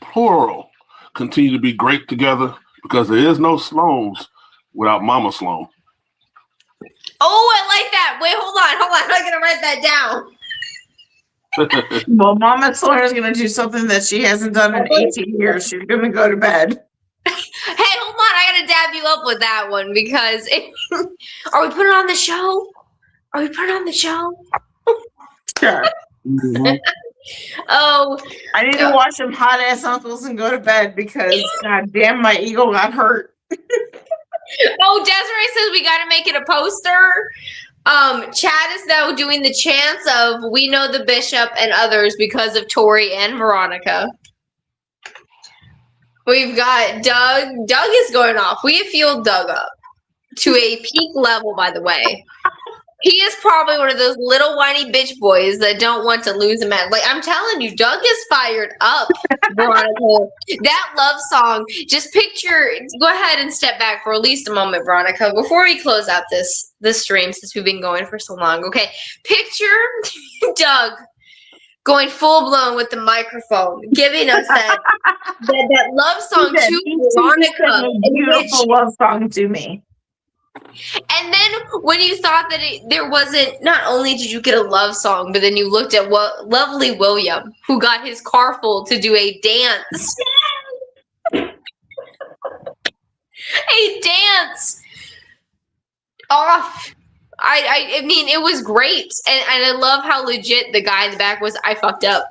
Speaker 8: plural, continue to be great together because there is no Sloanes without Mama Sloane.
Speaker 3: Oh, I like that. Wait, hold on. I'm going to write that down.
Speaker 2: Well, Mama Sloane is going to do something that she hasn't done in 18 years. She's going to go to bed.
Speaker 3: Hey, hold on. I got to dab you up with that one because are we putting on the show?
Speaker 2: Sure.
Speaker 8: Mm-hmm.
Speaker 3: Oh,
Speaker 2: I need to watch some hot ass uncles and go to bed because god damn my ego got hurt.
Speaker 3: Oh, Desiree says we got to make it a poster. Chad is now doing the chants of "We know the bishop" and others because of Tori and Veronica. We've got Doug. Doug is going off. We have fueled Doug up to a peak level, by the way. He is probably one of those little whiny bitch boys that don't want to lose a man. Like, I'm telling you, Doug is fired up, Veronica. That love song, just picture, go ahead and step back for at least a moment, Veronica, before we close out this stream since we've been going for so long. Okay, picture Doug going full blown with the microphone, giving us that love song to Veronica.
Speaker 2: Beautiful love song to me.
Speaker 3: And then when you thought that there wasn't, not only did you get a love song, but then you looked at what lovely William, who got his car full to do a dance. A dance off. I mean, it was great. And I love how legit the guy in the back was, I fucked up.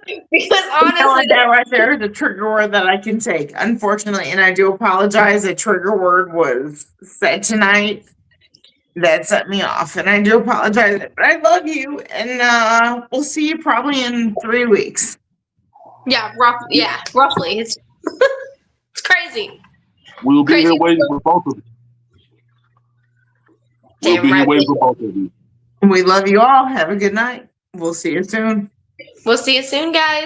Speaker 3: Because honestly,
Speaker 2: that right there is a trigger word that I can take. Unfortunately, and I do apologize, a trigger word was said tonight that set me off, and I do apologize. But I love you, and we'll see you probably in 3 weeks.
Speaker 3: Yeah, roughly. It's it's crazy.
Speaker 8: We'll be here waiting for both of you.
Speaker 2: We love you all. Have a good night. We'll see you soon.
Speaker 3: We'll see you soon, guys.